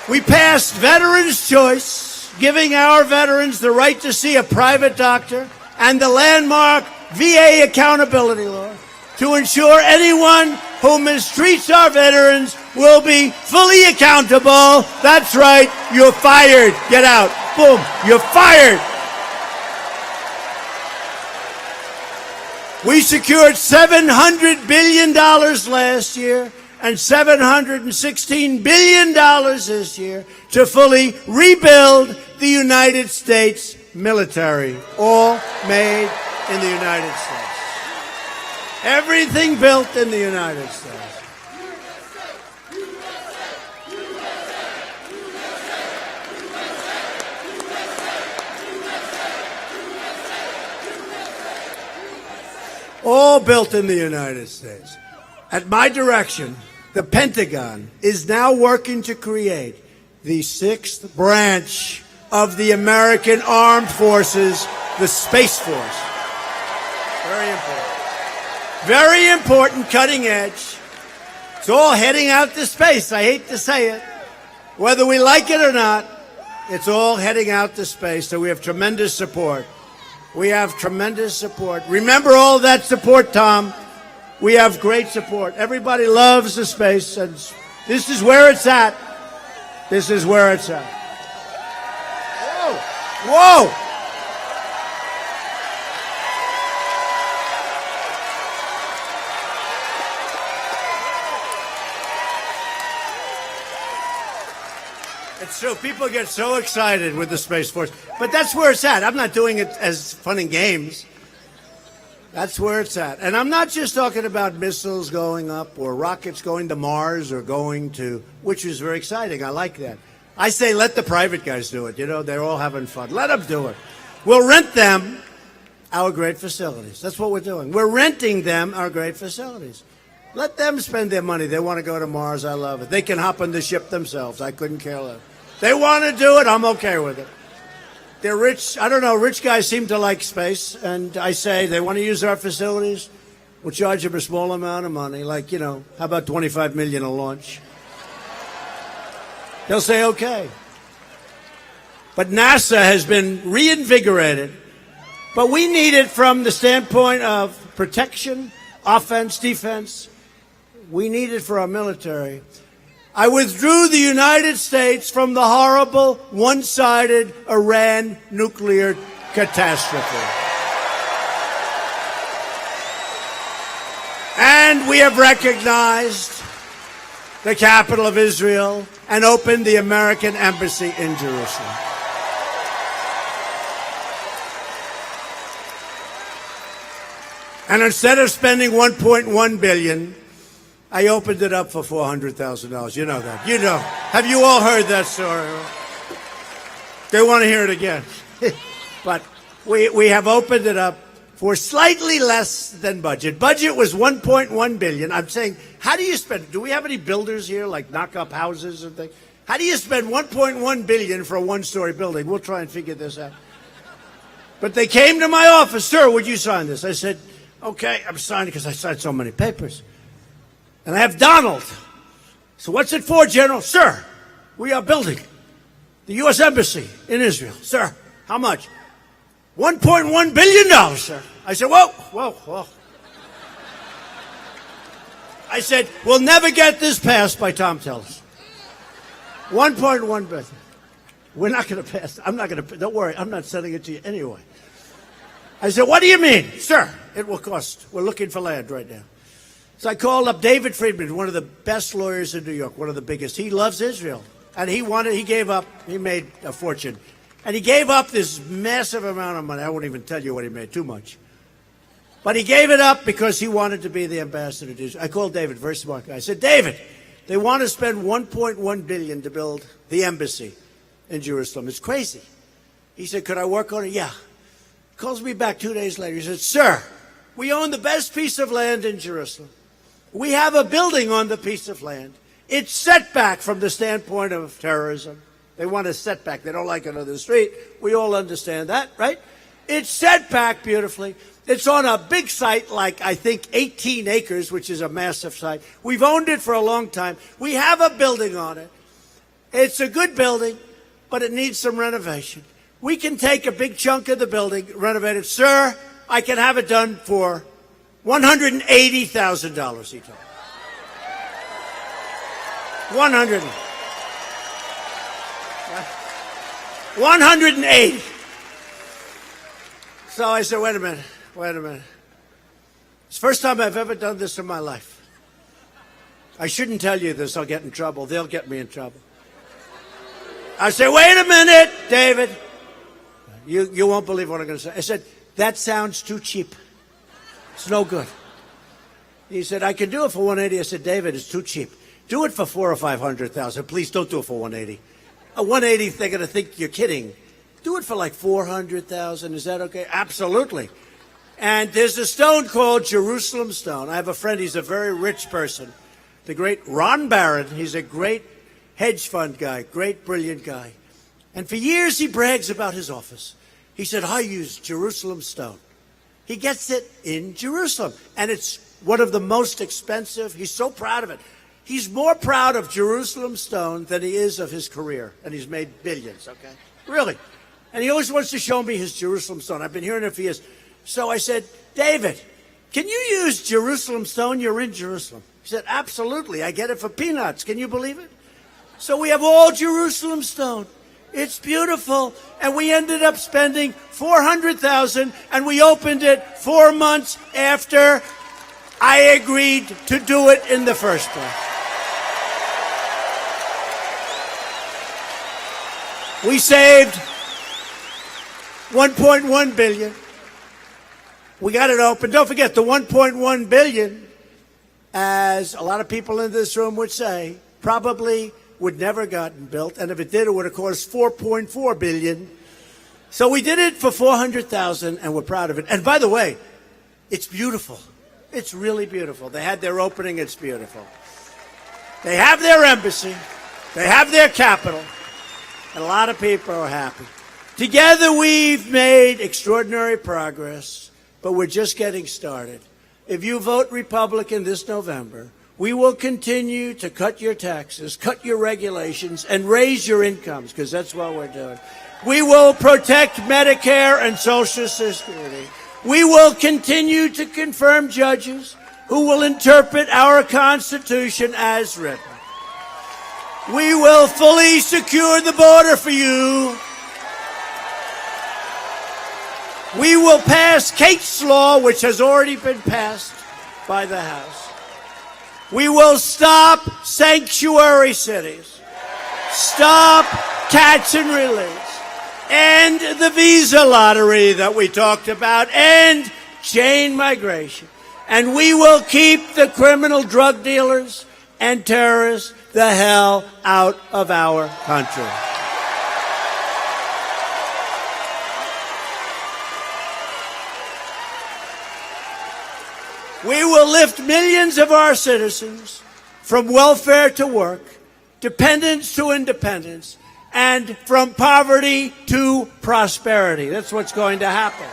Speaker 1: We passed Veterans' Choice, giving our veterans the right to see a private doctor, and the landmark VA accountability law to ensure anyone who mistreats our veterans will be fully accountable. That's right. You're fired. Get out. Boom. You're fired. We secured $700 billion last year and $716 billion this year to fully rebuild the United States military. All made in the United States. Everything built in the United States. All built in the United States. At my direction, the Pentagon is now working to create the 6th branch of the American Armed Forces, the Space Force. Very important. Very important, cutting edge. It's all heading out to space. I hate to say it. Whether we like it or not, it's all heading out to space. So we have tremendous support. We have tremendous support. Remember all that support, Tom. We have great support. Everybody loves the space, and this is where it's at. This is where it's at. Whoa! Whoa! It's true. People get so excited with the Space Force. But that's where it's at. I'm not doing it as fun and games. That's where it's at. And I'm not just talking about missiles going up or rockets going to Mars or going to, which is very exciting. I like that. I say let the private guys do it. You know, they're all having fun. Let them do it. We'll rent them our great facilities. That's what we're doing. We're renting them our great facilities. Let them spend their money. They want to go to Mars. I love it. They can hop on the ship themselves. I couldn't care less. They want to do it. I'm okay with it. they're rich. I don't know. Rich guys seem to like space. And I say they want to use our facilities. We'll charge them a small amount of money. Like, how about $25 million a launch? They'll say, okay. But NASA has been reinvigorated. But we need it from the standpoint of protection, offense, defense. We need it for our military. I withdrew the United States from the horrible, one-sided Iran nuclear catastrophe. And we have recognized the capital of Israel and opened the American embassy in Jerusalem. And instead of spending $1.1 billion, I opened it up for $400,000. You know that. You know. Have you all heard that story? They want to hear it again. But we have opened it up for slightly less than budget. Budget was $1.1 billion. I'm saying, how do you spend it? Do we have any builders here, like knock-up houses and things? How do you spend $1.1 billion for a one-story building? We'll try and figure this out. But they came to my office. Sir, would you sign this? I said, okay, I'm signing because I signed so many papers. And I have Donald. So what's it for, General? Sir, we are building the U.S. Embassy in Israel. Sir, how much? $1.1 billion, sir. I said, whoa. I said, we'll never get this passed by Tom Tillis. $1.1 billion. We're not going to pass. I'm not going to. Don't worry. I'm not sending it to you anyway. I said, what do you mean? Sir, it will cost. We're looking for land right now. So I called up David Friedman, one of the best lawyers in New York, one of the biggest. He loves Israel. And he gave up, he made a fortune. And he gave up this massive amount of money. I won't even tell you what he made, too much. But he gave it up because he wanted to be the ambassador to Israel. I called David, very smart guy. I said, David, they want to spend $1.1 billion to build the embassy in Jerusalem. It's crazy. He said, could I work on it? Yeah. Calls me back 2 days later. He said, sir, we own the best piece of land in Jerusalem. We have a building on the piece of land. It's set back from the standpoint of terrorism. They want a setback. They don't like it on the street. We all understand that, right? It's set back beautifully. It's on a big site, like I think 18 acres, which is a massive site. We've owned it for a long time. We have a building on it. It's a good building, but it needs some renovation. We can take a big chunk of the building, renovate it. Sir, I can have it done for $180,000, he told me. 180. So I said, wait a minute. It's the first time I've ever done this in my life. I shouldn't tell you this. I'll get in trouble. They'll get me in trouble. I said, wait a minute, David. You won't believe what I'm going to say. I said, that sounds too cheap. It's no good. He said, I can do it for 180. I said, David, it's too cheap. Do it for 400,000 or 500,000. Please don't do it for 180. A 180, they're going to think you're kidding. Do it for like 400,000. Is that okay? Absolutely. And there's a stone called Jerusalem stone. I have a friend. He's a very rich person. The great Ron Barron. He's a great hedge fund guy, great, brilliant guy. And for years, he brags about his office. He said, I use Jerusalem stone. He gets it in Jerusalem. And it's one of the most expensive. He's so proud of it. He's more proud of Jerusalem stone than he is of his career. And he's made billions, okay? Really. And he always wants to show me his Jerusalem stone. I've been hearing it for years. So I said, David, can you use Jerusalem stone? You're in Jerusalem. He said, absolutely. I get it for peanuts. Can you believe it? So we have all Jerusalem stone. It's beautiful. And we ended up spending $400,000, and we opened it 4 months after I agreed to do it in the first place. We saved $1.1 billion. We got it open. Don't forget, the $1.1 billion, as a lot of people in this room would say, probably would never gotten built, and if it did, it would have cost $4.4 billion. So we did it for $400,000, and we're proud of it. And by the way, it's beautiful. It's really beautiful. They had their opening. It's beautiful. They have their embassy. They have their capital. And a lot of people are happy. Together we've made extraordinary progress, but we're just getting started. If you vote Republican this November, we will continue to cut your taxes, cut your regulations, and raise your incomes, because that's what we're doing. We will protect Medicare and Social Security. We will continue to confirm judges who will interpret our Constitution as written. We will fully secure the border for you. We will pass Kate's Law, which has already been passed by the House. We will stop sanctuary cities, stop catch and release, end the visa lottery that we talked about, end chain migration. And we will keep the criminal drug dealers and terrorists the hell out of our country. We will lift millions of our citizens from welfare to work, dependence to independence, and from poverty to prosperity. That's what's going to happen.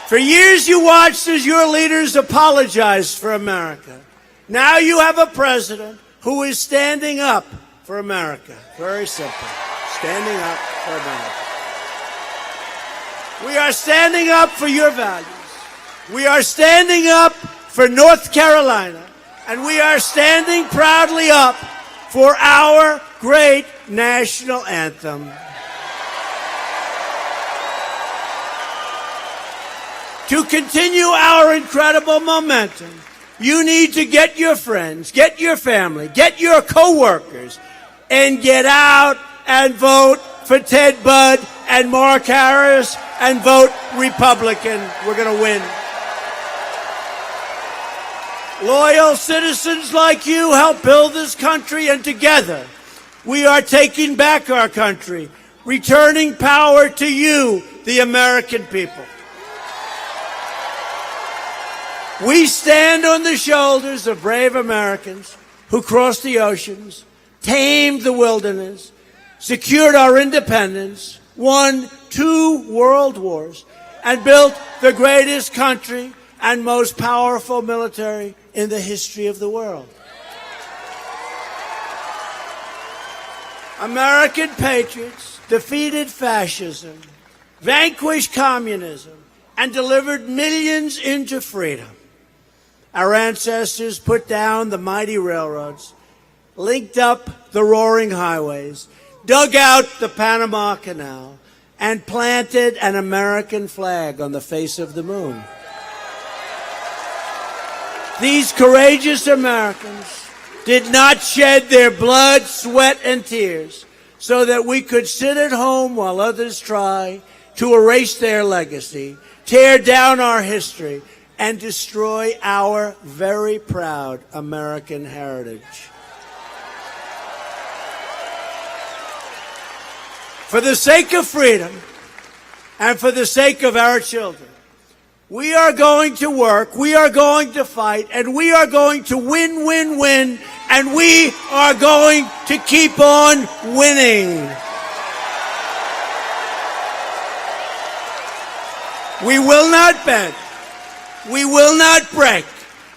Speaker 1: For years you watched as your leaders apologized for America. Now you have a president who is standing up for America. Very simple. Standing up for America. We are standing up for your values. We are standing up for North Carolina. And we are standing proudly up for our great national anthem. To continue our incredible momentum, you need to get your friends, get your family, get your co-workers, and get out and vote for Ted Budd and Mark Harris and vote Republican. We're going to win. Loyal citizens like you help build this country, and together we are taking back our country, returning power to you, the American people. We stand on the shoulders of brave Americans who crossed the oceans, tamed the wilderness, secured our independence, won 2 world wars, and built the greatest country and most powerful military in the history of the world. American patriots defeated fascism, vanquished communism, and delivered millions into freedom. Our ancestors put down the mighty railroads, linked up the roaring highways, dug out the Panama Canal, and planted an American flag on the face of the moon. These courageous Americans did not shed their blood, sweat, and tears so that we could sit at home while others try to erase their legacy, tear down our history, and destroy our very proud American heritage. For the sake of freedom and for the sake of our children, we are going to work, we are going to fight, and we are going to win, win, win, and we are going to keep on winning. We will not bend. We will not break.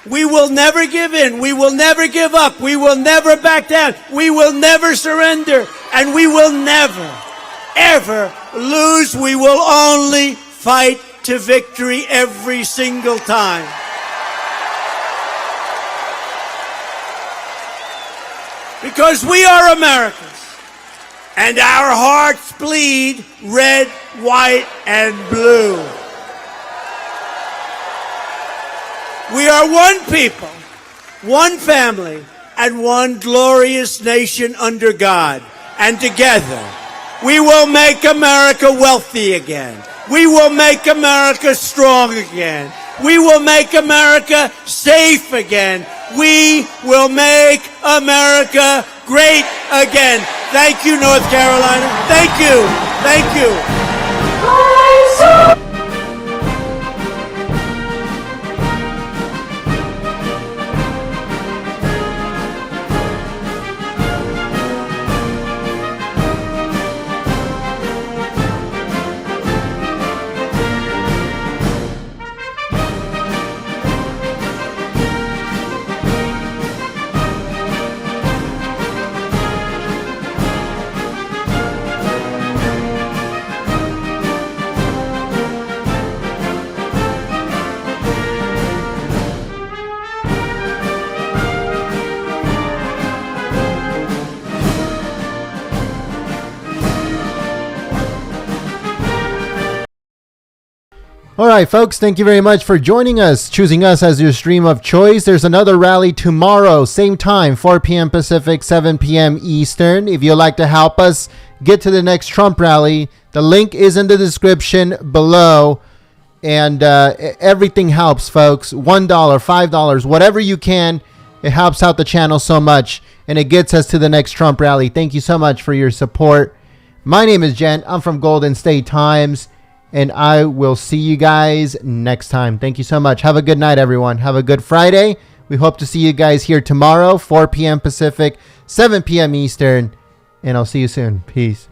Speaker 1: We will never give in. We will never give up. We will never back down. We will never surrender. And we will never, ever lose. We will only fight to victory every single time. Because we are Americans, and our hearts bleed red, white, and blue. We are one people, one family, and one glorious nation under God. And together, we will make America wealthy again. We will make America strong again. We will make America safe again. We will make America great again. Thank you, North Carolina. Thank you. Thank you.
Speaker 2: All right, folks, thank you very much for joining us, choosing us as your stream of choice. There's another rally tomorrow, same time, 4 p.m. Pacific, 7 p.m. Eastern. If you'd like to help us get to the next Trump rally, the link is in the description below. And everything helps, folks. $1, $5, whatever you can. It helps out the channel so much, and it gets us to the next Trump rally. Thank you so much for your support. My name is Jen. I'm from Golden State Times, and I will see you guys next time. Thank you so much. Have a good night, everyone. Have a good Friday. We hope to see you guys here tomorrow, 4 p.m. Pacific, 7 p.m. Eastern, and I'll see you soon. Peace.